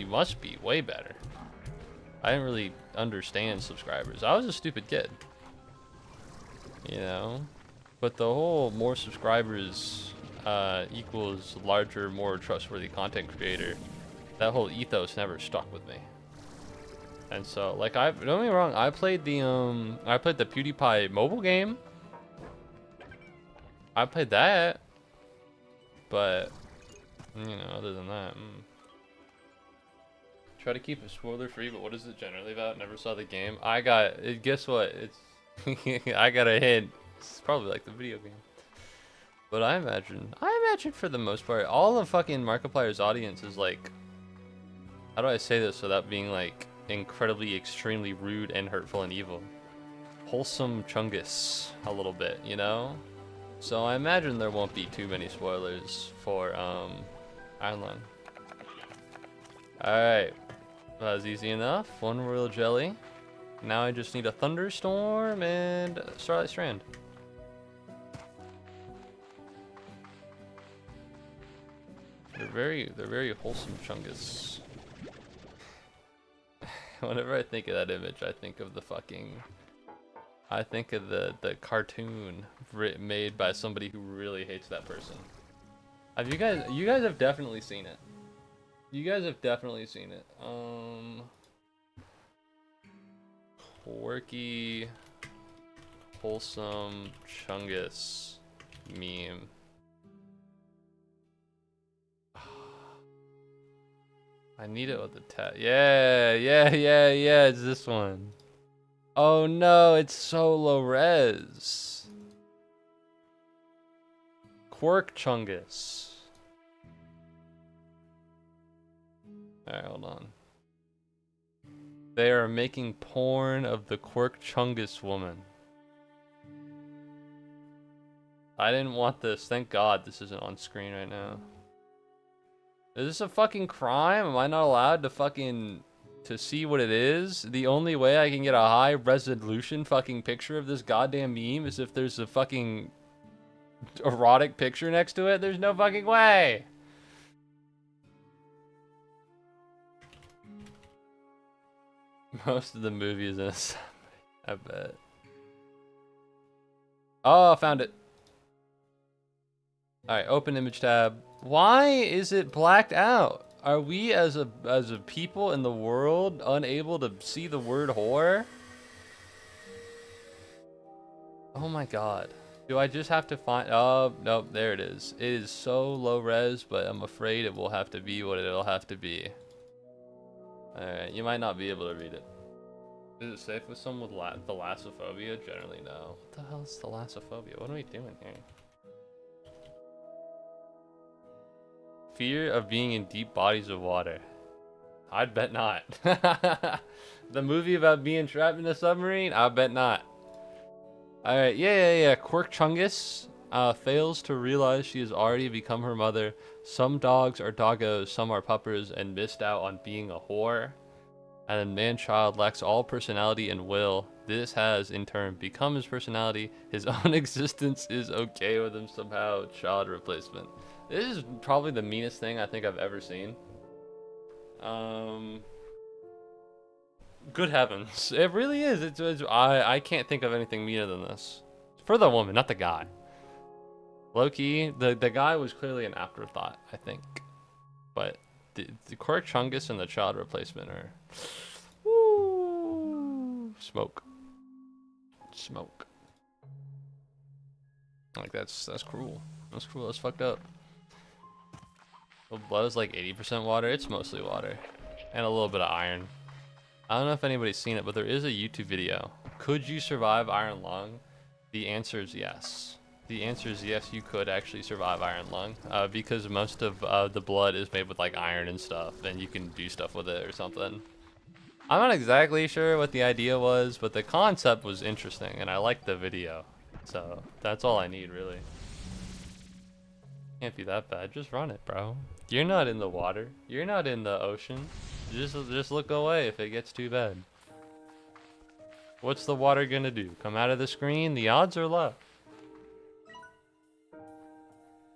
must be way better. I didn't really understand subscribers. I was a stupid kid. You know? But the whole more subscribers equals larger, more trustworthy content creator, that whole ethos never stuck with me. And so, like, don't get me wrong, I played the PewDiePie mobile game. I played that, but you know, other than that, try to keep it spoiler free. But what is it generally about? Never saw the game. Guess what? It's I got a hint. It's probably like the video game. But I imagine for the most part, all of fucking Markiplier's audience is like, how do I say this without being like incredibly, extremely rude and hurtful and evil? Wholesome Chungus, a little bit, you know? So I imagine there won't be too many spoilers for Iron Lung. Alright, that was easy enough. One royal jelly. Now I just need a thunderstorm and Starlight Strand. They're very wholesome Chungus. Whenever I think of that image, I think of the cartoon made by somebody who really hates that person. You guys have definitely seen it. You guys have definitely seen it. Quirky, wholesome Chungus meme. I need it with the tab. Yeah, it's this one. Oh no, it's so low res. Quirk Chungus. Alright, hold on. They are making porn of the Quirk Chungus woman. I didn't want this. Thank God this isn't on screen right now. Is this a fucking crime? Am I not allowed to see what it is? The only way I can get a high resolution fucking picture of this goddamn meme is if there's a fucking erotic picture next to it. There's no fucking way. Most of the movie is in a I bet. Oh, I found it. Alright, open image tab. Why is it blacked out? Are we as a people in the world unable to see the word whore? Oh my god. Do I just have to find... Oh, nope, there it is. It is so low res, but I'm afraid it will have to be what it'll have to be. Alright, you might not be able to read it. Is it safe with someone with thalassophobia? Generally, no. What the hell is thalassophobia? What are we doing here? Fear of being in deep bodies of water. I'd bet not. The movie about being trapped in a submarine? I bet not. Alright, yeah. Quirk Chungus fails to realize she has already become her mother. Some dogs are doggos, some are puppers, and missed out on being a whore. And then man-child lacks all personality and will. This has, in turn, become his personality. His own existence is okay with him somehow. Child replacement. This is probably the meanest thing I think I've ever seen. Good heavens. It really is. I can't think of anything meaner than this. For the woman, not the guy. Low-key, the guy was clearly an afterthought, I think. But the Quirk Chungus and the child replacement are... Woo! Smoke. Like, that's cruel. That's cruel. That's fucked up. The blood is like 80% water. It's mostly water. And a little bit of iron. I don't know if anybody's seen it, but there is a YouTube video. Could you survive iron lung? The answer is yes. The answer is yes, you could actually survive iron lung. Because most of the blood is made with like iron and stuff, and you can do stuff with it or something. I'm not exactly sure what the idea was, but the concept was interesting, and I liked the video. So that's all I need, really. Can't be that bad. Just run it, bro. You're not in the water. You're not in the ocean. Just look away if it gets too bad. What's the water gonna do? Come out of the screen? The odds are low.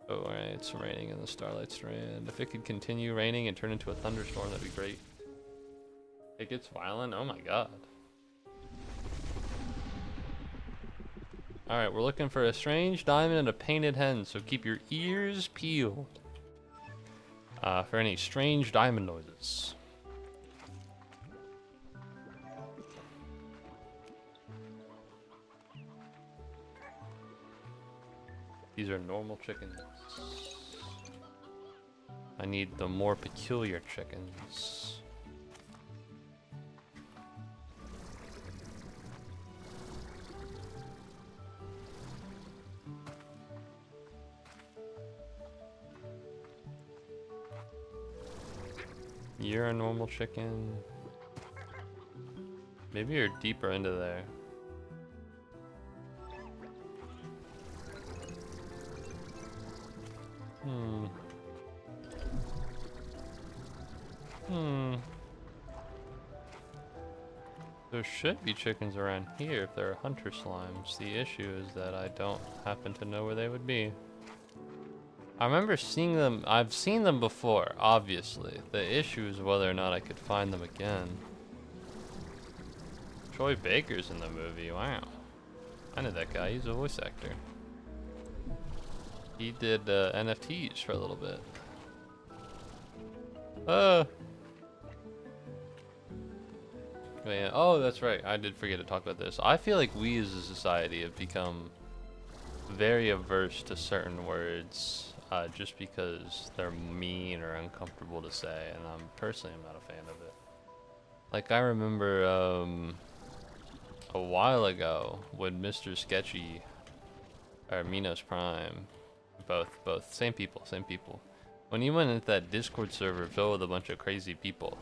Oh, alright, it's raining in the Starlight Strand. If it could continue raining and turn into a thunderstorm, that'd be great. It gets violent? Oh my god. Alright, we're looking for a strange diamond and a painted hen, so keep your ears peeled for any strange diamond noises. These are normal chickens. I need the more peculiar chickens. You're a normal chicken. Maybe you're deeper into there. There should be chickens around here if there are hunter slimes. The issue is that I don't happen to know where they would be. I remember seeing them. I've seen them before, obviously. The issue is whether or not I could find them again. Troy Baker's in the movie. Wow. I know that guy. He's a voice actor. He did NFTs for a little bit. Man. Oh, that's right. I did forget to talk about this. I feel like we as a society have become very averse to certain words just because they're mean or uncomfortable to say, and personally I'm not a fan of it. Like, I remember a while ago when Mr. Sketchy or Minos Prime, both same people, when he went into that Discord server filled with a bunch of crazy people,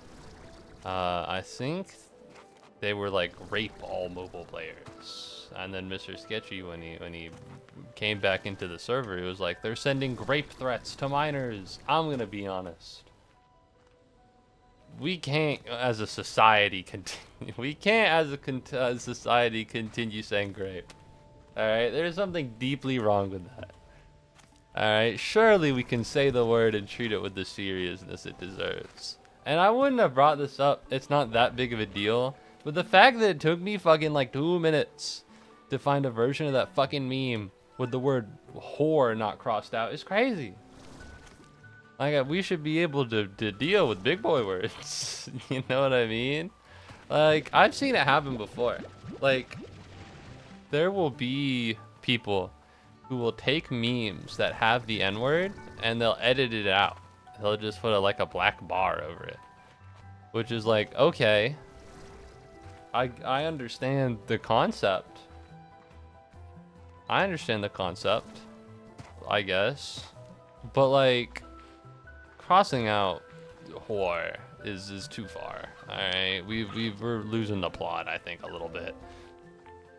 I think they were like rape all mobile players. And then Mr. Sketchy, when he came back into the server, he was like, they're sending rape threats to minors. I'm gonna be honest. We can't, as a society, continue. We can't, as a society, continue saying rape. All right, there's something deeply wrong with that. All right, surely we can say the word and treat it with the seriousness it deserves. And I wouldn't have brought this up. It's not that big of a deal. But the fact that it took me fucking like 2 minutes to find a version of that fucking meme with the word whore not crossed out is crazy. Like, we should be able to deal with big boy words. You know what I mean? Like, I've seen it happen before. Like, there will be people who will take memes that have the N-word and they'll edit it out. They'll just put like a black bar over it. Which is like, okay. I understand the concept. I guess. But like, crossing out whore is too far. All right, we're losing the plot, I think, a little bit.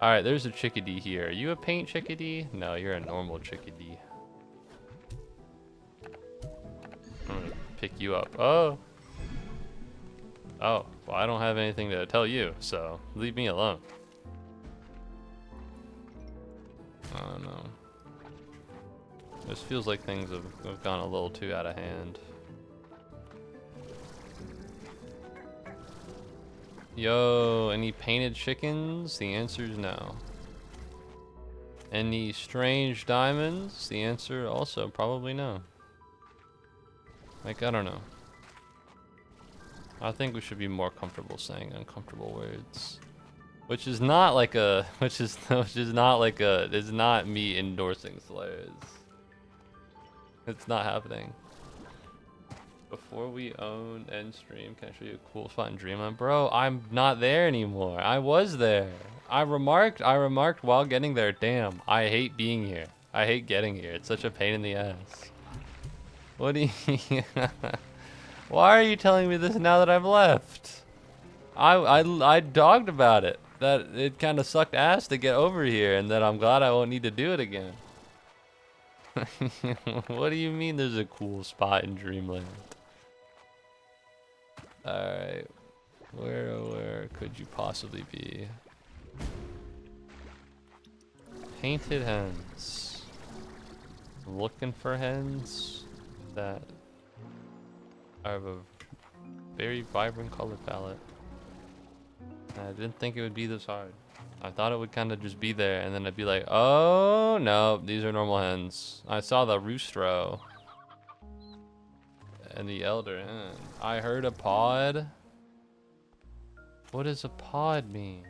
All right, there's a chickadee here. Are you a paint chickadee? No, you're a normal chickadee. I'm gonna pick you up. Oh. Oh, well, I don't have anything to tell you, so leave me alone. I don't know. This feels like things have gone a little too out of hand. Yo, any painted chickens? The answer is no. Any strange diamonds? The answer also probably no. Like, I don't know. I think we should be more comfortable saying uncomfortable words. Which is not like a, which is not like a, it's not me endorsing slurs. It's not happening. Before we own end stream, can I show you a cool spot in Dreamland? Bro, I'm not there anymore. I was there. I remarked while getting there, damn, I hate being here. I hate getting here. It's such a pain in the ass. What do you, why are you telling me this now that I've left? I dogged about it. That it kind of sucked ass to get over here and that I'm glad I won't need to do it again. What do you mean there's a cool spot in Dreamland? Alright. Where could you possibly be? Painted hens. I'm looking for hens that have a very vibrant color palette. I didn't think it would be this hard. I thought it would kind of just be there and then I'd be like, oh no, these are normal hens. I saw the roostro and the elder hen. I heard a pod. What does a pod mean?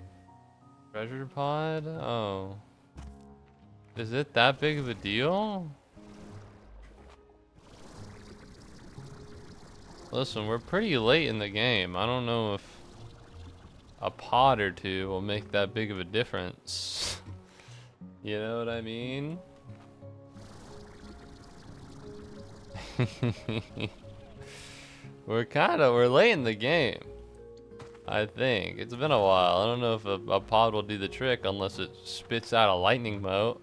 Treasure pod? Oh. Is it that big of a deal? Listen, we're pretty late in the game. I don't know if a pod or two will make that big of a difference. You know what I mean? We're late in the game. I think. It's been a while. I don't know if a pod will do the trick unless it spits out a lightning mote.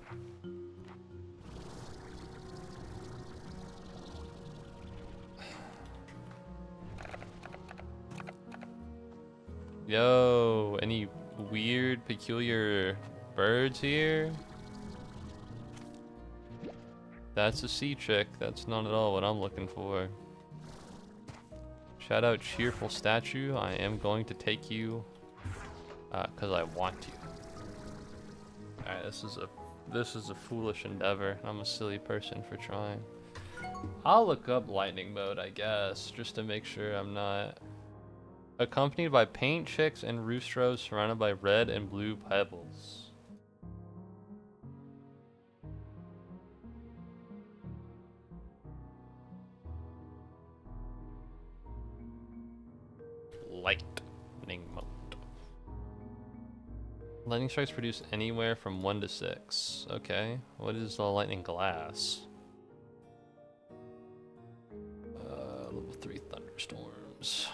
Yo, any weird, peculiar birds here? That's a sea chick. That's not at all what I'm looking for. Shout out cheerful statue. I am going to take you because I want to. Alright, this is a foolish endeavor. I'm a silly person for trying. I'll look up lightning mode, I guess, just to make sure I'm not. Accompanied by paint chicks and roostros surrounded by red and blue pebbles. Lightning mode. Lightning strikes produce anywhere from 1 to 6. Okay, what is the lightning glass? Level 3 thunderstorms.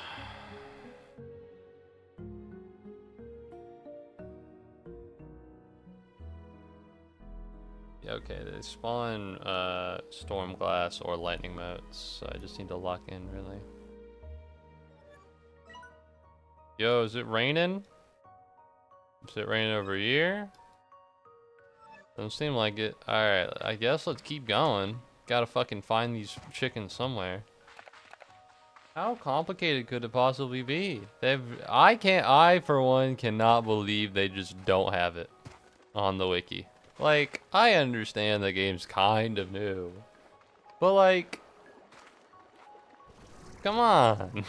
Yeah, okay, they spawn storm glass or lightning motes, so I just need to lock in, really. Yo, is it raining? Is it raining over here? Doesn't seem like it. Alright, I guess let's keep going. Gotta fucking find these chickens somewhere. How complicated could it possibly be? I for one cannot believe they just don't have it on the wiki. Like, I understand the game's kind of new, but like, come on.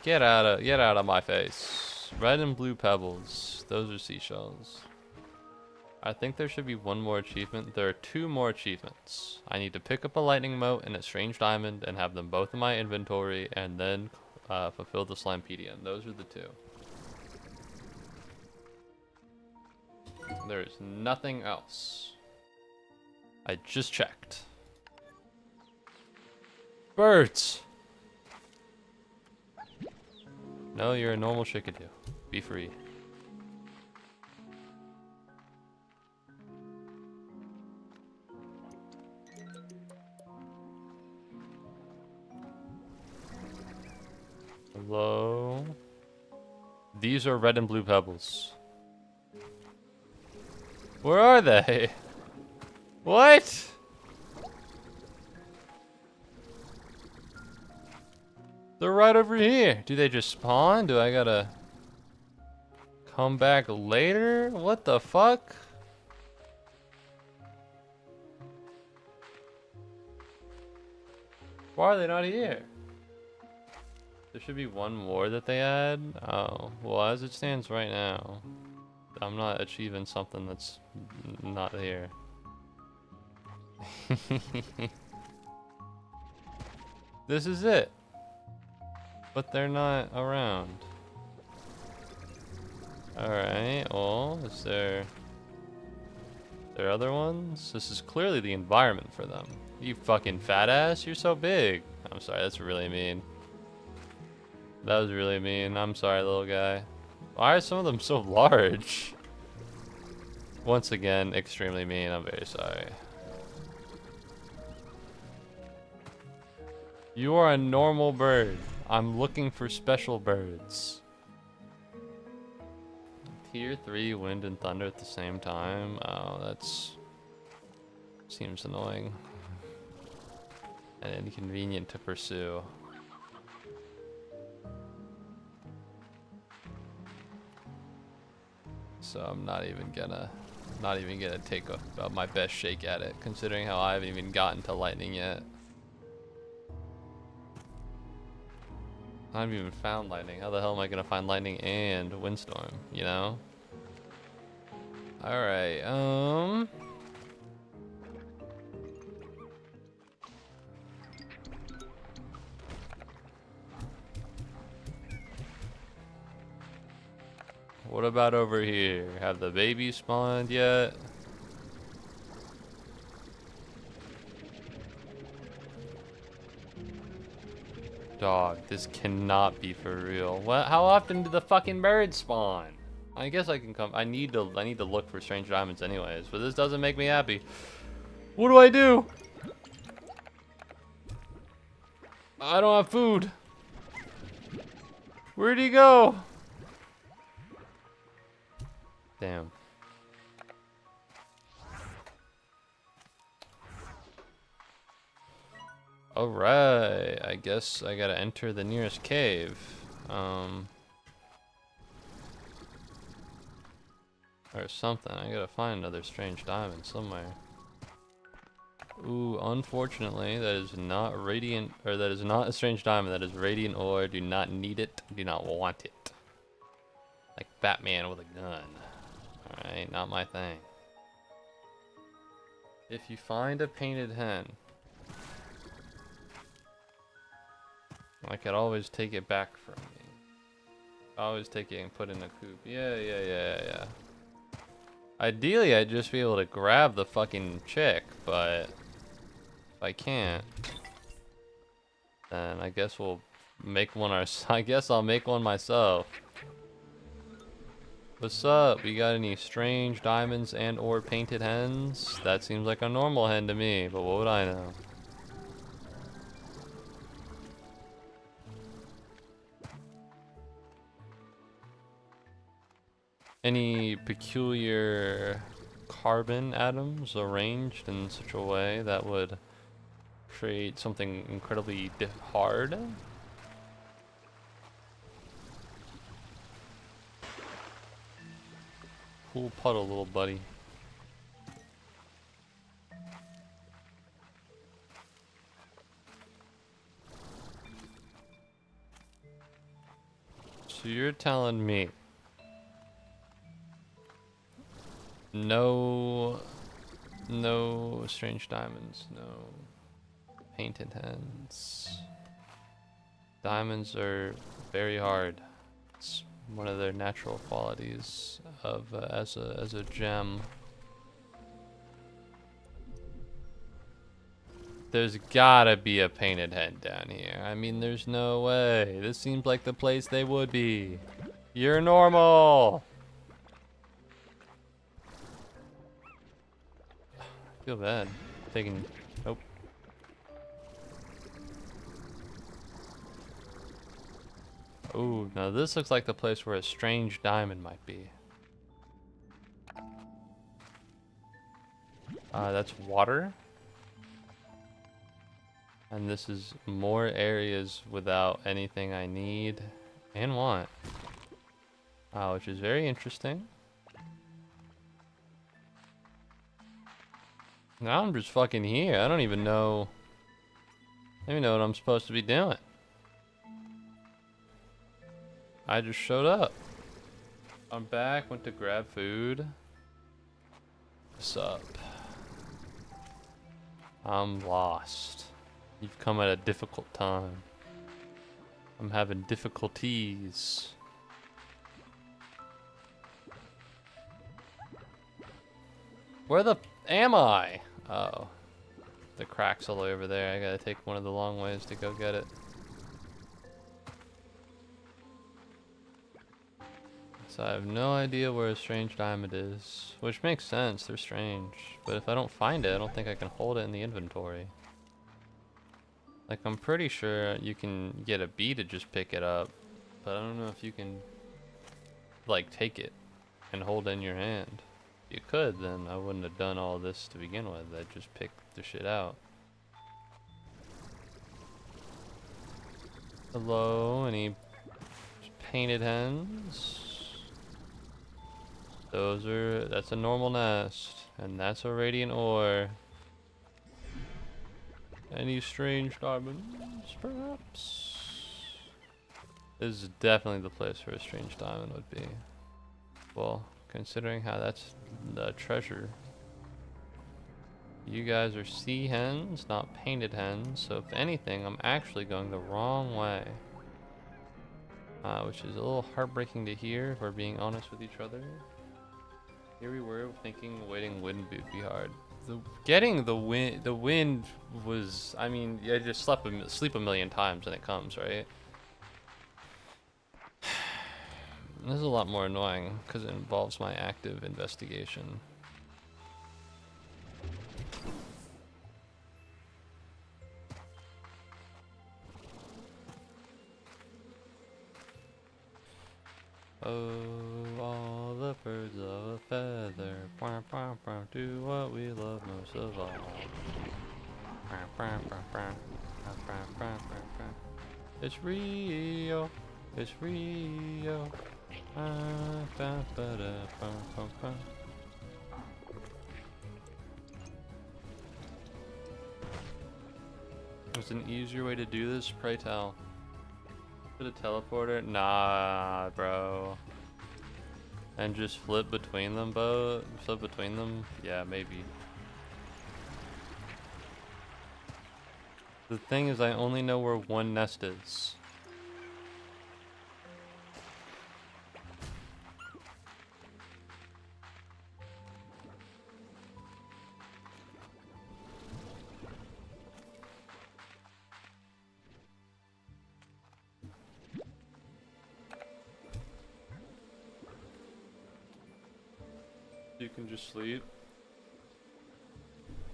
Get out of my face. Red and blue pebbles. Those are seashells. I think there should be one more achievement. There are 2 more achievements. I need to pick up a lightning mote and a strange diamond and have them both in my inventory and then fulfill the Slimepedia. Those are the 2. There is nothing else. I just checked. Birds! No, you're a normal chickadee. Be free. Hello? These are red and blue pebbles. Where are they? What? They're right over here. Do they just spawn? Do I gotta come back later? What the fuck? Why are they not here? There should be one more that they add. Oh, well, as it stands right now, I'm not achieving something that's not here. This is it. But they're not around. Alright, well, is there other ones? This is clearly the environment for them. You fucking fat ass, you're so big. I'm sorry, that's really mean. That was really mean. I'm sorry, little guy. Why are some of them so large? Once again, extremely mean. I'm very sorry. You are a normal bird. I'm looking for special birds. Tier 3 wind and thunder at the same time. Oh, that's... seems annoying. And inconvenient to pursue. So I'm not even gonna take my best shake at it, considering how I haven't even gotten to lightning yet. I haven't even found lightning. How the hell am I gonna find lightning and windstorm, you know? Alright, what about over here? Have the babies spawned yet? Dog, this cannot be for real. What? How often do the fucking birds spawn? I guess I can come. I need to look for strange diamonds anyways, but this doesn't make me happy. What do I do? I don't have food. Where'd he go? Damn. Alright, I guess I gotta enter the nearest cave. Or something. I gotta find another strange diamond somewhere. Ooh, unfortunately, that is not radiant, or that is not a strange diamond. That is radiant ore. Do not need it. Do not want it. Like Batman with a gun. Alright, not my thing. If you find a painted hen, I could always take it back from me. Always take it and put it in a coop. Yeah. Ideally, I'd just be able to grab the fucking chick, but if I can't, then I guess we'll make one I guess I'll make one myself. What's up? We got any strange diamonds and or painted hens? That seems like a normal hen to me, but what would I know? Any peculiar carbon atoms arranged in such a way that would create something incredibly hard? Cool puddle, little buddy. So you're telling me no strange diamonds, no painted hens. Diamonds are very hard. It's one of their natural qualities of as a gem. There's gotta be a painted head down here. I mean, there's no way. This seems like the place they would be. You're normal. I feel bad. Taking. Nope. Ooh, now this looks like the place where a strange diamond might be. That's water. And this is more areas without anything I need and want. Which is very interesting. Now I'm just fucking here. I don't even know. I don't even know what I'm supposed to be doing. I just showed up. I'm back, went to grab food. What's up? I'm lost. You've come at a difficult time. I'm having difficulties. Where the am I? Oh. The crack's all the way over there. I gotta take one of the long ways to go get it. So I have no idea where a strange diamond is. Which makes sense, they're strange. But if I don't find it, I don't think I can hold it in the inventory. Like, I'm pretty sure you can get a bee to just pick it up. But I don't know if you can, like, take it and hold it in your hand. If you could, then I wouldn't have done all this to begin with. I'd just pick the shit out. Hello, any painted hens? That's a normal nest, and that's a radiant ore. Any strange diamonds, perhaps? This is definitely the place where a strange diamond would be. Well, considering how that's the treasure. You guys are sea hens, not painted hens, so if anything, I'm actually going the wrong way. Which is a little heartbreaking to hear, if we're being honest with each other. Here we were thinking waiting wind would be hard. Getting the wind was, I mean, I just sleep a million times and it comes, right? This is a lot more annoying because it involves my active investigation. Oh, all the birds of a feather, do what we love most of all. It's Rio, it's Rio. There's an easier way to do this, pray tell. Put a teleporter? Nah, bro. And just flip between them both? Flip between them? Yeah, maybe. The thing is, I only know where one nest is. You can just sleep.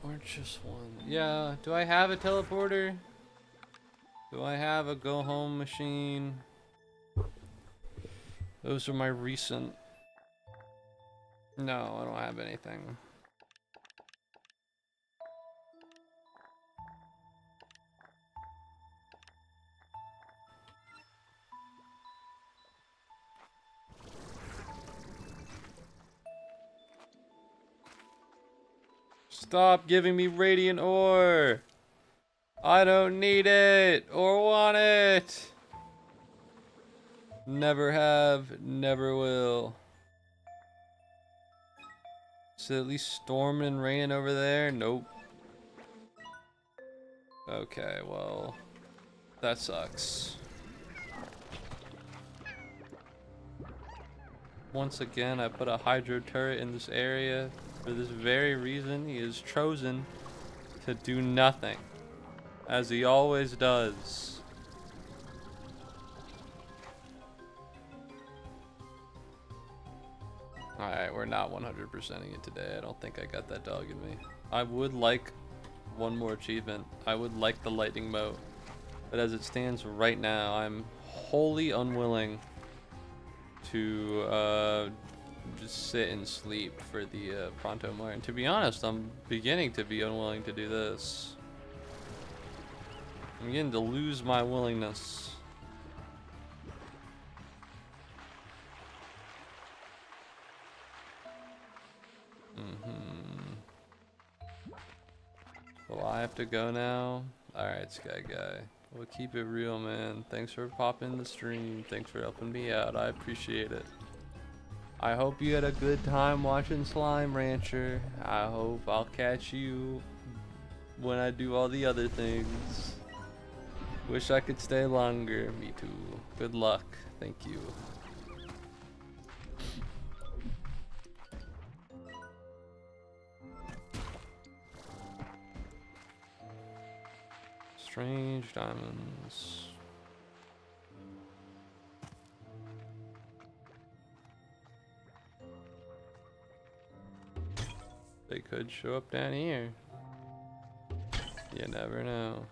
Or just one. Yeah, do I have a teleporter? Do I have a go home machine? Those are my recent. No, I don't have anything. Stop giving me radiant ore. I don't need it or want it. Never have, never will. Is it at least storming and raining over there? Nope. Okay, well, that sucks. Once again, I put a hydro turret in this area. For this very reason, he is chosen to do nothing. As he always does. Alright, we're not 100%ing it today. I don't think I got that dog in me. I would like one more achievement. I would like the lightning moat. But as it stands right now, I'm wholly unwilling to just sit and sleep for the Pronto Mart. And to be honest, I'm beginning to be unwilling to do this. I'm beginning to lose my willingness. Well, I have to go now. Alright, Sky Guy. We'll keep it real, man. Thanks for popping the stream. Thanks for helping me out. I appreciate it. I hope you had a good time watching Slime Rancher. I hope I'll catch you when I do all the other things. Wish I could stay longer. Me too. Good luck. Thank you. Strange diamonds. They could show up down here. You never know.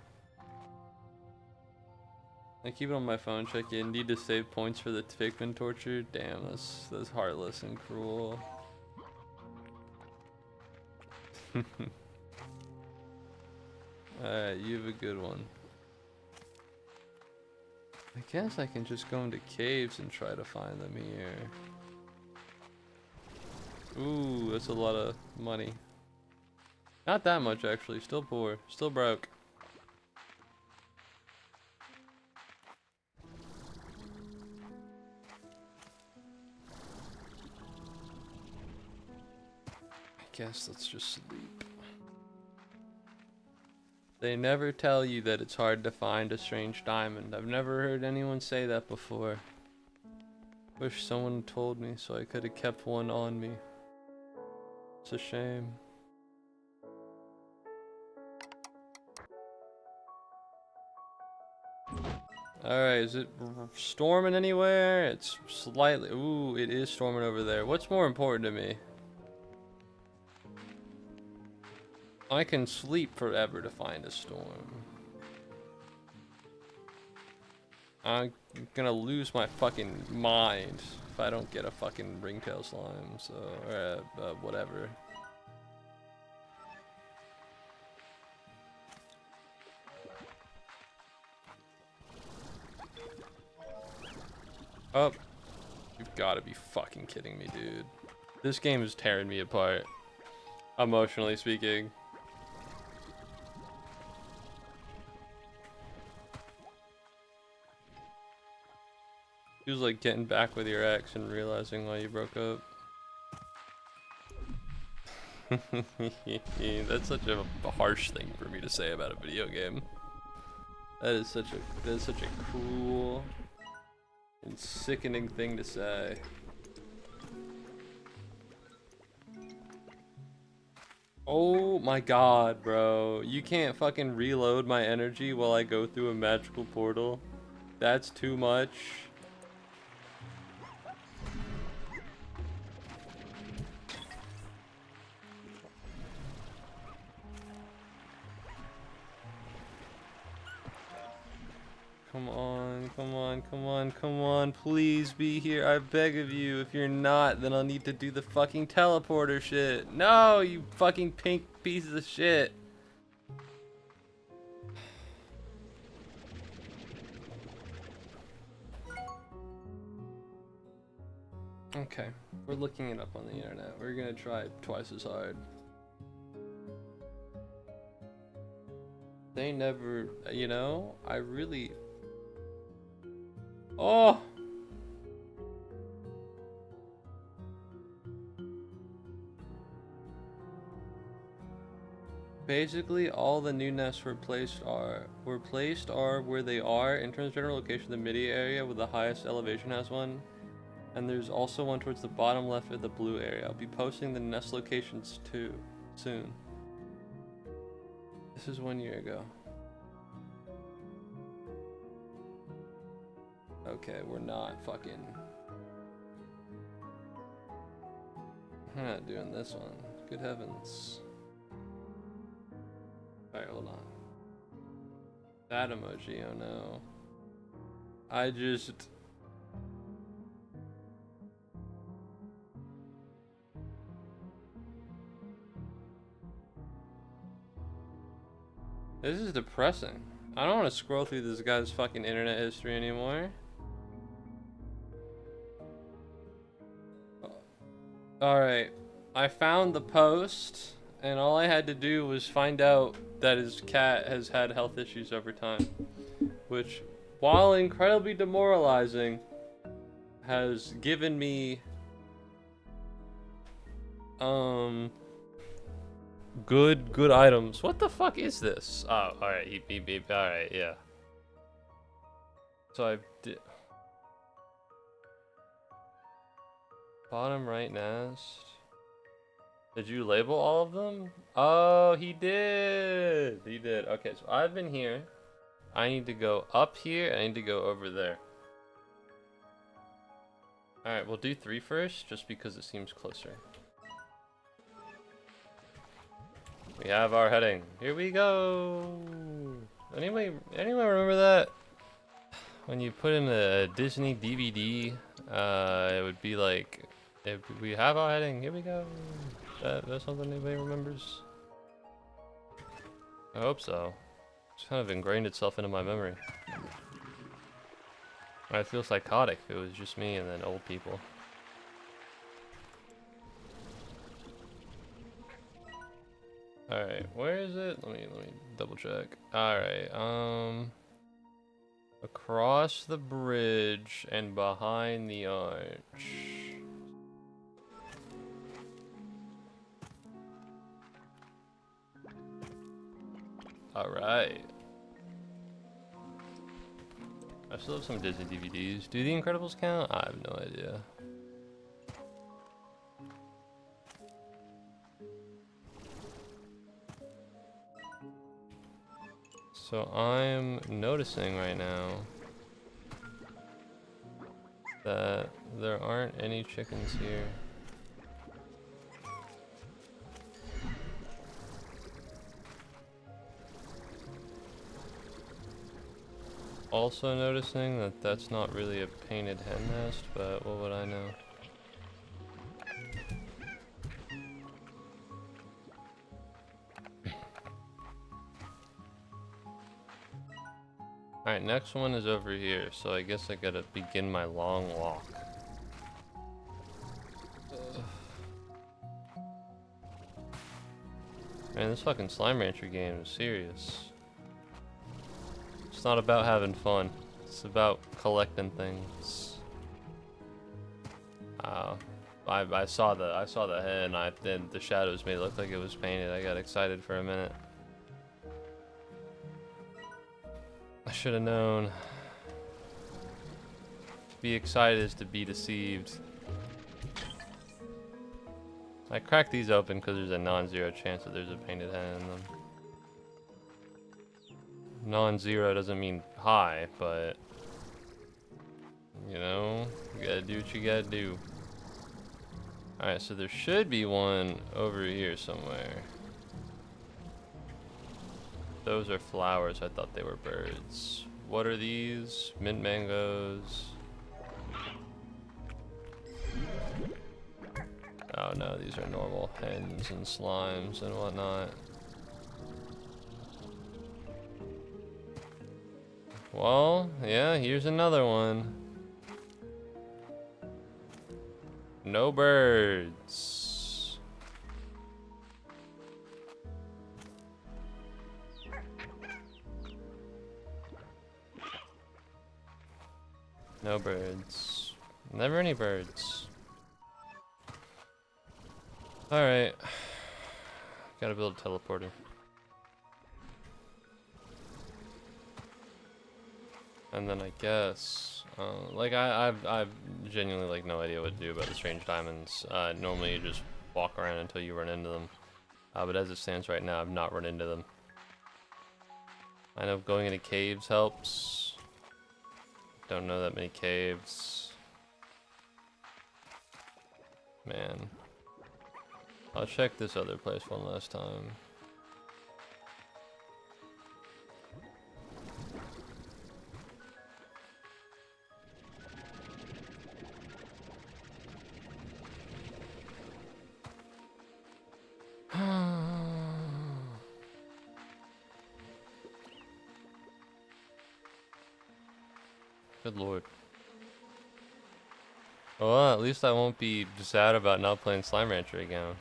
I keep it on my phone. Check in. Need to save points for the Figman torture. Damn, that's heartless and cruel. Alright, you have a good one. I guess I can just go into caves and try to find them here. Ooh, that's a lot of money. Not that much actually, still poor, still broke. I guess let's just sleep. They never tell you that it's hard to find a strange diamond. I've never heard anyone say that before. Wish someone told me so I could have kept one on me. It's a shame. Alright, is it storming anywhere? It's slightly... Ooh, it is storming over there. What's more important to me? I can sleep forever to find a storm. I'm gonna lose my fucking mind if I don't get a fucking ringtail slime, so, or whatever. Oh, you've gotta be fucking kidding me, dude. This game is tearing me apart, emotionally speaking. Feels like getting back with your ex and realizing why you broke up. That's such a harsh thing for me to say about a video game. That is such a cruel and sickening thing to say. Oh my god, bro. You can't fucking reload my energy while I go through a magical portal. That's too much. Come on, come on, come on, come on, please be here, I beg of you. If you're not, then I'll need to do the fucking teleporter shit. No, you fucking pink pieces of shit. Okay, we're looking it up on the internet. We're gonna try twice as hard. They never, you know, I really... Oh! Basically, all the new nests were placed are where they are. In terms of general location, the midi area with the highest elevation has one. And there's also one towards the bottom left of the blue area. I'll be posting the nest locations too, soon. This is 1 year ago. Okay, we're not fucking... We're not doing this one. Good heavens. Alright, hold on. That emoji, oh no. I just... This is depressing. I don't want to scroll through this guy's fucking internet history anymore. Alright, I found the post, and all I had to do was find out that his cat has had health issues over time. Which, while incredibly demoralizing, has given me good items. What the fuck is this? Oh, alright, beep beep beep. Alright, yeah. So I did bottom right nest. Did you label all of them? Oh, he did. He did. Okay, so I've been here. I need to go up here, and I need to go over there. Alright, we'll do 3 first, just because it seems closer. We have our heading. Here we go. Anyone remember that? When you put in a Disney DVD, it would be like, we have our heading. Here we go. That's something anybody remembers? I hope so. It's kind of ingrained itself into my memory. I'd feel psychotic if it was just me and then old people. Alright, where is it? Let me double check. Alright, across the bridge and behind the arch. Alright. I still have some Disney DVDs. Do The Incredibles count? I have no idea. So I'm noticing right now that there aren't any chickens here. Also noticing that that's not really a painted hen nest, but what would I know? Alright, next one is over here, so I guess I gotta begin my long walk. Man, this fucking Slime Rancher game is serious. It's not about having fun. It's about collecting things. I saw the head and then the shadows made it look like it was painted. I got excited for a minute. I should have known. To be excited is to be deceived. I cracked these open because there's a non-zero chance that there's a painted hen in them. Non-zero doesn't mean high, but you know, you gotta do what you gotta do. Alright, so there should be one over here somewhere. Those are flowers. I thought they were birds. What are these? Mint mangoes. Oh no, these are normal hens and slimes and whatnot. Well, yeah, here's another one. No birds. No birds. Never any birds. Alright. Gotta build a teleporter. And then I guess, like I've genuinely like no idea what to do about the strange diamonds. Normally you just walk around until you run into them. But as it stands right now, I've not run into them. I know going into caves helps, Don't know that many caves. Man. I'll check this other place one last time. Good lord. Well, at least I won't be sad about not playing Slime Rancher again.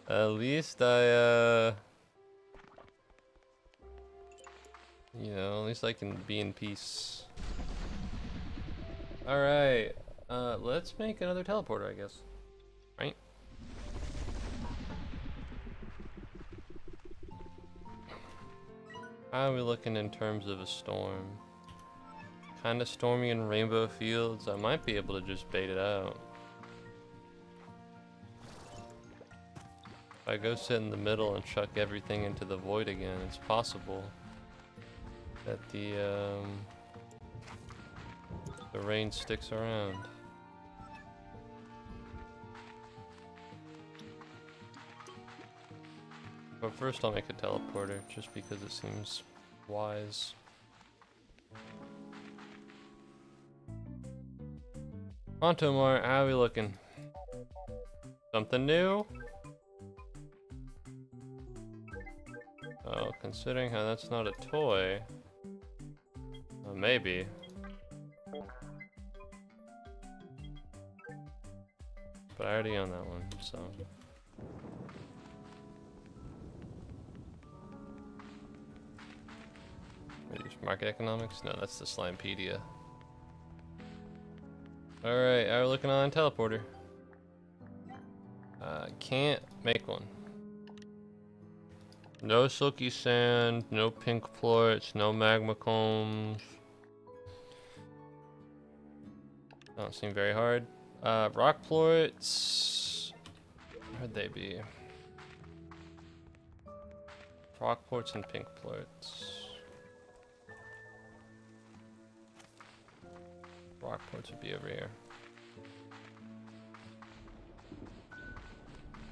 At least I, you know, at least I can be in peace. Alright, let's make another teleporter, I guess. Right? How are we looking in terms of a storm? Kinda stormy in Rainbow Fields. I might be able to just bait it out. If I go sit in the middle and chuck everything into the void again, it's possible that the rain sticks around. But first I'll make a teleporter, just because it seems wise. Montomar, how are we looking? Something new? Oh, considering how that's not a toy, maybe. But I already own that one, so. Market economics? No, that's the Slimepedia. Alright, we're looking on teleporter. Can't make one. No silky sand, no pink plorts, no magma combs. Don't seem very hard. Rock plorts. Where'd they be? Rock plorts and pink plorts. Rock plorts would be over here.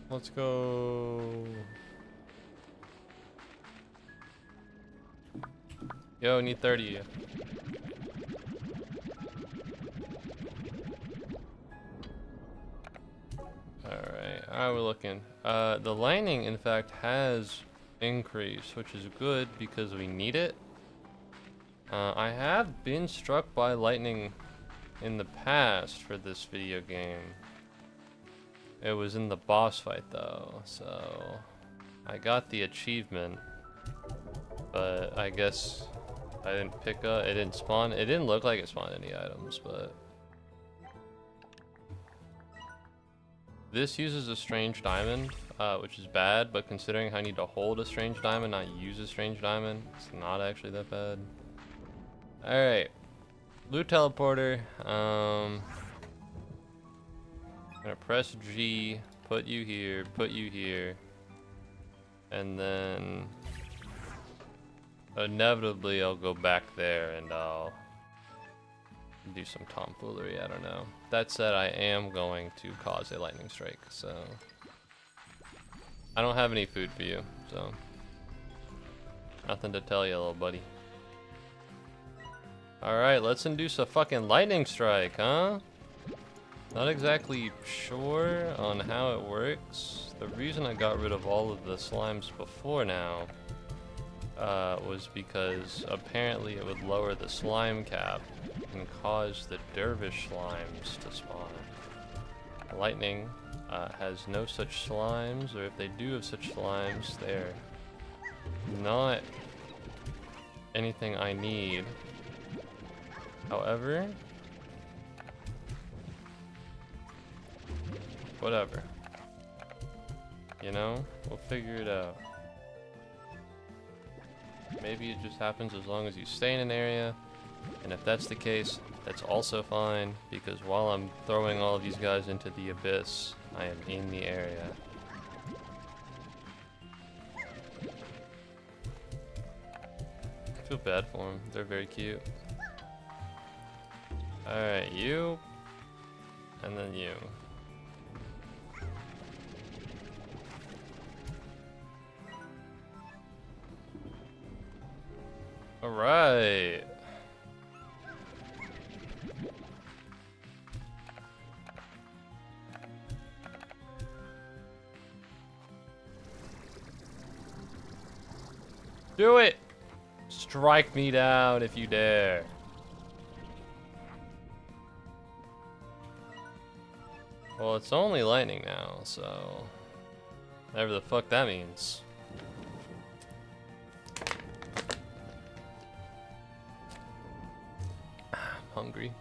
Let's go. Yo, need 30. Alright, how are we looking? The lightning, in fact, has increased, which is good because we need it. I have been struck by lightning in the past for this video game. It was in the boss fight though, so I got the achievement, but I guess I didn't pick up, it didn't spawn, it didn't look like it spawned any items, but this uses a strange diamond, which is bad, but considering I need to hold a strange diamond, not use a strange diamond, it's not actually that bad. Alright, loot teleporter. I'm gonna press G, put you here, and then inevitably I'll go back there and I'll do some tomfoolery, I don't know. That said, I am going to cause a lightning strike, so I don't have any food for you, so nothing to tell you, little buddy. Alright, let's induce a fucking lightning strike, huh? Not exactly sure on how it works. The reason I got rid of all of the slimes before now was because apparently it would lower the slime cap and cause the dervish slimes to spawn. Lightning has no such slimes, or if they do have such slimes, they're not anything I need. However, whatever. You know, we'll figure it out. Maybe it just happens as long as you stay in an area, and if that's the case, that's also fine, because while I'm throwing all of these guys into the abyss, I am in the area. feel bad for them. They're very cute. Alright, you. And then you. Alright. Do it! Strike me down if you dare. Well, it's only lightning now, so whatever the fuck that means. I'm hungry.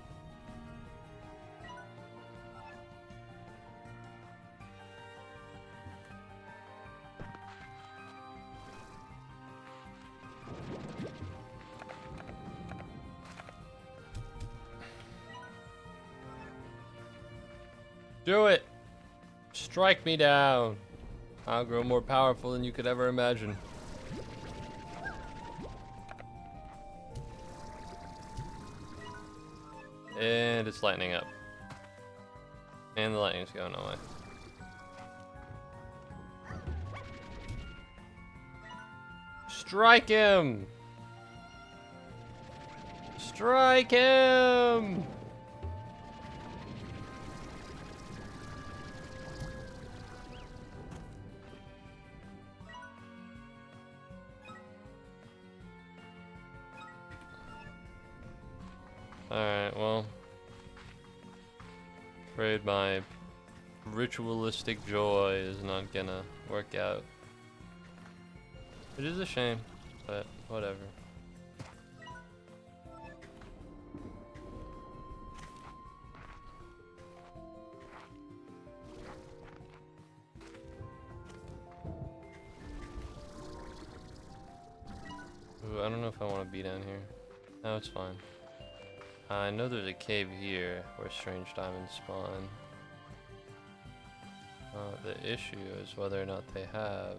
Do it! Strike me down! I'll grow more powerful than you could ever imagine. And it's lightning up. And the lightning's going away. Strike him! Strike him! Alright, well, afraid my ritualistic joy is not gonna work out. It is a shame, but whatever. Ooh, I don't know if I want to be down here. No, it's fine. I know there's a cave here where strange diamonds spawn. The issue is whether or not they have.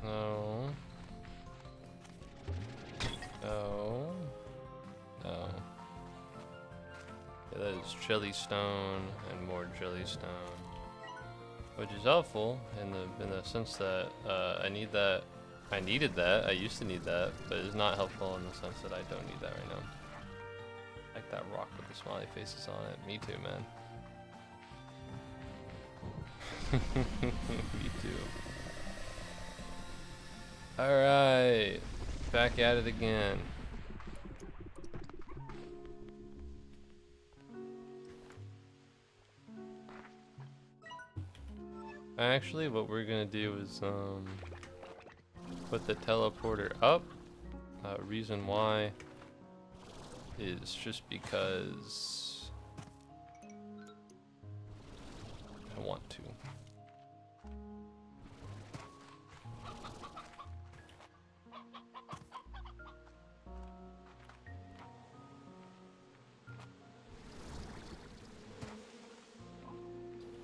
No. No. No. Yeah, that is jellystone and more jellystone, which is helpful in the sense that I need that. I needed that. I used to need that, but it's not helpful in the sense that I don't need that right now. Like that rock with the smiley faces on it. Me too, man. Me too. Alright. Back at it again. Actually, what we're gonna do is, put the teleporter up. Reason why is just because I want to.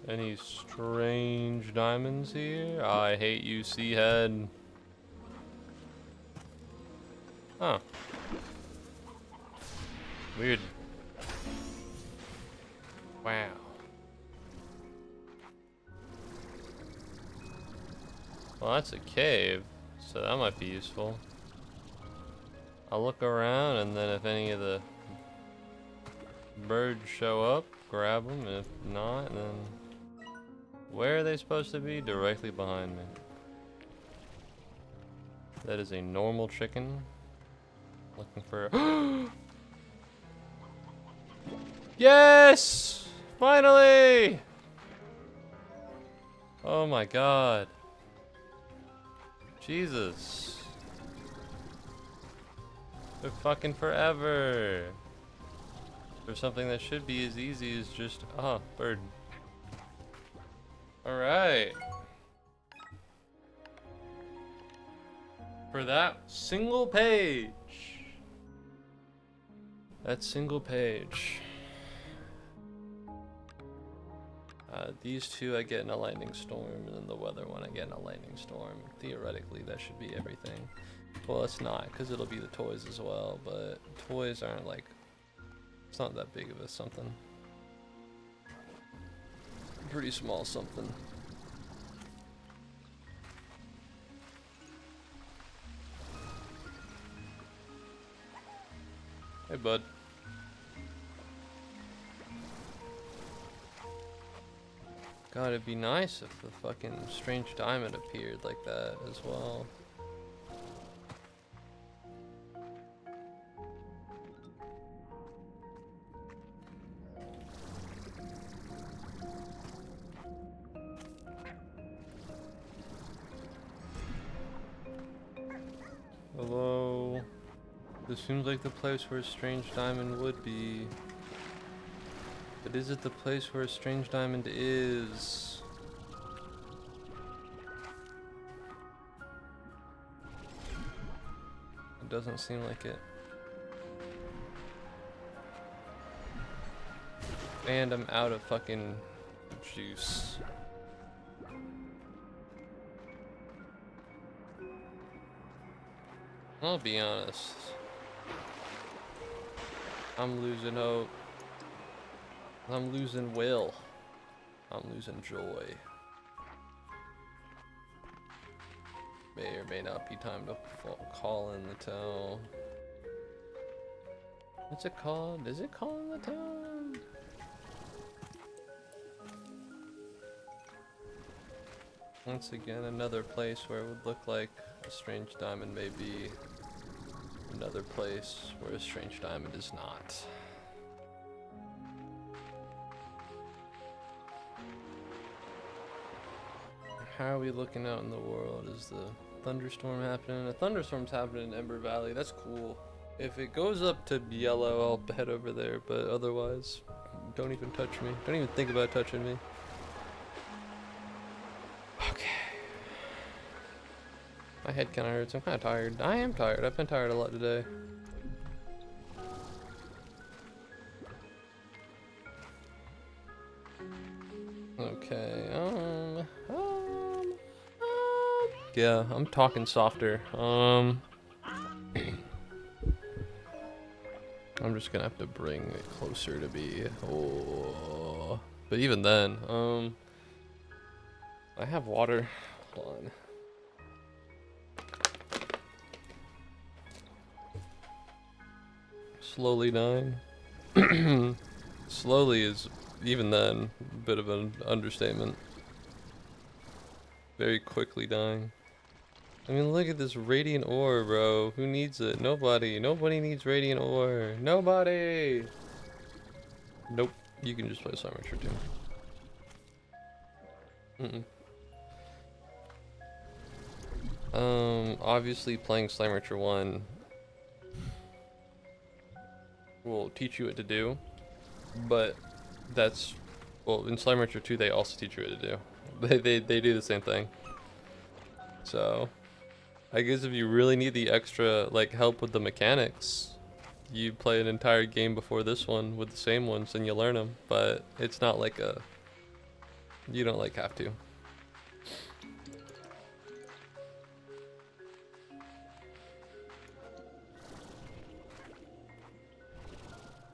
Any strange diamonds here? I hate you, sea head. Huh. Weird. Wow. Well, that's a cave, so that might be useful. I'll look around, and then if any of the birds show up, grab them. If not, then where are they supposed to be? Directly behind me. That is a normal chicken. Looking for. Yes! Finally! Oh my god. Jesus. Took fucking forever. For something that should be as easy as just. Oh, bird. Alright. For that single page. That single page. These two I get in a lightning storm, and then the weather one I get in a lightning storm. Theoretically, that should be everything. Well, it's not, because it'll be the toys as well, but toys aren't like, it's not that big of a something. Pretty small something. Hey, bud. God, it'd be nice if the fucking strange diamond appeared like that as well. Hello? This seems like the place where a strange diamond would be. But is it the place where a strange diamond is? It doesn't seem like it. And I'm out of fucking juice. I'll be honest. I'm losing hope. I'm losing will. I'm losing joy. May or may not be time to call in the town. What's it called? Is it calling the town? Once again, another place where it would look like a strange diamond may be. Another place where a strange diamond is not. How are we looking out in the world? Is the thunderstorm happening? A thunderstorm's happening in Ember Valley. That's cool. If it goes up to yellow, I'll head over there, but otherwise, don't even touch me. Don't even think about touching me. Okay. My head kind of hurts. I'm kind of tired. I am tired. I've been tired a lot today. Okay. Yeah, I'm talking softer. I'm just gonna have to bring it closer to me. Oh, but even then, I have water. Hold on. Slowly dying. Slowly is, even then, a bit of an understatement. Very quickly dying. I mean, look at this radiant ore, bro. Who needs it? Nobody. Nobody needs radiant ore. Nobody! Nope. You can just play Slimer too. Obviously playing Slimer 1 will teach you what to do, but that's, well, in Slime Rancher 2 they also teach you what to do. They do the same thing. So I guess if you really need the extra like help with the mechanics, you play an entire game before this one with the same ones and you learn them, but it's not like a, you don't like have to.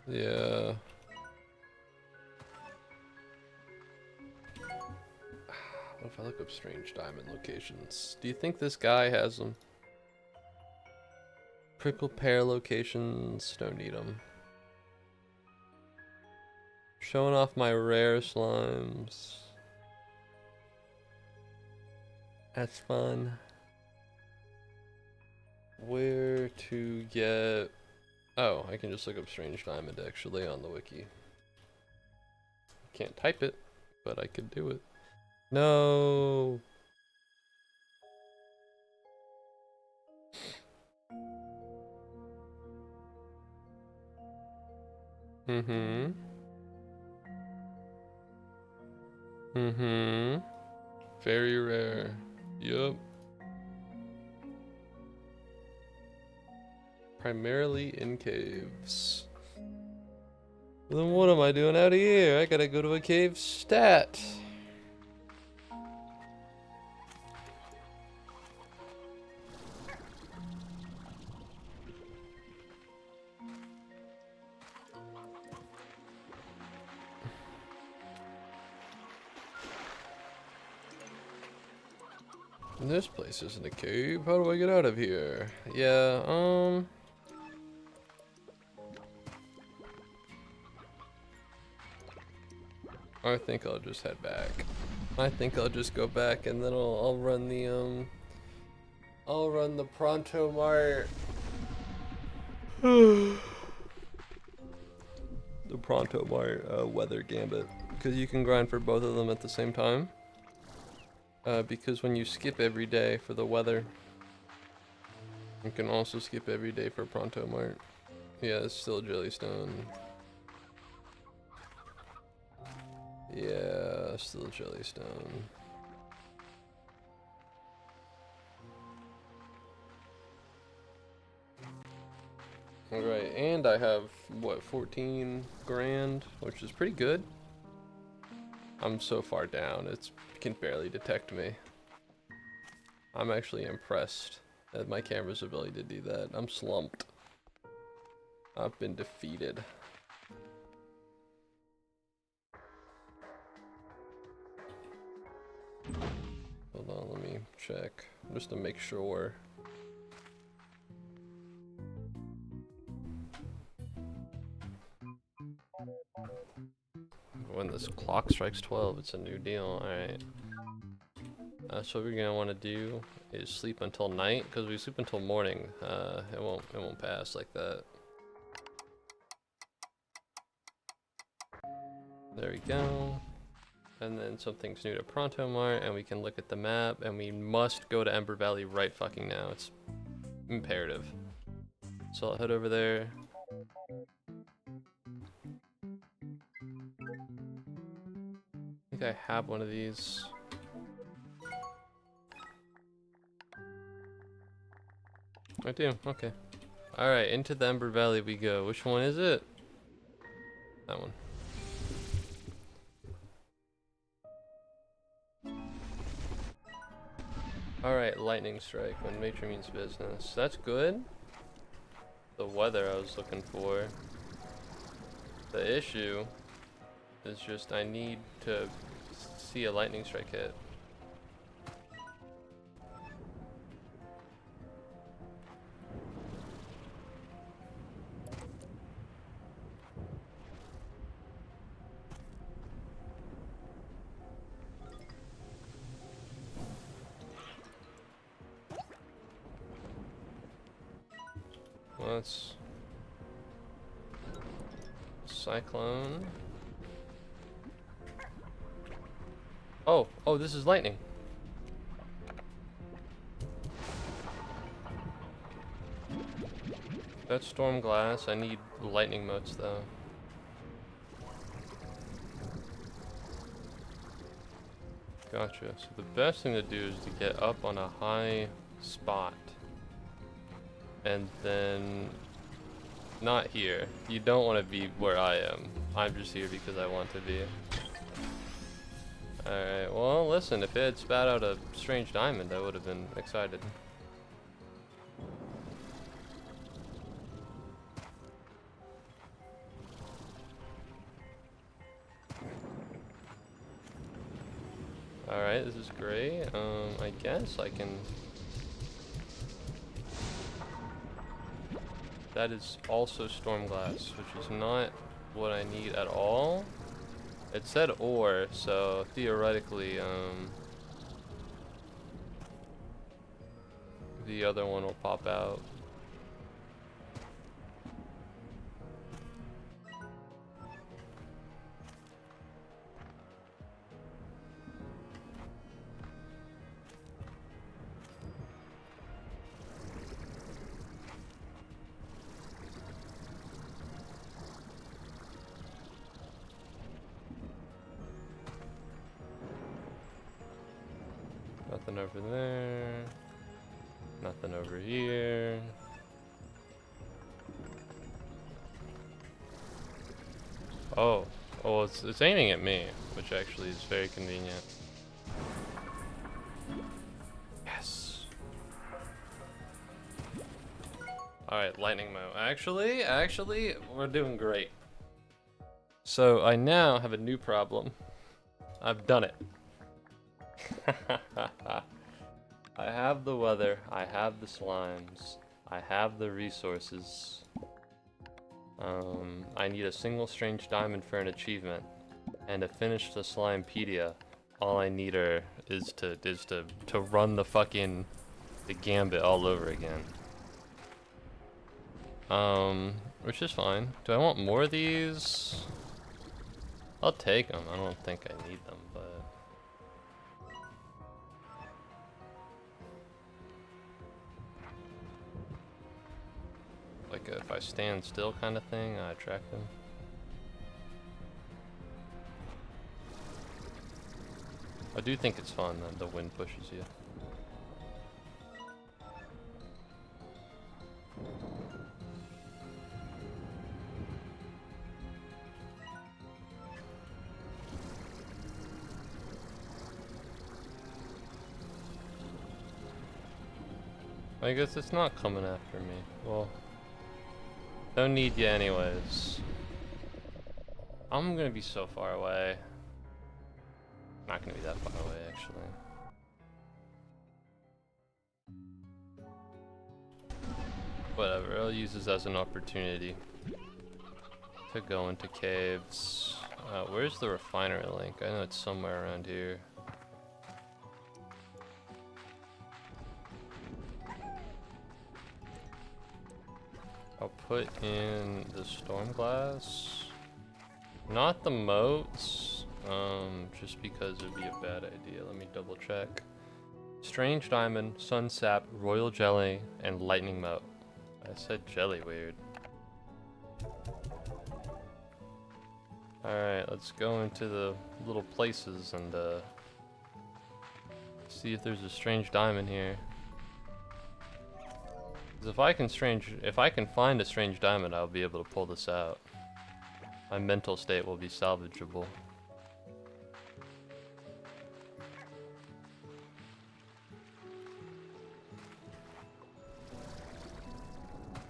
Yeah. What if I look up strange diamond locations? Do you think this guy has them? Prickle pear locations, don't need them. Showing off my rare slimes. That's fun. Where to get... Oh, I can just look up strange diamond actually on the wiki. Can't type it, but I could do it. No. Mm-hmm. Mm-hmm. Very rare. Yup. Primarily in caves. Then what am I doing out of here? I gotta go to a cave stat. This place isn't a cave. How do I get out of here? Yeah, I think I'll just head back. I think I'll just go back and then I'll run the Pronto Mart. The Pronto Mart weather gambit, because you can grind for both of them at the same time. Because when you skip every day for the weather, you can also skip every day for Pronto Mart. Yeah, it's still Jellystone. Yeah, still Jellystone. Alright, and I have, what, 14 grand, which is pretty good. I'm so far down, it can barely detect me. I'm actually impressed at my camera's ability to do that. I'm slumped. I've been defeated. Hold on, let me check, just to make sure. When this clock strikes 12, it's a new deal. Alright. So what we're gonna want to do is sleep until night, because we sleep until morning. It won't pass like that. There we go. And then something's new to Pronto Mart, and we can look at the map, and we must go to Ember Valley right fucking now. It's imperative. So I'll head over there. I think I have one of these. I do, okay. Alright, into the Ember Valley we go. Which one is it? That one. Alright, lightning strike when nature means business. That's good. The weather I was looking for. The issue is just I need to see a lightning strike hit. Let's cyclone. Oh, this is lightning. That's storm glass. I need lightning motes though. Gotcha. So the best thing to do is to get up on a high spot. And then not here. You don't want to be where I am. I'm just here because I want to be. Alright, well listen, if it had spat out a strange diamond, I would have been excited. Alright, this is great. I guess I can... That is also storm glass, which is not what I need at all. It said ore, so theoretically, the other one will pop out. Nothing over there. Nothing over here. Oh. Oh, it's aiming at me, which actually is very convenient. Yes. Alright, lightning mode. Actually, we're doing great. So I now have a new problem. I've done it. I have the weather, I have the slimes, I have the resources. I need a single strange diamond for an achievement, and to finish the Slimepedia, all I need is to run the fucking gambit all over again. Which is fine. Do I want more of these? I'll take them. I don't think I need them, but. Like if I stand still kind of thing, I attract them. I do think it's fun that the wind pushes you. I guess it's not coming after me. Well, don't need you anyways. I'm gonna be so far away. Not gonna be that far away, actually. Whatever, I'll use this as an opportunity to go into caves. Where's the refinery link? I know it's somewhere around here. I'll put in the storm glass. Not the moats, just because it'd be a bad idea. Let me double check. Strange diamond, sun sap, royal jelly, and lightning moat. I said jelly weird. Alright, let's go into the little places and see if there's a strange diamond here. 'Cause if I can find a strange diamond, I'll be able to pull this out. My mental state will be salvageable.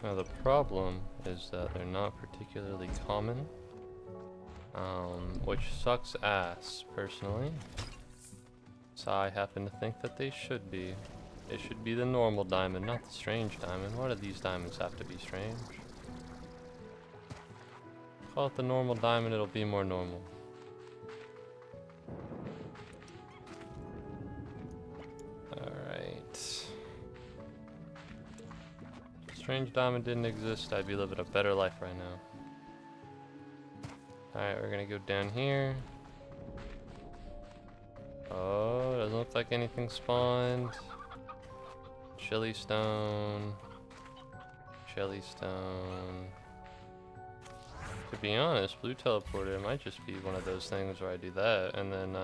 Now the problem is that they're not particularly common, which sucks ass, personally. So I happen to think that they should be. It should be the normal diamond, not the strange diamond. Why do these diamonds have to be strange? Call it the normal diamond, it'll be more normal. Alright. If strange diamond didn't exist, I'd be living a better life right now. Alright, we're gonna go down here. Oh, doesn't look like anything spawned. Chili stone. Jelly stone. To be honest, blue teleporter might just be one of those things where I do that and then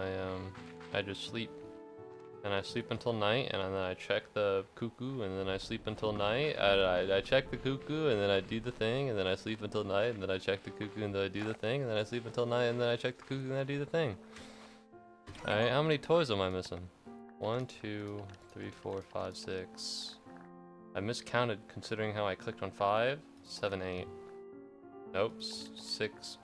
I just sleep. And I sleep until night and then I check the cuckoo and then I sleep until night. I check the cuckoo and then I do the thing and then I sleep until night and then I check the cuckoo and then I do the thing and then I sleep until night and then I check the cuckoo and I do the thing. Alright, how many toys am I missing? 1, 2, 3, 4, 5, 6. I miscounted considering how I clicked on 5, 7, 8. Nope, 6.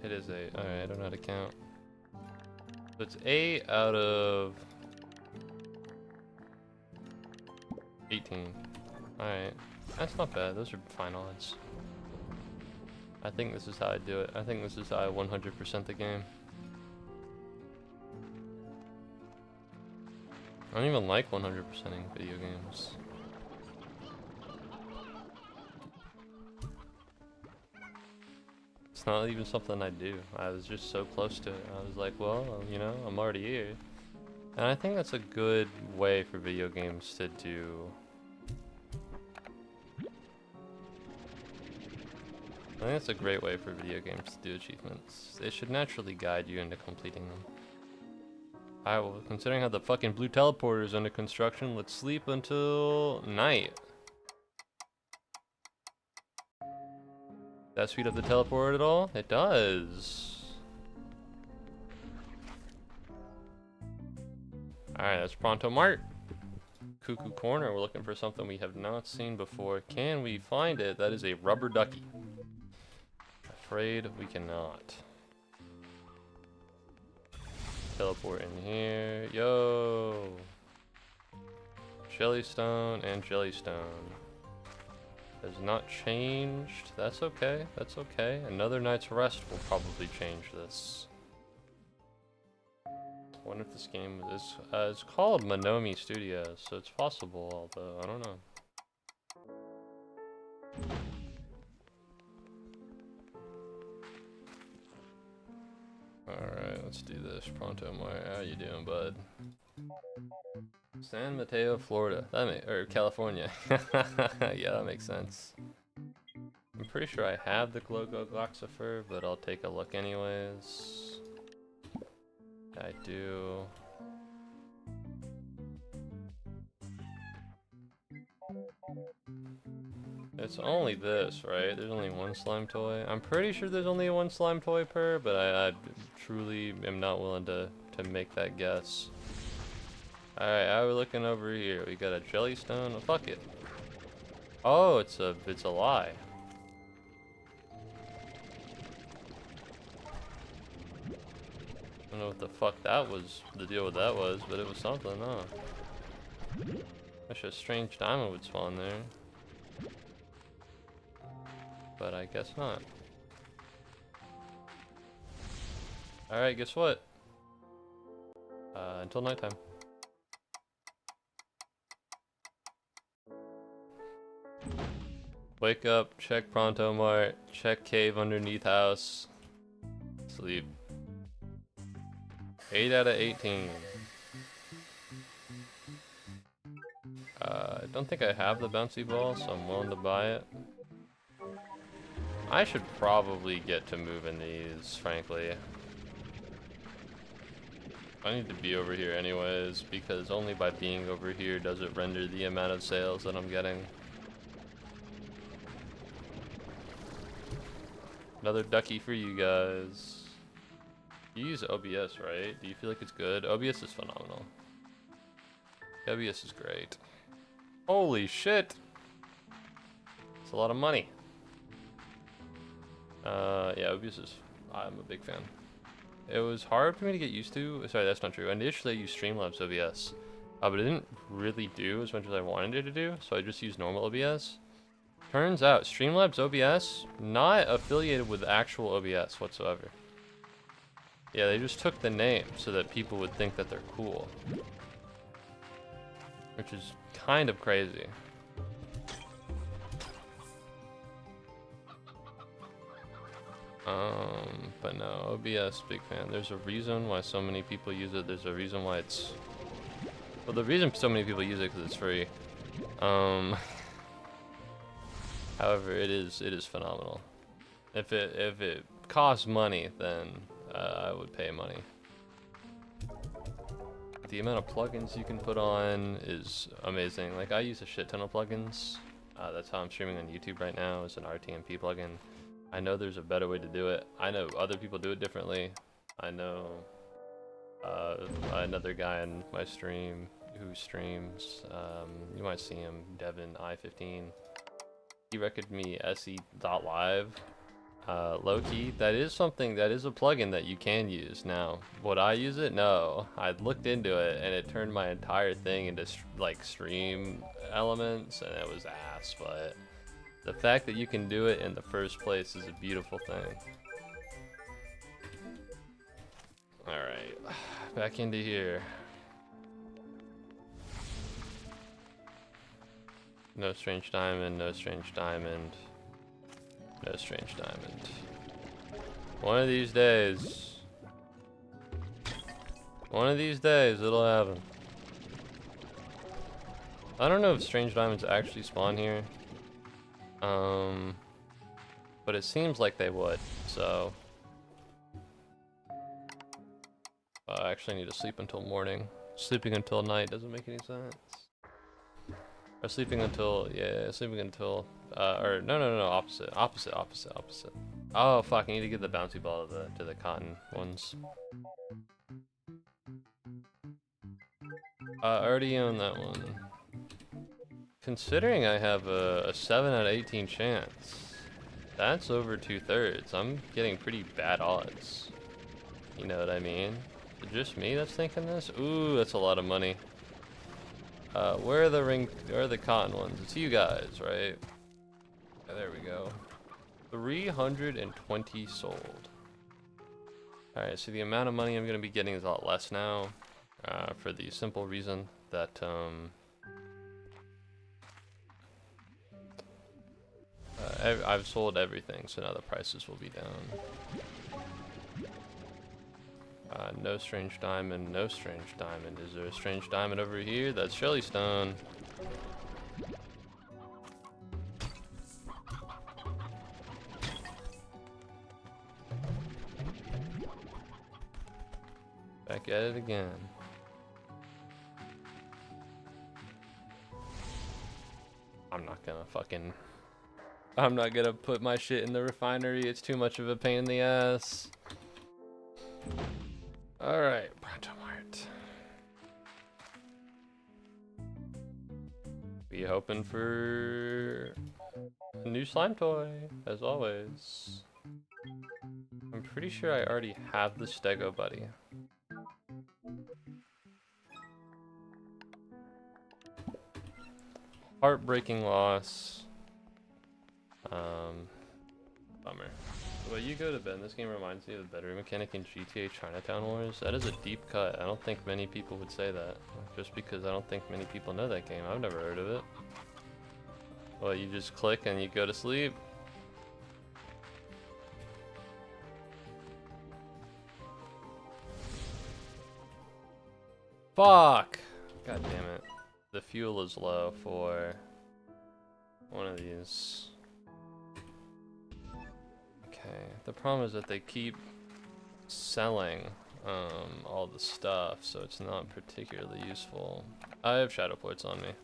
It is 8. Alright, I don't know how to count. So it's 8 out of 18. Alright. That's not bad. Those are fine odds. I think this is how I do it. I think this is how I 100% the game. I don't even like 100%ing video games. It's not even something I do. I was just so close to it. I was like, well, you know, I'm already here. And I think that's a good way for video games to do. I think that's a great way for video games to do achievements. They should naturally guide you into completing them. Alright, well, considering how the fucking blue teleporter is under construction, let's sleep until night. That speed up the teleport at all? It does. Alright, that's Pronto Mart. Cuckoo Corner, we're looking for something we have not seen before. Can we find it? That is a rubber ducky. Afraid we cannot. Teleport in here. Yo! Jellystone and Jellystone. Has not changed. That's okay. That's okay. Another night's rest will probably change this. I wonder if this game is it's called Monomi Studios, so it's possible, although I don't know. Alright, let's do this. Pronto Mart, how you doing, bud? San Mateo, Florida. Or California. Yeah, that makes sense. I'm pretty sure I have the Glogo Gloxifer, but I'll take a look anyways. I do. It's only this, right? There's only one slime toy. I'm pretty sure there's only one slime toy per, but I truly am not willing to make that guess. Alright, how are we looking over here? We got a Jellystone. Oh, fuck it. Oh, it's a lie. I don't know what the fuck that was, the deal with that was, but it was something, huh? Wish a strange diamond would spawn there. But I guess not. Alright, guess what? Until nighttime. Wake up, check Pronto Mart, check cave underneath house, sleep. 8 out of 18. I don't think I have the bouncy ball, so I'm willing to buy it. I should probably get to moving these, frankly. I need to be over here anyways, because only by being over here does it render the amount of sales that I'm getting. Another ducky for you guys. You use OBS, right? Do you feel like it's good? OBS is phenomenal. OBS is great. Holy shit! It's a lot of money. Yeah, OBS is... I'm a big fan. It was hard for me to get used to. Sorry, that's not true. Initially, I used Streamlabs OBS. But it didn't really do as much as I wanted it to do, so I just used normal OBS. Turns out, Streamlabs OBS, not affiliated with actual OBS whatsoever. Yeah, they just took the name so that people would think that they're cool. Which is kind of crazy. But no, OBS, big fan. There's a reason why so many people use it. There's a reason why it's... Well, the reason so many people use it because it's free. However, it is phenomenal. If it costs money, then I would pay money. The amount of plugins you can put on is amazing. Like, I use a shit ton of plugins. That's how I'm streaming on YouTube right now, is an RTMP plugin. I know there's a better way to do it. I know other people do it differently. I know another guy on my stream who streams, you might see him, Devin I15. He recommended me se.live. Low-key, that is something, that is a plugin that you can use. Now, would I use it? No. I looked into it and it turned my entire thing into like stream elements and it was ass, but the fact that you can do it in the first place is a beautiful thing. Alright, back into here. No strange diamond, no strange diamond. No strange diamond. One of these days it'll happen. I don't know if strange diamonds actually spawn here. But it seems like they would, so. I actually need to sleep until morning. Sleeping until night doesn't make any sense. Or sleeping until, yeah, sleeping until, or no, opposite. Oh fuck, I need to give the bouncy ball to the cotton ones. I already own that one. Considering I have a 7 out of 18 chance, that's over 2/3. I'm getting pretty bad odds. You know what I mean? Is it just me that's thinking this? Ooh, that's a lot of money. Where are the cotton ones? It's you guys, right? Yeah, there we go. 320 sold. Alright, so the amount of money I'm gonna be getting is a lot less now. For the simple reason that, I've sold everything, so now the prices will be down. No strange diamond, no strange diamond. Is there a strange diamond over here? That's Shelly Stone. Back at it again. I'm not gonna put my shit in the refinery. It's too much of a pain in the ass. Alright, Pronto Mart. Be hoping for a new slime toy, as always. I'm pretty sure I already have the Stego Buddy. Heartbreaking loss. Bummer. Well, you go to bed. This game reminds me of the bedroom mechanic in GTA Chinatown Wars. That is a deep cut. I don't think many people would say that. Just because I don't think many people know that game. I've never heard of it. Well, you just click and you go to sleep. Fuck! God damn it. The fuel is low for one of these. Okay, the problem is that they keep selling all the stuff, so it's not particularly useful. I have shadow points on me.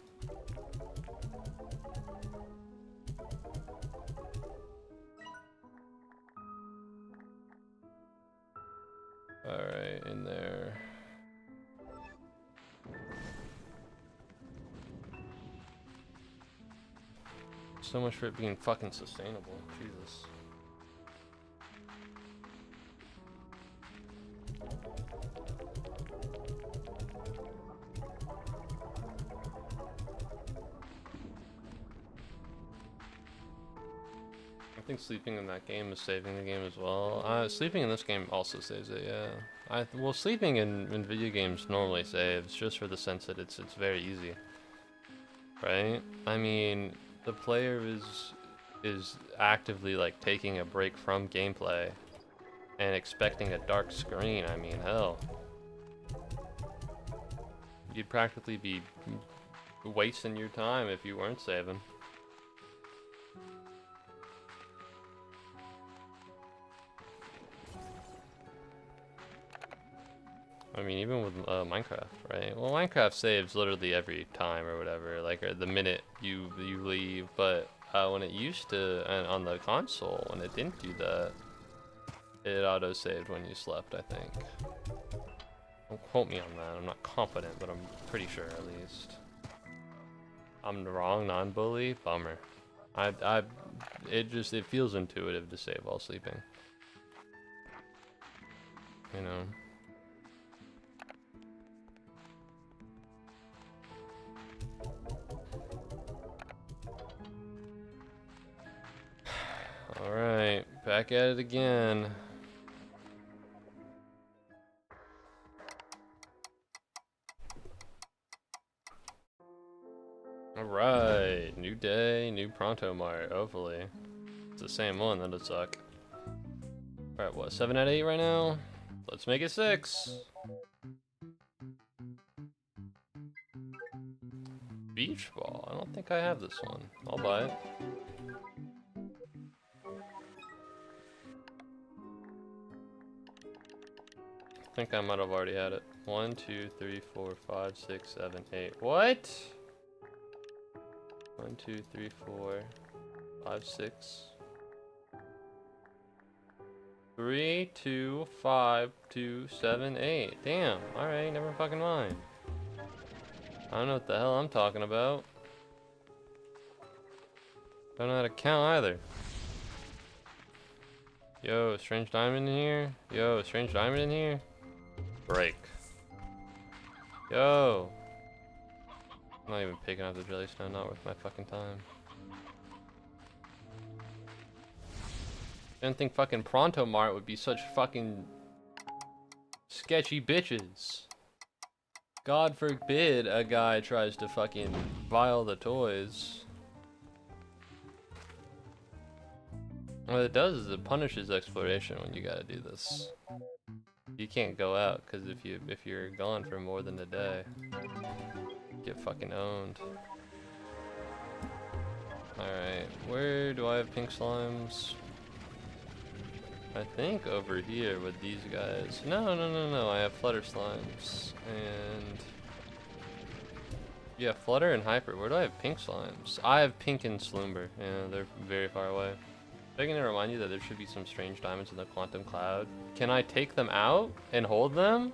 Alright, in there. So much for it being fucking sustainable. Jesus. I think sleeping in that game is saving the game as well. Sleeping in this game also saves it, yeah. Well, sleeping in video games normally saves, just for the sense that it's very easy. Right? I mean, the player is actively like taking a break from gameplay and expecting a dark screen. I mean, hell. You'd practically be wasting your time if you weren't saving. I mean, even with Minecraft, right? Well, Minecraft saves literally every time or whatever, like or the minute you leave. But when it used to, and on the console, when it didn't do that, it auto-saved when you slept, I think. Don't quote me on that. I'm not confident, but I'm pretty sure at least. I'm the wrong non-bully. Bummer. It feels intuitive to save while sleeping. You know. Alright, back at it again. Alright, new day, new Pronto Mart, hopefully. It's the same one, that'll suck. Alright, what, 7 out of 8 right now? Let's make it 6! Beach ball, I don't think I have this one. I'll buy it. I think I might have already had it. 1, 2, 3, 4, 5, 6, 7, 8. What? 1, 2, 3, 4, 5, 6. 3, 2, 5, 2, 7, 8. Damn. Alright, never fucking mind. I don't know what the hell I'm talking about. Don't know how to count either. Yo, strange diamond in here? Yo, strange diamond in here? Break. Yo. I'm not even picking up the jellystone, not worth my fucking time. I didn't think fucking Pronto Mart would be such fucking sketchy bitches. God forbid a guy tries to fucking buy the toys. What it does is it punishes exploration when you gotta do this. You can't go out because if you're gone for more than a day, you get fucking owned. Alright, where do I have pink slimes? I think over here with these guys. No, I have flutter slimes. And yeah, flutter and hyper. Where do I have pink slimes? I have pink and slumber. Yeah, they're very far away. I'm gonna remind you that there should be some strange diamonds in the quantum cloud. Can I take them out and hold them?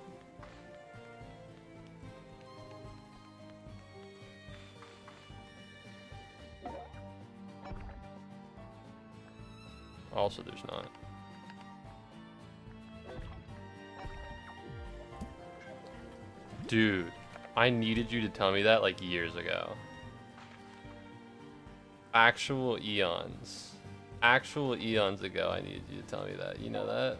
Also, there's not. Dude, I needed you to tell me that like years ago. Actual eons. Actual eons ago, I needed you to tell me that. You know that?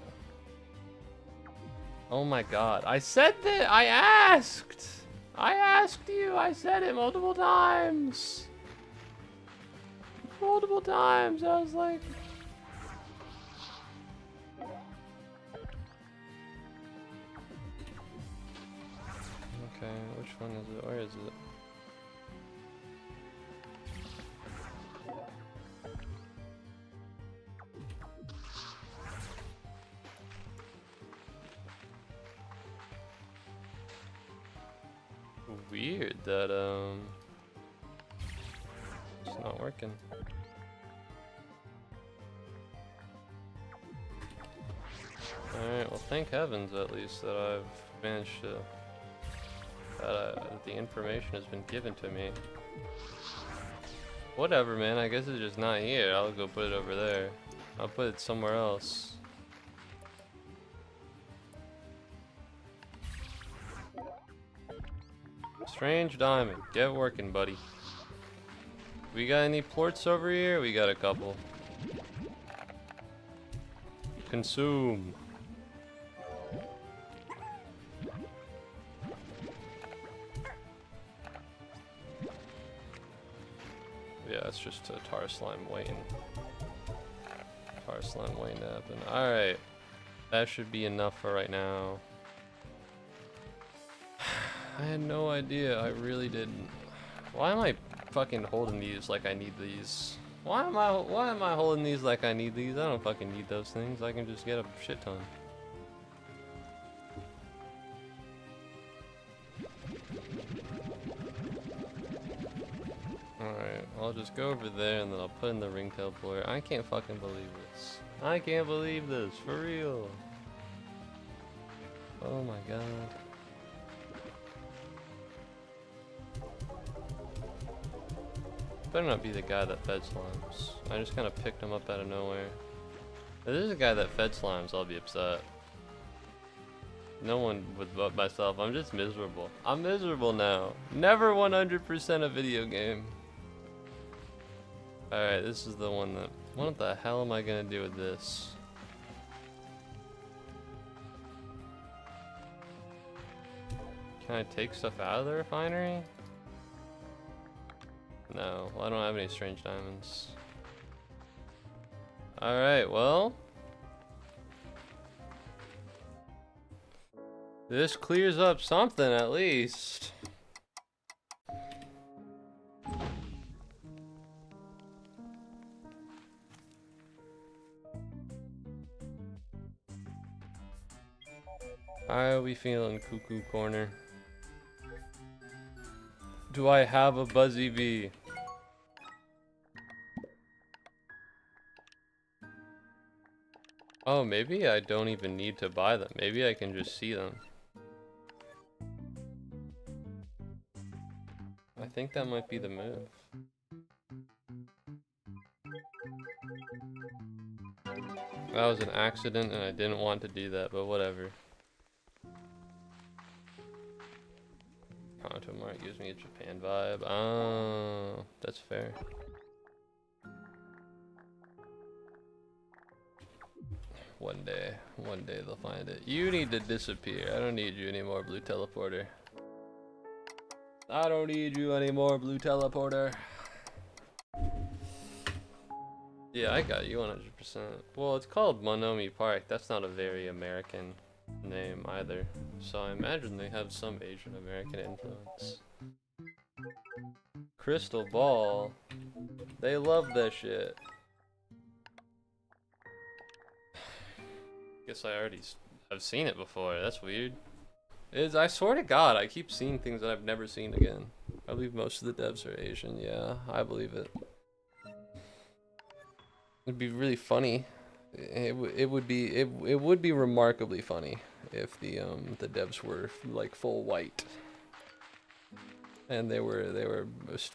Oh my god. I said that! I asked! I asked you! I said it multiple times! Multiple times! I was like... Okay, which one is it? Where is it? Weird that it's not working. Alright, well thank heavens at least that I've managed to that the information has been given to me. Whatever, man, I guess it's just not here. I'll go put it over there. I'll put it somewhere else. Strange diamond, get working, buddy. We got any plorts over here? We got a couple. Consume. Yeah, it's just a tar slime waiting. Tar slime waiting to happen. Alright. That should be enough for right now. I had no idea. I really didn't. Why am I fucking holding these like I need these? Why am I holding these like I need these? I don't fucking need those things. I can just get a shit ton. Alright, I'll just go over there and then I'll put in the ringtail plort. I can't fucking believe this. I can't believe this, for real. Oh my god. Better not be the guy that fed slimes. I just kind of picked him up out of nowhere. If there's a guy that fed slimes, I'll be upset. No one would but myself. I'm just miserable. I'm miserable now. Never 100% a video game. Alright, this is the one that... What the hell am I gonna do with this? Can I take stuff out of the refinery? No, well, I don't have any strange diamonds. Alright, well. This clears up something at least. How are we feeling, Cuckoo Corner? Do I have a Buzzy Bee? Oh, maybe I don't even need to buy them. Maybe I can just see them. I think that might be the move. That was an accident and I didn't want to do that, but whatever. Pronto Mart gives me a Japan vibe. Oh, that's fair. One day they'll find it. You need to disappear. I don't need you anymore, blue teleporter. I don't need you anymore, blue teleporter. Yeah, I got you 100%. Well, it's called Monomi Park. That's not a very American name either. So I imagine they have some Asian American influence. Crystal Ball. They love that shit. Guess I've seen it before. That's weird. I swear to God, I keep seeing things that I've never seen again. I believe most of the devs are Asian. Yeah, I believe it. It'd be really funny. It would be remarkably funny if the devs were like full white. And they were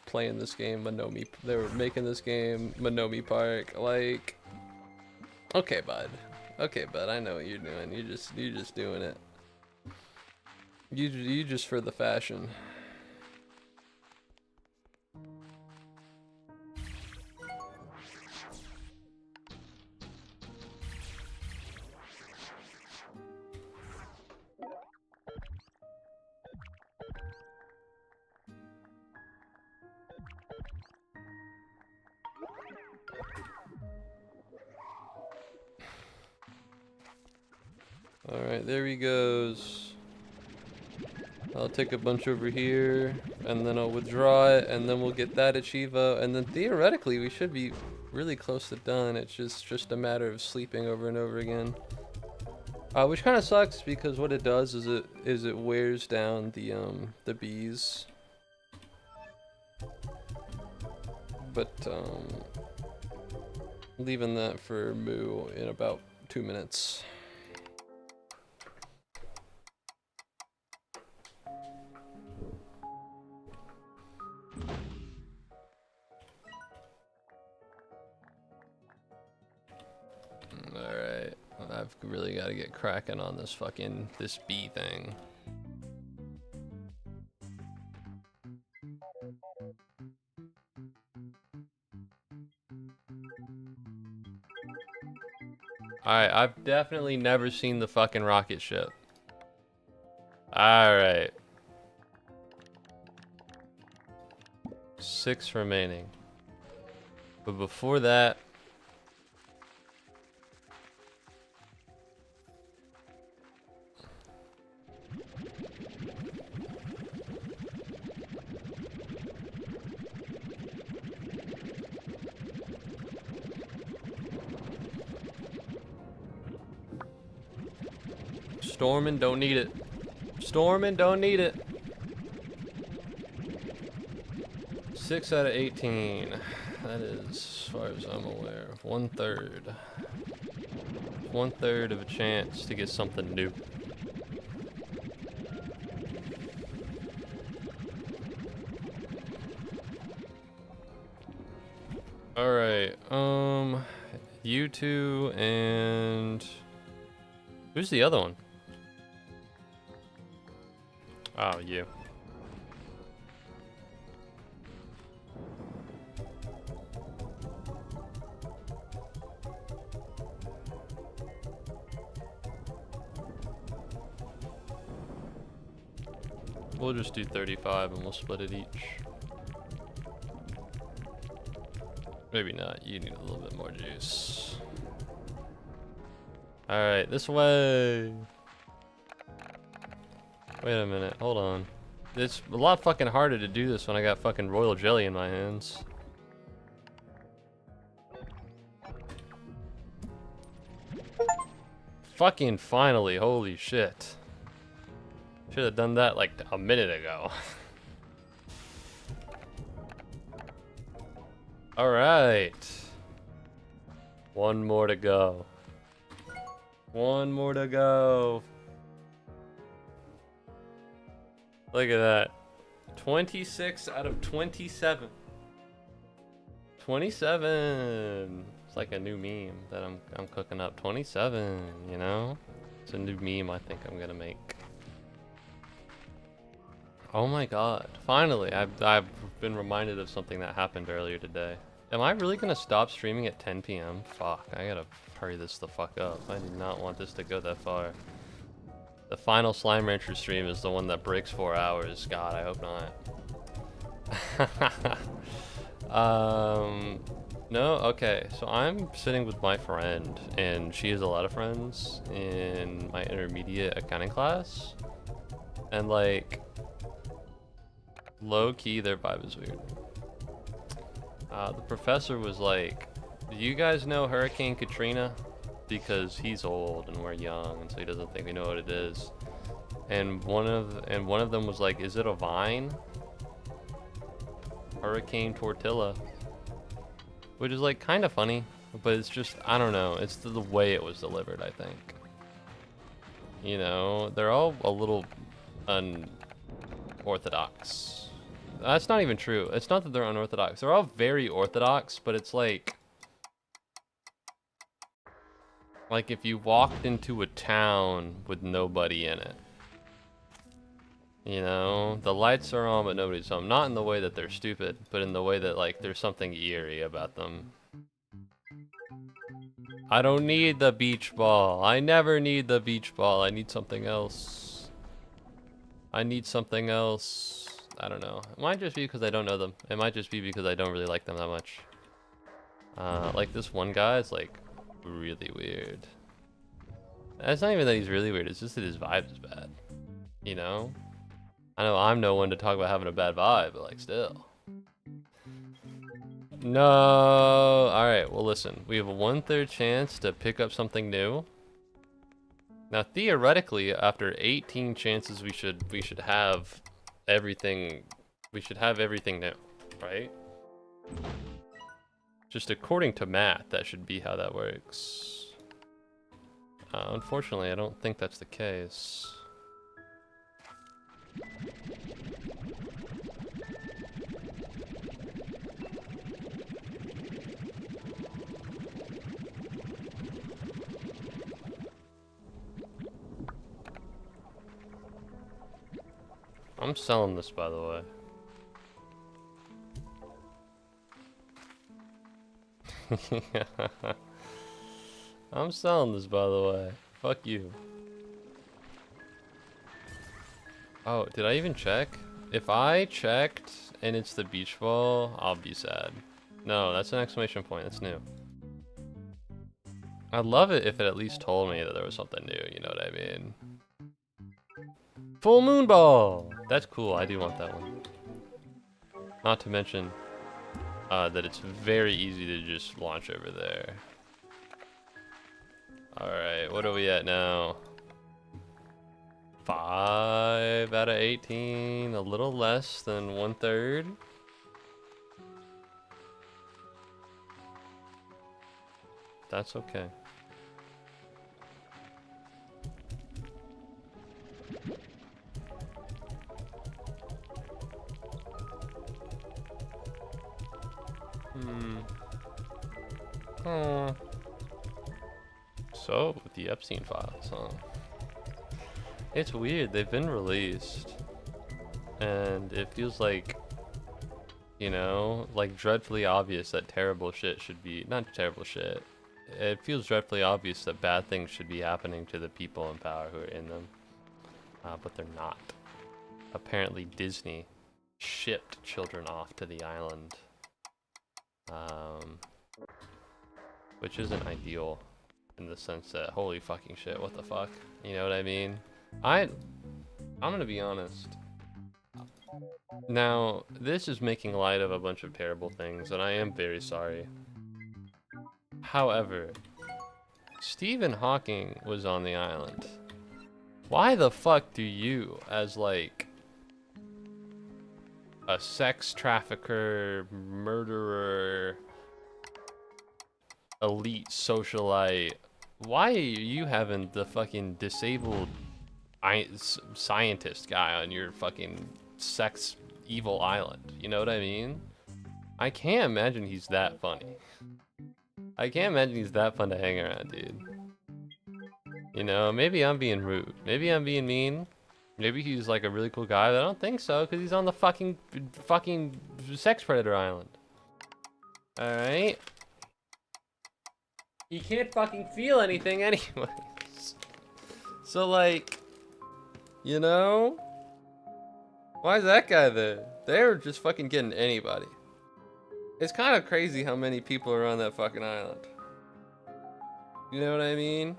playing this game Monomi. They were making this game Monomi Park. Like, okay, bud. Okay, bud. I know what you're doing. You're just doing it. You just for the fashion. Alright, there he goes. I'll take a bunch over here, and then I'll withdraw it, and then we'll get that achievo, and then theoretically we should be really close to done. It's just a matter of sleeping over and over again. Which kind of sucks because what it does is it wears down the bees. But leaving that for Moo in about 2 minutes. Alright, I've really got to get cracking on this bee thing. Alright, I've definitely never seen the fucking rocket ship. Alright. 6 remaining. But before that... Stormin', don't need it. Stormin', don't need it. 6 out of 18. That is, as far as I'm aware, 1/3. 1/3 of a chance to get something new. Alright, you two and... Who's the other one? Oh, you. We'll just do 35 and we'll split it each. Maybe not, you need a little bit more juice. Alright, this way! Wait a minute, hold on. It's a lot fucking harder to do this when I got fucking royal jelly in my hands. Fucking finally, holy shit. Should have done that like a minute ago. Alright. One more to go. One more to go. Look at that. 26 out of 27. 27. It's like a new meme that I'm cooking up. 27, you know? It's a new meme I think I'm gonna make. Oh my god. Finally, I've been reminded of something that happened earlier today. Am I really gonna stop streaming at 10 p.m.? Fuck, I gotta hurry this the fuck up. I do not want this to go that far. The final Slime Rancher stream is the one that breaks 4 hours. God, I hope not. No, okay. So I'm sitting with my friend, and she has a lot of friends in my intermediate accounting class. And like, low key, their vibe is weird. The professor was like, do you guys know Hurricane Katrina? Because he's old and we're young, and so he doesn't think we know what it is. And one of them was like, is it a vine? Hurricane Tortilla. Which is like kind of funny, but it's just, I don't know, it's the way it was delivered, I think. You know, they're all a little unorthodox. That's not even true. It's not that they're unorthodox. They're all very orthodox, but it's like if you walked into a town with nobody in it. You know, the lights are on but nobody's home. Not in the way that they're stupid, but in the way that like there's something eerie about them. I don't need the beach ball. I never need the beach ball. I need something else. I need something else. I don't know. It might just be because I don't know them. It might just be because I don't really like them that much. Like this one guy is like really weird. It's not even that he's really weird. It's just that his vibe is bad. You know? I know I'm no one to talk about having a bad vibe, but like still. No. All right. Well, listen. We have a 1/3 chance to pick up something new. Now, theoretically, after 18 chances, we should have everything. We should have everything new, right? Just according to math, that should be how that works. Unfortunately, I don't think that's the case. I'm selling this, by the way. I'm selling this, by the way. Fuck you. Oh, did I even check? If I checked and it's the beach ball, I'll be sad. No, that's an exclamation point. That's new. I'd love it if it at least told me that there was something new, you know what I mean? Full moon ball! That's cool, I do want that one. Not to mention that it's very easy to just launch over there. Alright, what are we at now? 5 out of 18, a little less than 1/3. That's okay. Oh. So, the Epstein files, huh? It's weird, they've been released. And it feels like, you know, like dreadfully obvious that terrible shit should be, not terrible shit. It feels dreadfully obvious that bad things should be happening to the people in power who are in them. But they're not. Apparently Disney shipped children off to the island. Which isn't ideal in the sense that holy fucking shit, what the fuck? You know what I mean? I'm gonna be honest. Now, this is making light of a bunch of terrible things, and I am very sorry. However, Stephen Hawking was on the island. Why the fuck do you, as like a sex trafficker, murderer, elite socialite, Why are you having the fucking disabled scientist guy on your fucking sex evil island? You know what I mean? I can't imagine he's that funny. I can't imagine he's that fun to hang around, dude. You know, maybe I'm being rude. Maybe I'm being mean. Maybe he's like a really cool guy, but I don't think so, because he's on the fucking sex predator island. Alright? He can't fucking feel anything anyways. So like, you know? Why is that guy there? They're just fucking getting anybody. It's kind of crazy how many people are on that fucking island. You know what I mean?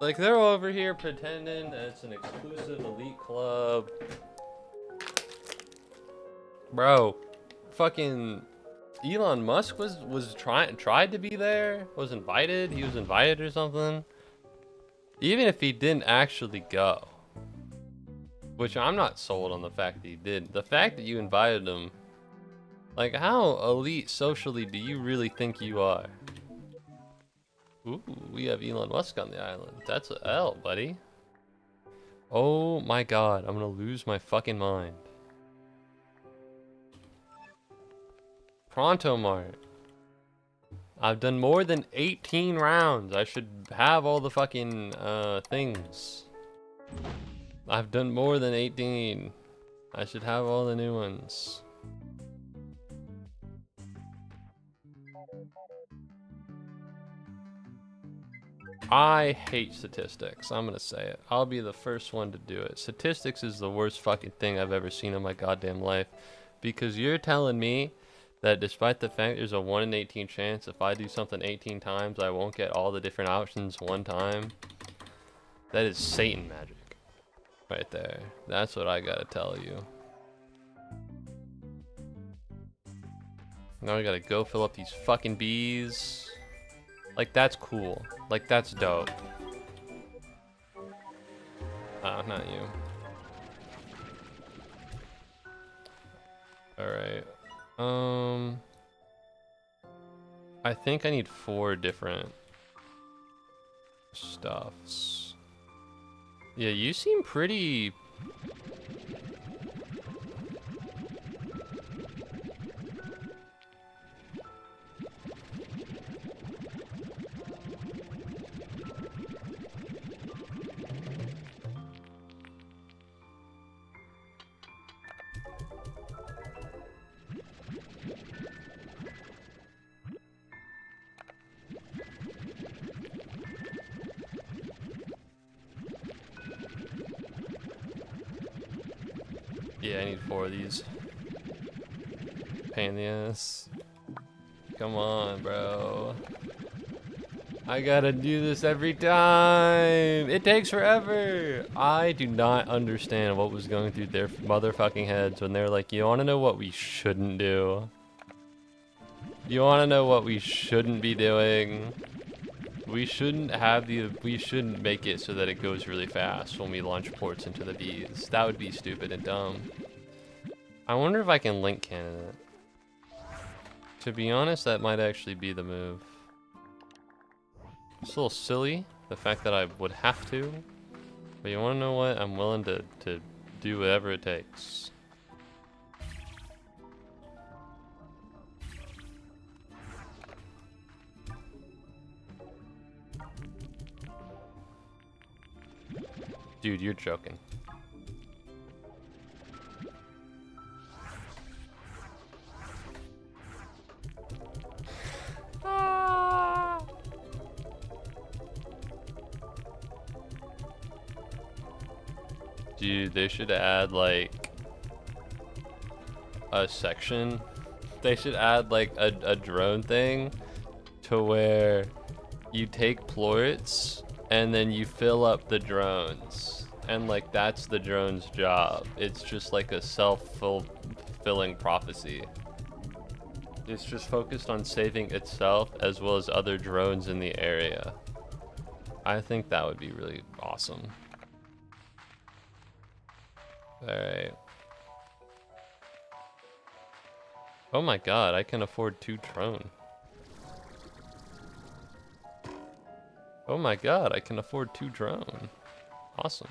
Like, they're over here pretending that it's an exclusive elite club. Bro, fucking Elon Musk tried to be there, was invited, he was invited or something. Even if he didn't actually go, which I'm not sold on the fact that he did. The fact that you invited him, like, how elite socially do you really think you are? Ooh, we have Elon Musk on the island. That's a L, buddy. Oh my god, I'm gonna lose my fucking mind. Pronto Mart. I've done more than 18 rounds. I should have all the fucking things. I've done more than 18. I should have all the new ones. I hate statistics. I'm gonna say it. I'll be the first one to do it. Statistics is the worst fucking thing I've ever seen in my goddamn life. Because you're telling me that despite the fact there's a 1 in 18 chance if I do something 18 times, I won't get all the different options one time. That is Satan magic. Right there. That's what I gotta tell you. Now I gotta go fill up these fucking bees. Like, that's cool. Like, that's dope. Oh, not you. Alright. I think I need 4 different stuffs. Yeah, you seem pretty... Yeah, I need 4 of these. Pain in the ass. Come on, bro. I gotta do this every time. It takes forever. I do not understand what was going through their motherfucking heads when they're like, you wanna know what we shouldn't do? You wanna know what we shouldn't be doing? We shouldn't make it so that it goes really fast when we launch ports into the bees. That would be stupid and dumb. I wonder if I can link cannon it. To be honest, that might actually be the move. It's a little silly, the fact that I would have to. But you wanna know what? I'm willing to do whatever it takes. Dude, you're joking. Dude, they should add like a section. They should add like a drone thing to where you take plorts and then you fill up the drones, and like that's the drone's job. It's just like a self-fulfilling prophecy. It's just focused on saving itself as well as other drones in the area. I think that would be really awesome. Alright. Oh my god, I can afford 2 drone. Oh my god, I can afford 2 drone. Awesome.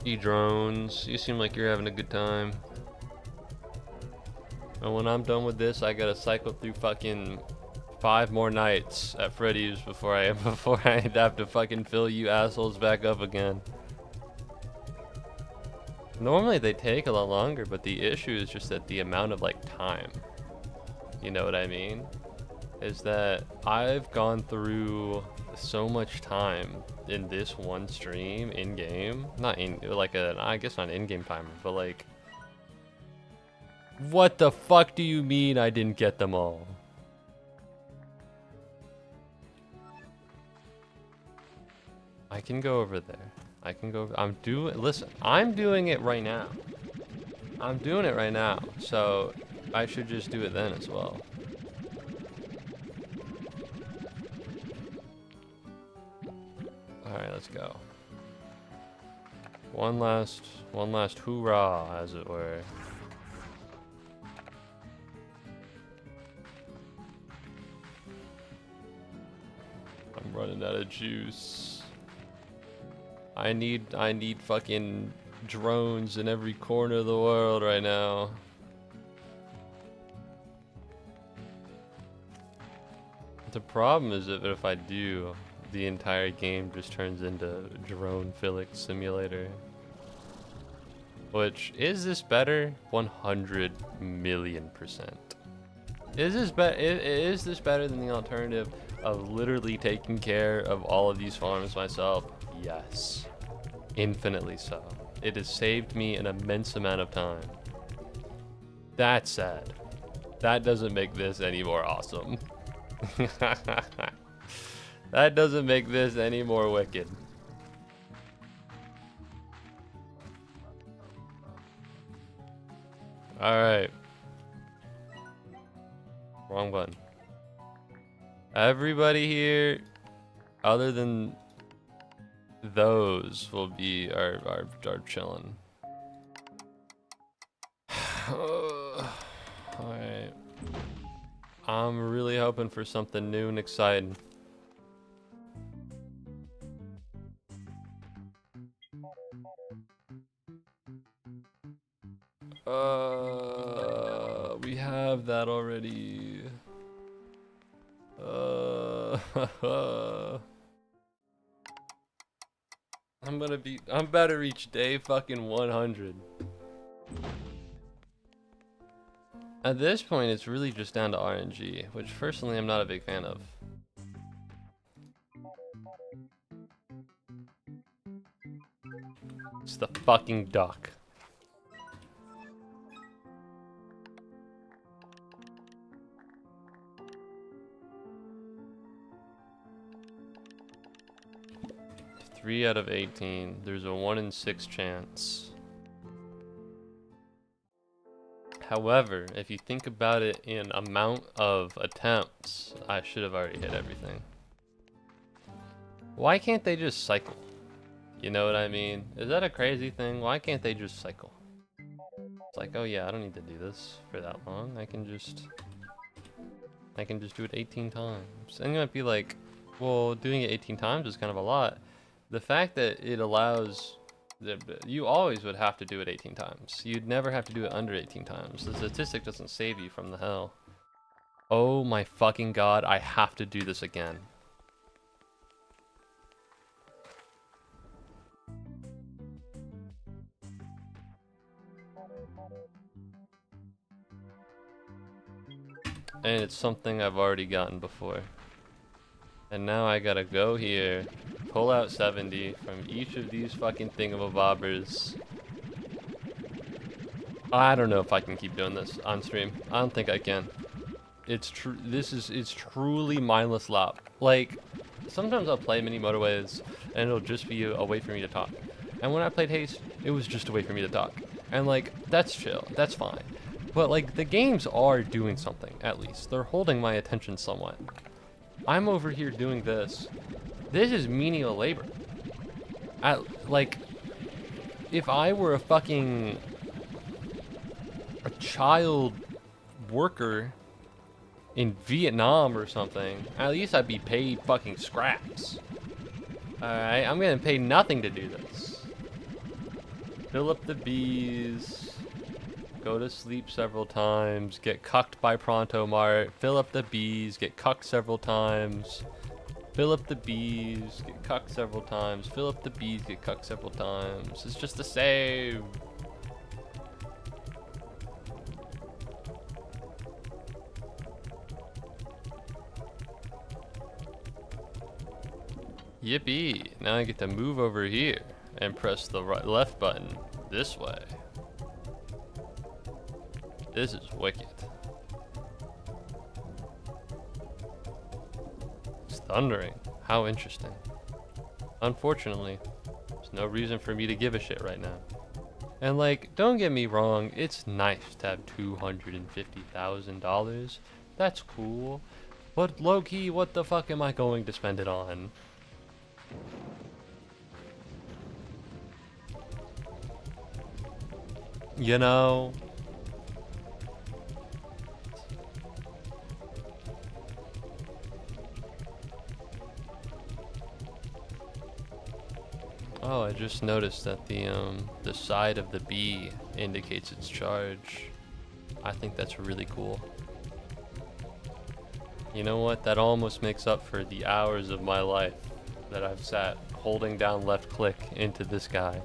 You drones, you seem like you're having a good time. And when I'm done with this, I gotta cycle through fucking 5 more nights at Freddy's before I have to fucking fill you assholes back up again. Normally they take a lot longer, but the issue is just that the amount of like time. You know what I mean? Is that I've gone through so much time in this one stream in game, not in like I guess not in-game timer, but like, what the fuck do you mean I didn't get them all? I can go over there. I can go. Listen, I'm doing it right now. I'm doing it right now, so I should just do it then as well. All right, let's go. One last hoorah, as it were. I'm running out of juice. I need fucking drones in every corner of the world right now. The problem is that if I do, the entire game just turns into drone-philic simulator. Which, is this better? 100 million%. Is this better than the alternative of literally taking care of all of these farms myself? Yes. Infinitely so. It has saved me an immense amount of time. That said, that doesn't make this any more awesome. That doesn't make this any more wicked. Alright. Wrong button. Everybody here, other than those, will be are chilling. Alright. I'm really hoping for something new and exciting. We have that already. I'm about to reach day fucking 100. At this point, it's really just down to RNG, which personally I'm not a big fan of. It's the fucking duck. Three out of 18. There's a 1 in 6 chance. However, if you think about it in amount of attempts, I should have already hit everything. Why can't they just cycle? You know what I mean? Is that a crazy thing? Why can't they just cycle? It's like, oh yeah, I don't need to do this for that long. I can just do it 18 times. And you might be like, well, doing it 18 times is kind of a lot. The fact that it allows, you always would have to do it 18 times. You'd never have to do it under 18 times. The statistic doesn't save you from the hell. Oh my fucking god, I have to do this again. And it's something I've already gotten before. And now I gotta go here, pull out 70 from each of these fucking thingamabobbers. I don't know if I can keep doing this on stream. I don't think I can. It's truly mindless lap. Like, sometimes I'll play mini motorways and it'll just be a way for me to talk. And when I played Haste, it was just a way for me to talk. And like, that's chill, that's fine. But like, the games are doing something, at least. They're holding my attention somewhat. I'm over here doing this. This is menial labor. Like, if I were a child worker in Vietnam or something, at least I'd be paid fucking scraps. Alright, I'm getting paid nothing to do this. Fill up the bees. Go to sleep several times. Get cucked by Pronto Mart. Fill up the bees. Get cucked several times. Fill up the bees. Get cucked several times. Fill up the bees. Get cucked several times. It's just the same. Yippee! Now I get to move over here and press the left button this way. This is wicked. It's thundering. How interesting. Unfortunately, there's no reason for me to give a shit right now. And like, don't get me wrong, it's nice to have $250,000. That's cool. But low-key, what the fuck am I going to spend it on? You know? Oh, I just noticed that the side of the bee indicates its charge. I think that's really cool. You know what? That almost makes up for the hours of my life that I've sat holding down left click into this guy.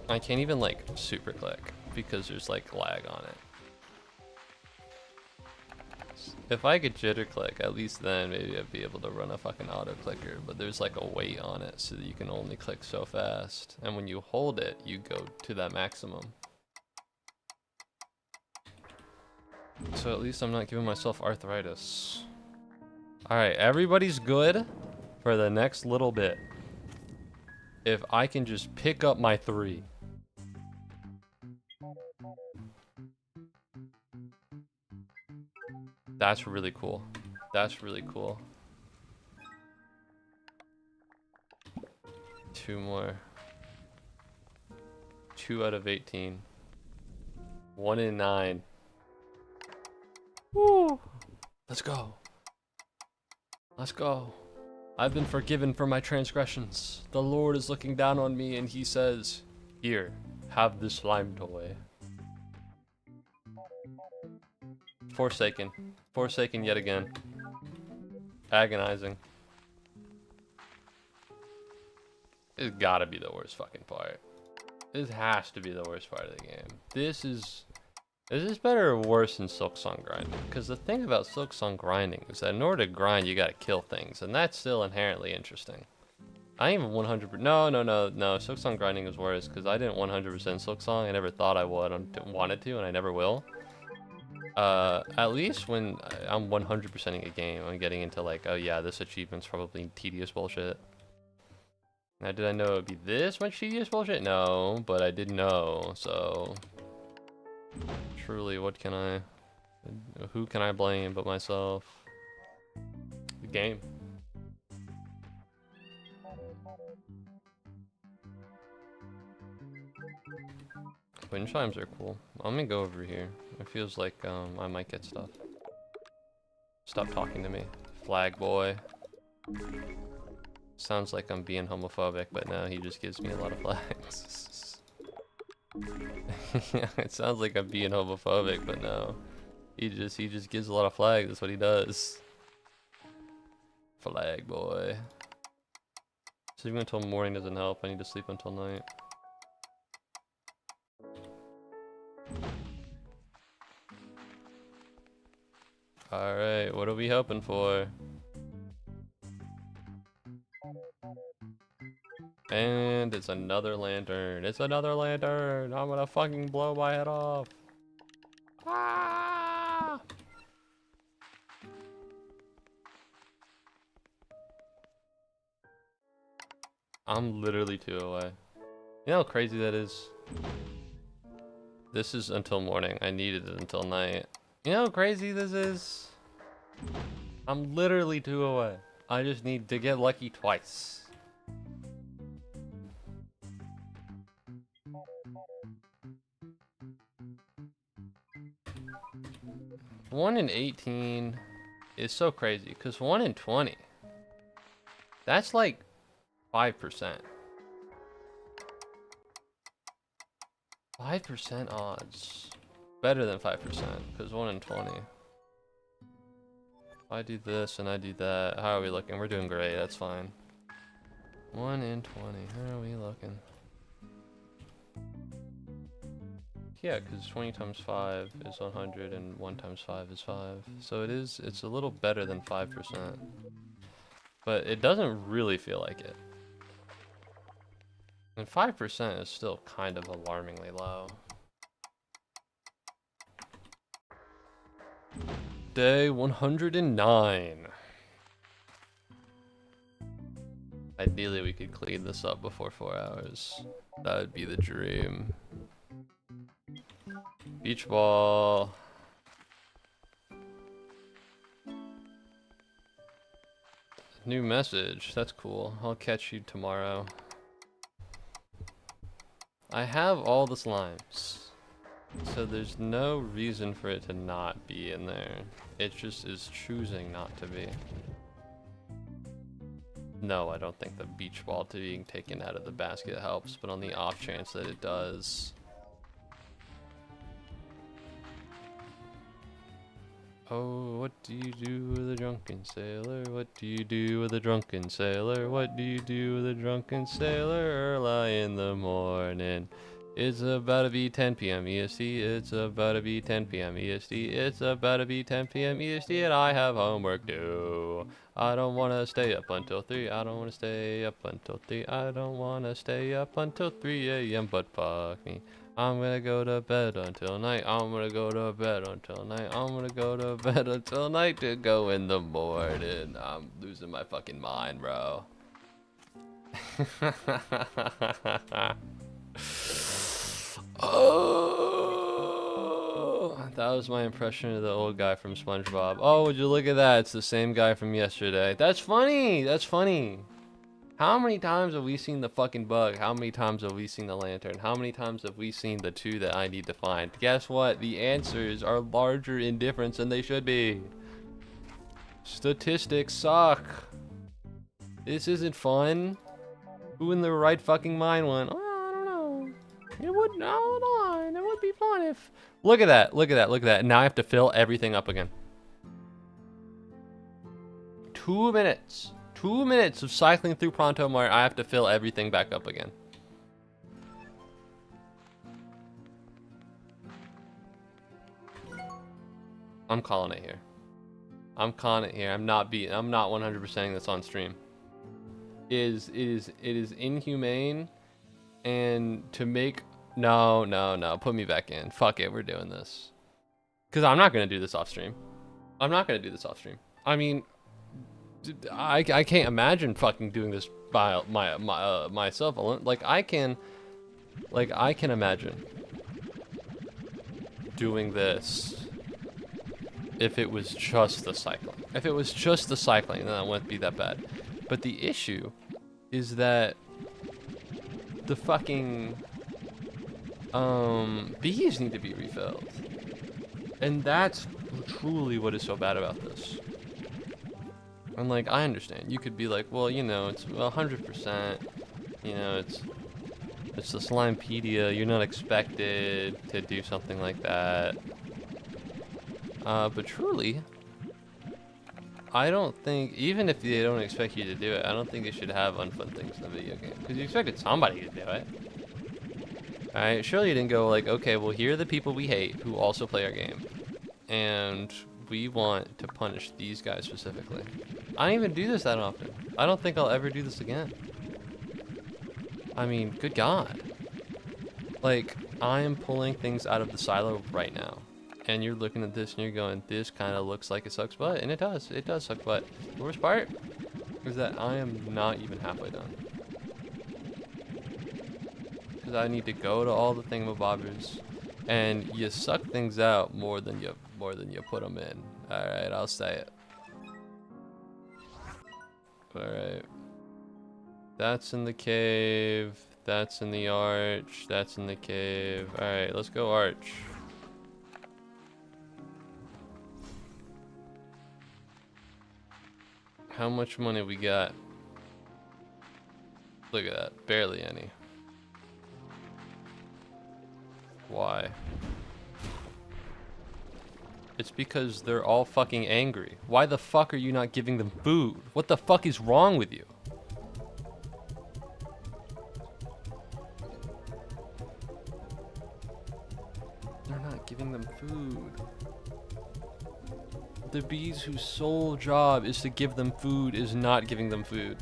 I can't even like super click because there's like lag on it. If I could jitter click, at least then maybe I'd be able to run a fucking auto clicker, but there's like a weight on it so that you can only click so fast. And when you hold it, you go to that maximum. So at least I'm not giving myself arthritis. Alright, everybody's good for the next little bit. If I can just pick up my 3. That's really cool. That's really cool. 2 more. 2 out of 18. 1 in 9. Woo! Let's go. Let's go. I've been forgiven for my transgressions. The Lord is looking down on me and he says, "Here, have this slime toy." Forsaken. Forsaken yet again. Agonizing. It's gotta be the worst fucking part. This has to be the worst part of the game. Is this better or worse than Silksong grinding? Because the thing about Silksong grinding is that in order to grind, you gotta kill things, and that's still inherently interesting. I ain't even 100%. No. Silksong grinding is worse because I didn't 100% Silksong. I never thought I would. I wanted to, and I never will. At least when I'm 100%ing a game, I'm getting into like, oh yeah, this achievement's probably tedious bullshit. Now, did I know it would be this much tedious bullshit? No, but I did know, so... Truly, who can I blame but myself? The game. Wind chimes are cool. I'm gonna go over here. It feels like I might get stuff. Stop talking to me, flag boy. Sounds like I'm being homophobic, but no, he just gives me a lot of flags. Yeah, it sounds like I'm being homophobic, but no. He just gives a lot of flags, that's what he does. Flag boy. Sleeping until morning doesn't help, I need to sleep until night. Alright, what are we hoping for? And it's another lantern. It's another lantern. I'm gonna fucking blow my head off. Ah! I'm literally 2 away. You know how crazy that is? This is until morning. I needed it until night. You know how crazy this is? I'm literally 2 away. I just need to get lucky twice. One in 18 is so crazy because 1 in 20, that's like 5%. 5% odds. Better than 5% because 1 in 20. I do this and I do that. How are we looking? We're doing great. That's fine. 1 in 20. How are we looking? Yeah, because 20 times 5 is 100 and 1 times 5 is 5. So it's a little better than 5%. But it doesn't really feel like it. And 5% is still kind of alarmingly low. Day 109. Ideally, we could clean this up before 4 hours. That would be the dream. Beach ball. New message. That's cool. I'll catch you tomorrow. I have all the slimes. So there's no reason for it to not be in there. It just is choosing not to be. No, I don't think the beach ball to being taken out of the basket helps, but on the off chance that it does. Oh, what do you do with a drunken sailor? What do you do with a drunken sailor? What do you do with a drunken sailor early in the morning? It's about to be 10 p.m. EST. It's about to be 10 p.m. EST. It's about to be 10 p.m. EST, and I have homework due. I don't want to stay up until 3. I don't want to stay up until 3. I don't want to stay up until 3 a.m. But fuck me. I'm gonna go to bed until night. I'm gonna go to bed until night. I'm gonna go to bed until night to go in the morning. I'm losing my fucking mind, bro. Oh, that was my impression of the old guy from SpongeBob. Oh, would you look at that? It's the same guy from yesterday. That's funny. That's funny. How many times have we seen the fucking bug? How many times have we seen the lantern? How many times have we seen the 2 that I need to find? Guess what? The answers are larger in difference than they should be. Statistics suck. This isn't fun. Who in their right fucking mind went, oh, I don't know. It would, hold on. It would be fun if... Look at that. Look at that. Look at that. Now I have to fill everything up again. 2 minutes. 2 minutes of cycling through Pronto Mart, I have to fill everything back up again. I'm calling it here. I'm calling it here. I'm not 100%ing this on stream. It is inhumane, and to make no, put me back in. Fuck it, we're doing this. Cause I'm not gonna do this off stream. I'm not gonna do this off stream. I mean, I can't imagine fucking doing this by myself alone. Like I can imagine doing this if it was just the cycling. If it was just the cycling, then that wouldn't be that bad. But the issue is that the fucking bees need to be refilled, and that's truly what is so bad about this. And like, I understand. You could be like, well, you know, it's 100%. You know, it's the Slimepedia. You're not expected to do something like that. But truly, I don't think, even if they don't expect you to do it, I don't think they should have unfun things in the video game. Because you expected somebody to do it. Alright, surely you didn't go like, okay, well, here are the people we hate who also play our game. And we want to punish these guys specifically. I don't even do this that often. I don't think I'll ever do this again. I mean, good God. Like, I am pulling things out of the silo right now. And you're looking at this and you're going, this kind of looks like it sucks butt. And it does. It does suck butt. The worst part is that I am not even halfway done. Because I need to go to all the thingamabobbers. And you suck things out more than you put them in. Alright, I'll say it. Alright. That's in the cave. That's in the arch. That's in the cave. Alright, let's go arch. How much money we got? Look at that. Barely any. Why? It's because they're all fucking angry. Why the fuck are you not giving them food? What the fuck is wrong with you? They're not giving them food. The bees whose sole job is to give them food is not giving them food.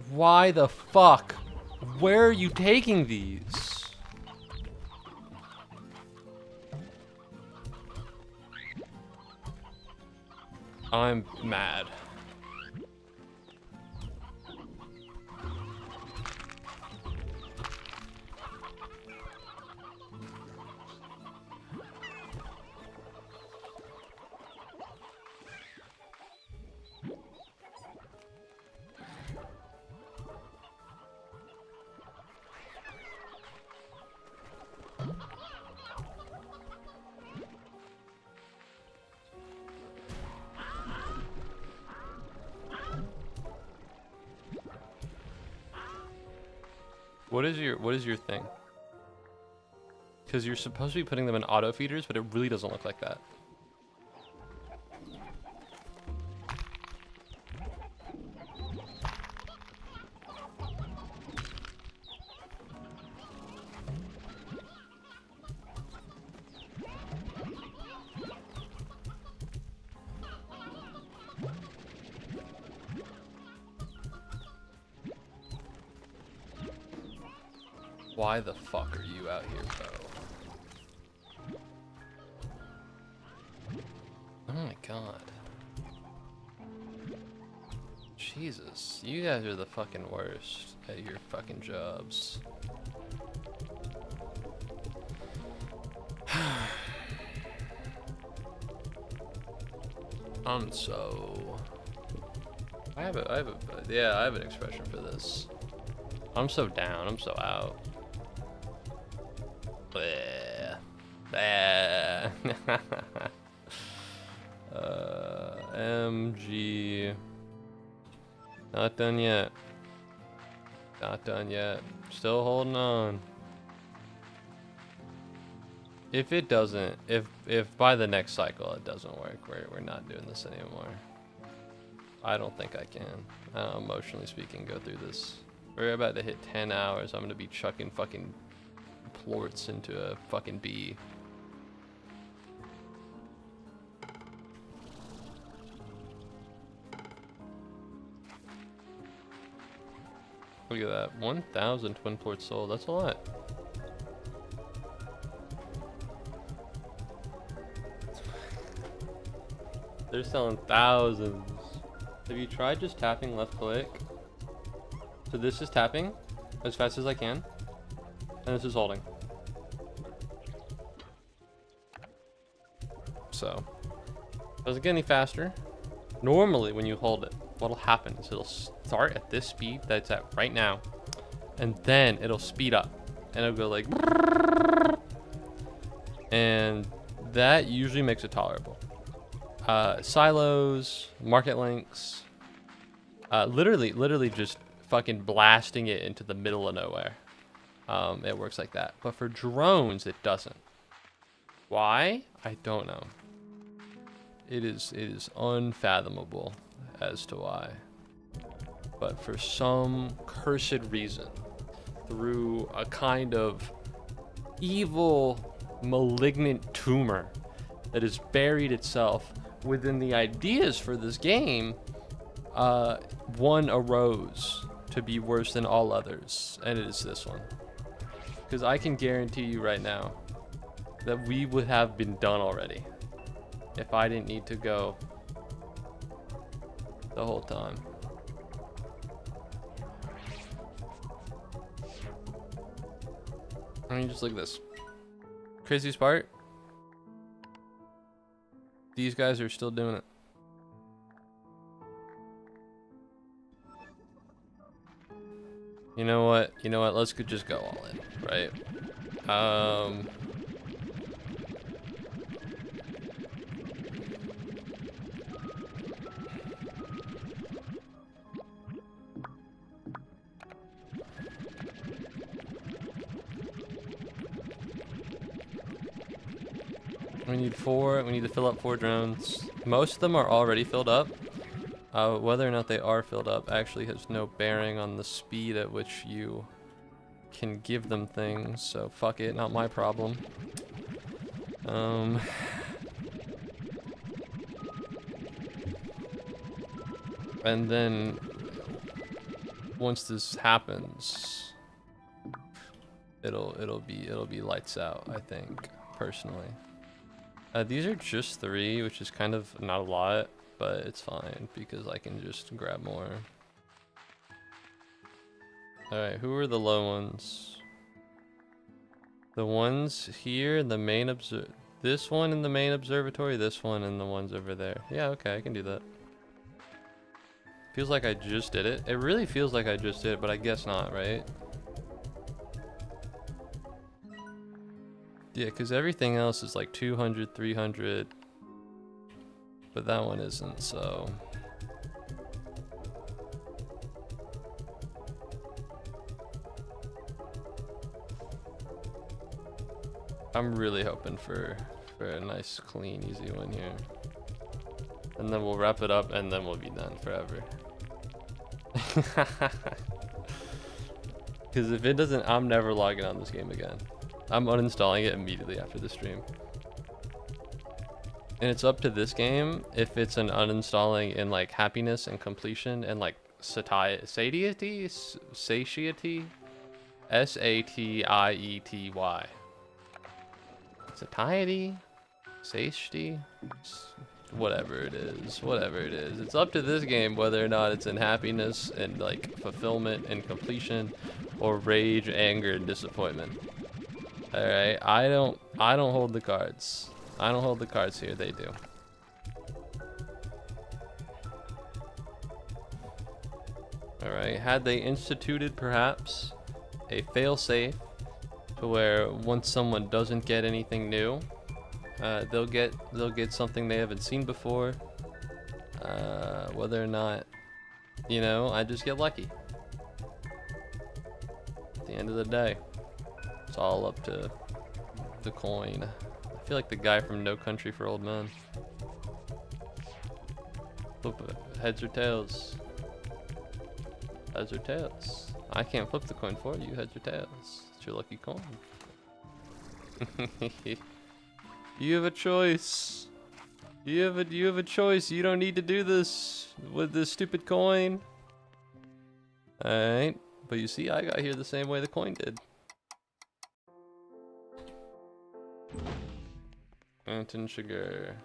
Why the fuck? Where are you taking these? I'm mad. What is your thing? Because you're supposed to be putting them in auto feeders, but it really doesn't look like that. Why the fuck are you out here, bro? Oh my god. Jesus, you guys are the fucking worst at your fucking jobs. I'm so... I have an expression for this. I'm so down, I'm so out. Bleh. Bleh. MG. Not done yet. Not done yet. Still holding on. If it doesn't, if by the next cycle it doesn't work, we're not doing this anymore. I don't think I can, emotionally speaking, go through this. We're about to hit 10 hours. I'm gonna be chucking fucking plorts into a fucking bee. Look at that, 1,000 twin plorts sold. That's a lot. They're selling thousands. Have you tried just tapping left click? So this is tapping as fast as I can, and this is holding. So, doesn't get any faster. Normally when you hold it, what'll happen is it'll start at this speed that it's at right now, and then it'll speed up, and it'll go like, and that usually makes it tolerable. Silos, market links, literally just fucking blasting it into the middle of nowhere. It works like that. But for drones, it doesn't. Why? I don't know. It is unfathomable as to why. But for some cursed reason, through a kind of evil, malignant tumor that has buried itself within the ideas for this game, one arose to be worse than all others, and it is this one. Because I can guarantee you right now that we would have been done already if I didn't need to go the whole time. I mean, just look at this. Craziest part? These guys are still doing it. You know what? You know what? Let's just go all in, right? We need 4. We need to fill up 4 drones. Most of them are already filled up. Whether or not they are filled up actually has no bearing on the speed at which you can give them things. So fuck it, not my problem. And then once this happens, it'll be lights out, I think, personally. These are just 3, which is kind of not a lot, but it's fine because I can just grab more. Alright, who are the low ones? The ones here, the main this one in the main observatory, this one and the ones over there. Yeah, okay, I can do that. Feels like I just did it. It really feels like I just did it, but I guess not, right? Yeah, because everything else is like 200, 300. But that one isn't, so... I'm really hoping for a nice, clean, easy one here. And then we'll wrap it up, and then we'll be done forever. Because if it doesn't, I'm never logging on this game again. I'm uninstalling it immediately after the stream. And it's up to this game if it's an uninstalling in like happiness and completion and like satiety, satiety, satiety, S-A-T-I-E-T-Y. Satiety, satiety, whatever it is, whatever it is. It's up to this game whether or not it's in happiness and like fulfillment and completion, or rage, anger, and disappointment. All right, I don't hold the cards. I don't hold the cards here. They do. All right. Had they instituted perhaps a fail-safe to where once someone doesn't get anything new, they'll get something they haven't seen before. Whether or not, you know, I just get lucky. At the end of the day, it's all up to the coin. I feel like the guy from No Country for Old Men. Flip it. Heads or tails? Heads or tails? I can't flip the coin for you. Heads or tails? It's your lucky coin. You have a choice. You have a choice. You don't need to do this with this stupid coin. Alright. But you see, I got here the same way the coin did. Anton Sugar.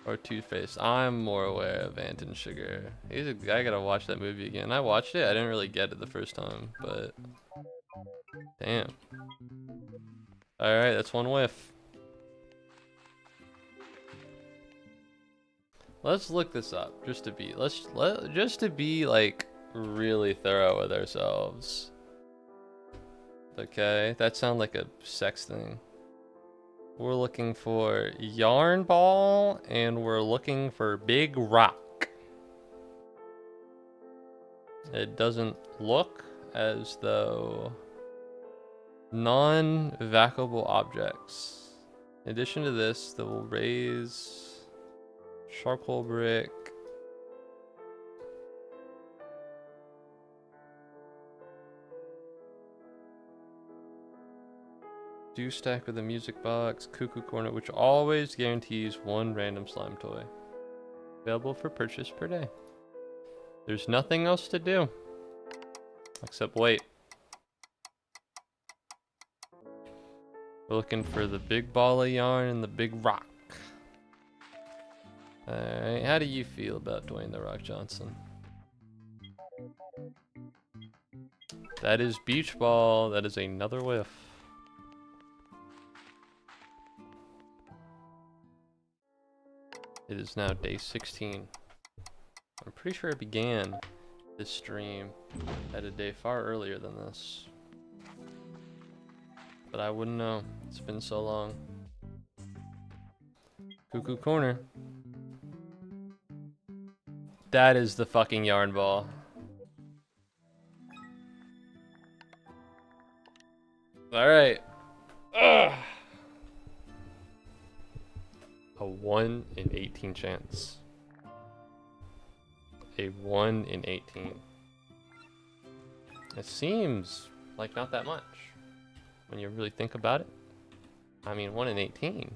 Or Two-Face. I'm more aware of Anton Sugar. He's a guy. I gotta watch that movie again. I watched it. I didn't really get it the first time, but damn. Alright, that's one whiff. Let's look this up just to be just to be like really thorough with ourselves. Okay, that sounds like a sex thing. We're looking for yarn ball and we're looking for big rock. It doesn't look as though non-vacuable objects. In addition to this, that will raise charcoal brick. Do stack with a music box, cuckoo corner, which always guarantees one random slime toy. Available for purchase per day. There's nothing else to do. Except wait. We're looking for the big ball of yarn and the big rock. Alright, how do you feel about Dwayne "The Rock" Johnson? That is beach ball. That is another whiff. It is now day 16. I'm pretty sure it began this stream at a day far earlier than this. But I wouldn't know. It's been so long. Cuckoo corner. That is the fucking yarn ball. Alright. A 1 in 18 chance. A 1 in 18. It seems like not that much when you really think about it. I mean, 1 in 18.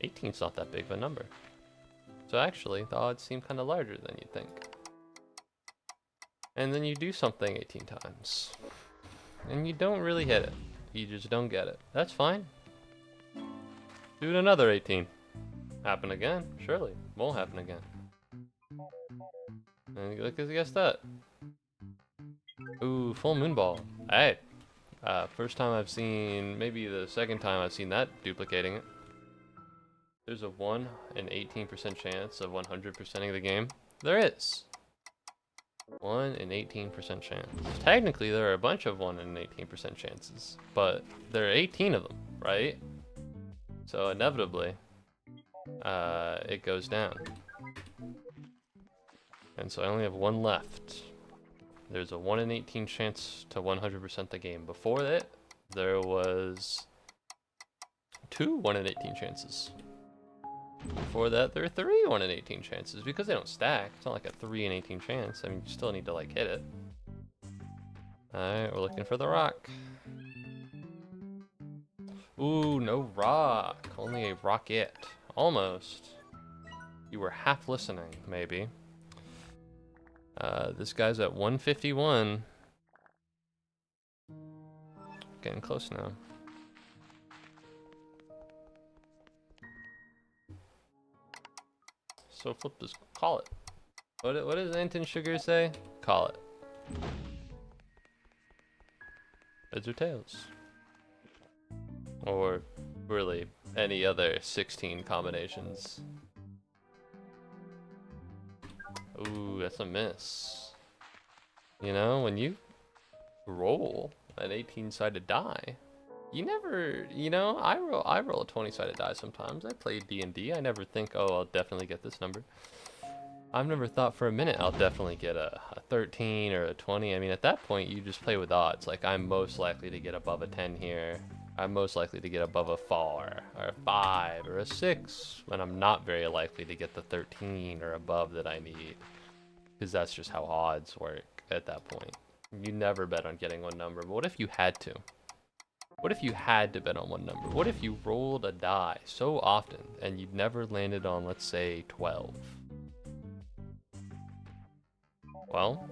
18's not that big of a number. So actually, the odds seem kind of larger than you'd think. And then you do something 18 times. And you don't really hit it. You just don't get it. That's fine. Do it another 18. Happen again? Surely. Won't happen again. And look at guess that. Ooh, full moon ball. Hey. First time I've seen, maybe the second time I've seen that duplicating it. There's a 1 in 18% chance of 100%ing the game. There is. 1 in 18% chance. Technically, there are a bunch of 1 in 18% chances, but there are 18 of them, right? So inevitably, it goes down. And so I only have 1 left. There's a 1 in 18 chance to 100% the game. Before that, there was 2 1 in 18 chances. Before that, there are 3 1 in 18 chances because they don't stack. It's not like a 3 in 18 chance. I mean, you still need to like hit it. Alright, we're looking for the rock. Ooh, no rock. Only a rocket. Almost. You were half listening, maybe. This guy's at 151. Getting close now. So flip this. Call it. What does Anton Sugar say? Call it. Heads or tails? Or really any other 16 combinations. Ooh, that's a miss. You know, when you roll an 18-sided die, you never, you know, I roll a 20-sided die sometimes. I play D&D. I never think, oh, I'll definitely get this number. I've never thought for a minute I'll definitely get a 13 or a 20. I mean, at that point, you just play with odds. Like, I'm most likely to get above a 10 here. I'm most likely to get above a 4 or a 5 or a 6, and I'm not very likely to get the 13 or above that I need, because that's just how odds work at that point. You never bet on getting one number, but what if you had to? What if you had to bet on one number? What if you rolled a die so often and you never landed on, let's say, 12? Well,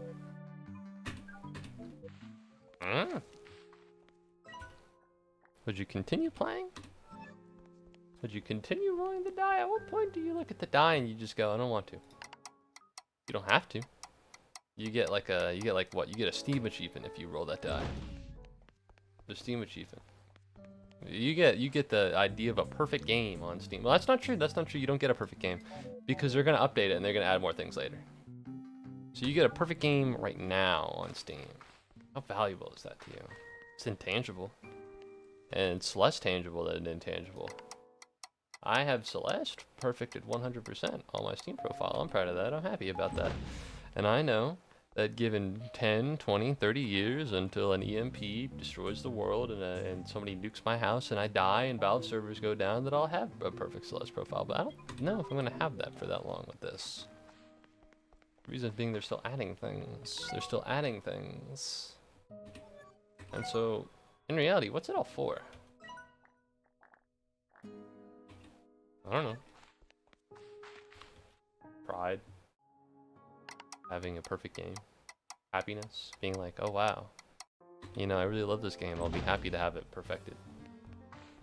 would you continue playing? Would you continue rolling the die? At what point do you look at the die and you just go, I don't want to? You don't have to. You get like what? You get a Steam achievement if you roll that die. The Steam achievement. You get the idea of a perfect game on Steam. Well, that's not true. That's not true. You don't get a perfect game because they're gonna update it and they're gonna add more things later. So you get a perfect game right now on Steam. How valuable is that to you? It's intangible. And it's less tangible than intangible. I have Celeste perfected 100% on my Steam profile. I'm proud of that. I'm happy about that. And I know that given 10, 20, 30 years until an EMP destroys the world and somebody nukes my house and I die and Valve servers go down, that I'll have a perfect Celeste profile. But I don't know if I'm going to have that for that long with this. Reason being, they're still adding things. They're still adding things. And so, in reality, what's it all for? I don't know. Pride. Having a perfect game. Happiness. Being like, oh wow. You know, I really love this game. I'll be happy to have it perfected.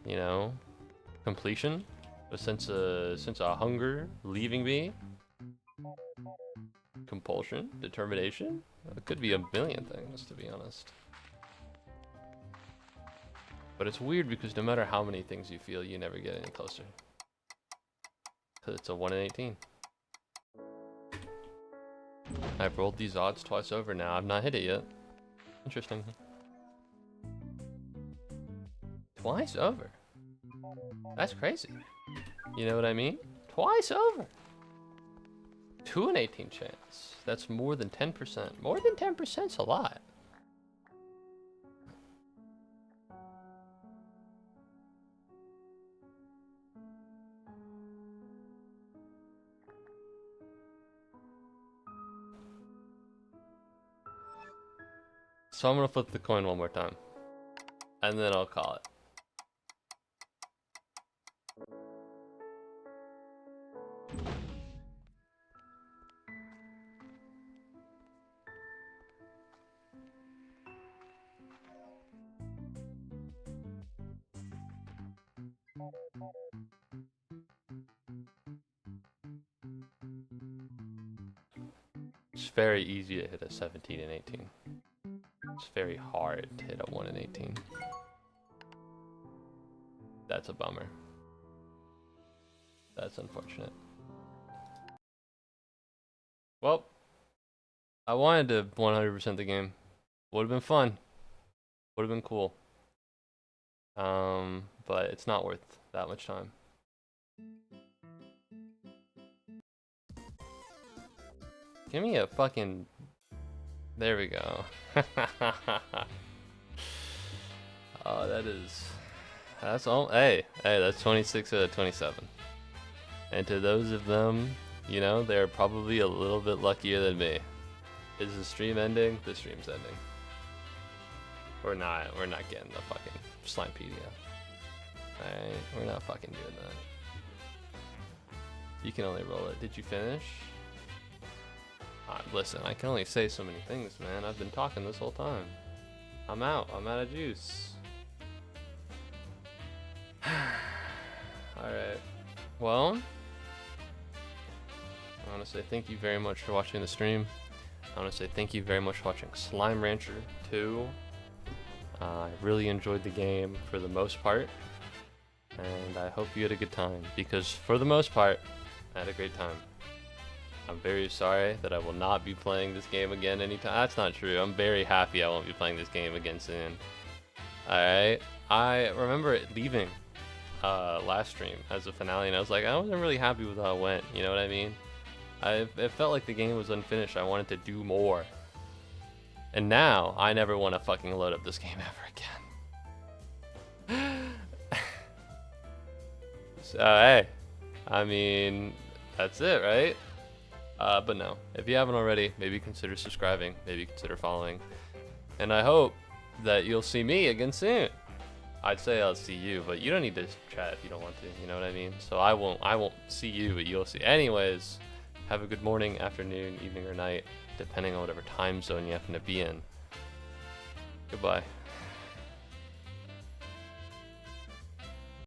You know? Completion. A sense of hunger leaving me. Compulsion. Determination. It could be a million things, to be honest. But it's weird because no matter how many things you feel, you never get any closer. Because it's a 1 in 18. I've rolled these odds twice over now. I've not hit it yet. Interesting. Twice over. That's crazy. You know what I mean? Twice over. 2 in 18 chance. That's more than 10%. More than 10%'s a lot. So I'm gonna flip the coin one more time. And then I'll call it. It's very easy to hit a 17 and 18. It's very hard to hit a 1 and 18. That's a bummer. That's unfortunate. Well, I wanted to 100% the game. Would have been fun. Would have been cool. But it's not worth that much time. Give me a fucking... There we go. Oh, that is... That's all... Hey, that's 26 out of 27. And to those of them, you know, they're probably a little bit luckier than me. Is the stream ending? The stream's ending. We're not getting the fucking Slimepedia. Alright, we're not fucking doing that. You can only roll it. Did you finish? Listen, I can only say so many things, man. I've been talking this whole time. I'm out. I'm out of juice. Alright. Well, I want to say thank you very much for watching the stream. I want to say thank you very much for watching Slime Rancher 2. I really enjoyed the game for the most part. And I hope you had a good time. Because for the most part, I had a great time. I'm very sorry that I will not be playing this game again anytime. That's not true. I'm very happy I won't be playing this game again soon. Alright. I remember it leaving last stream as a finale, and I was like, I wasn't really happy with how it went. You know what I mean? It felt like the game was unfinished. I wanted to do more. And now, I never want to fucking load up this game ever again. So, hey. I mean, that's it, right? But no, if you haven't already, maybe consider subscribing, maybe consider following. And I hope that you'll see me again soon. I'd say I'll see you, but you don't need to chat if you don't want to, you know what I mean? So I won't see you, but you'll see. Anyways, have a good morning, afternoon, evening, or night, depending on whatever time zone you happen to be in. Goodbye.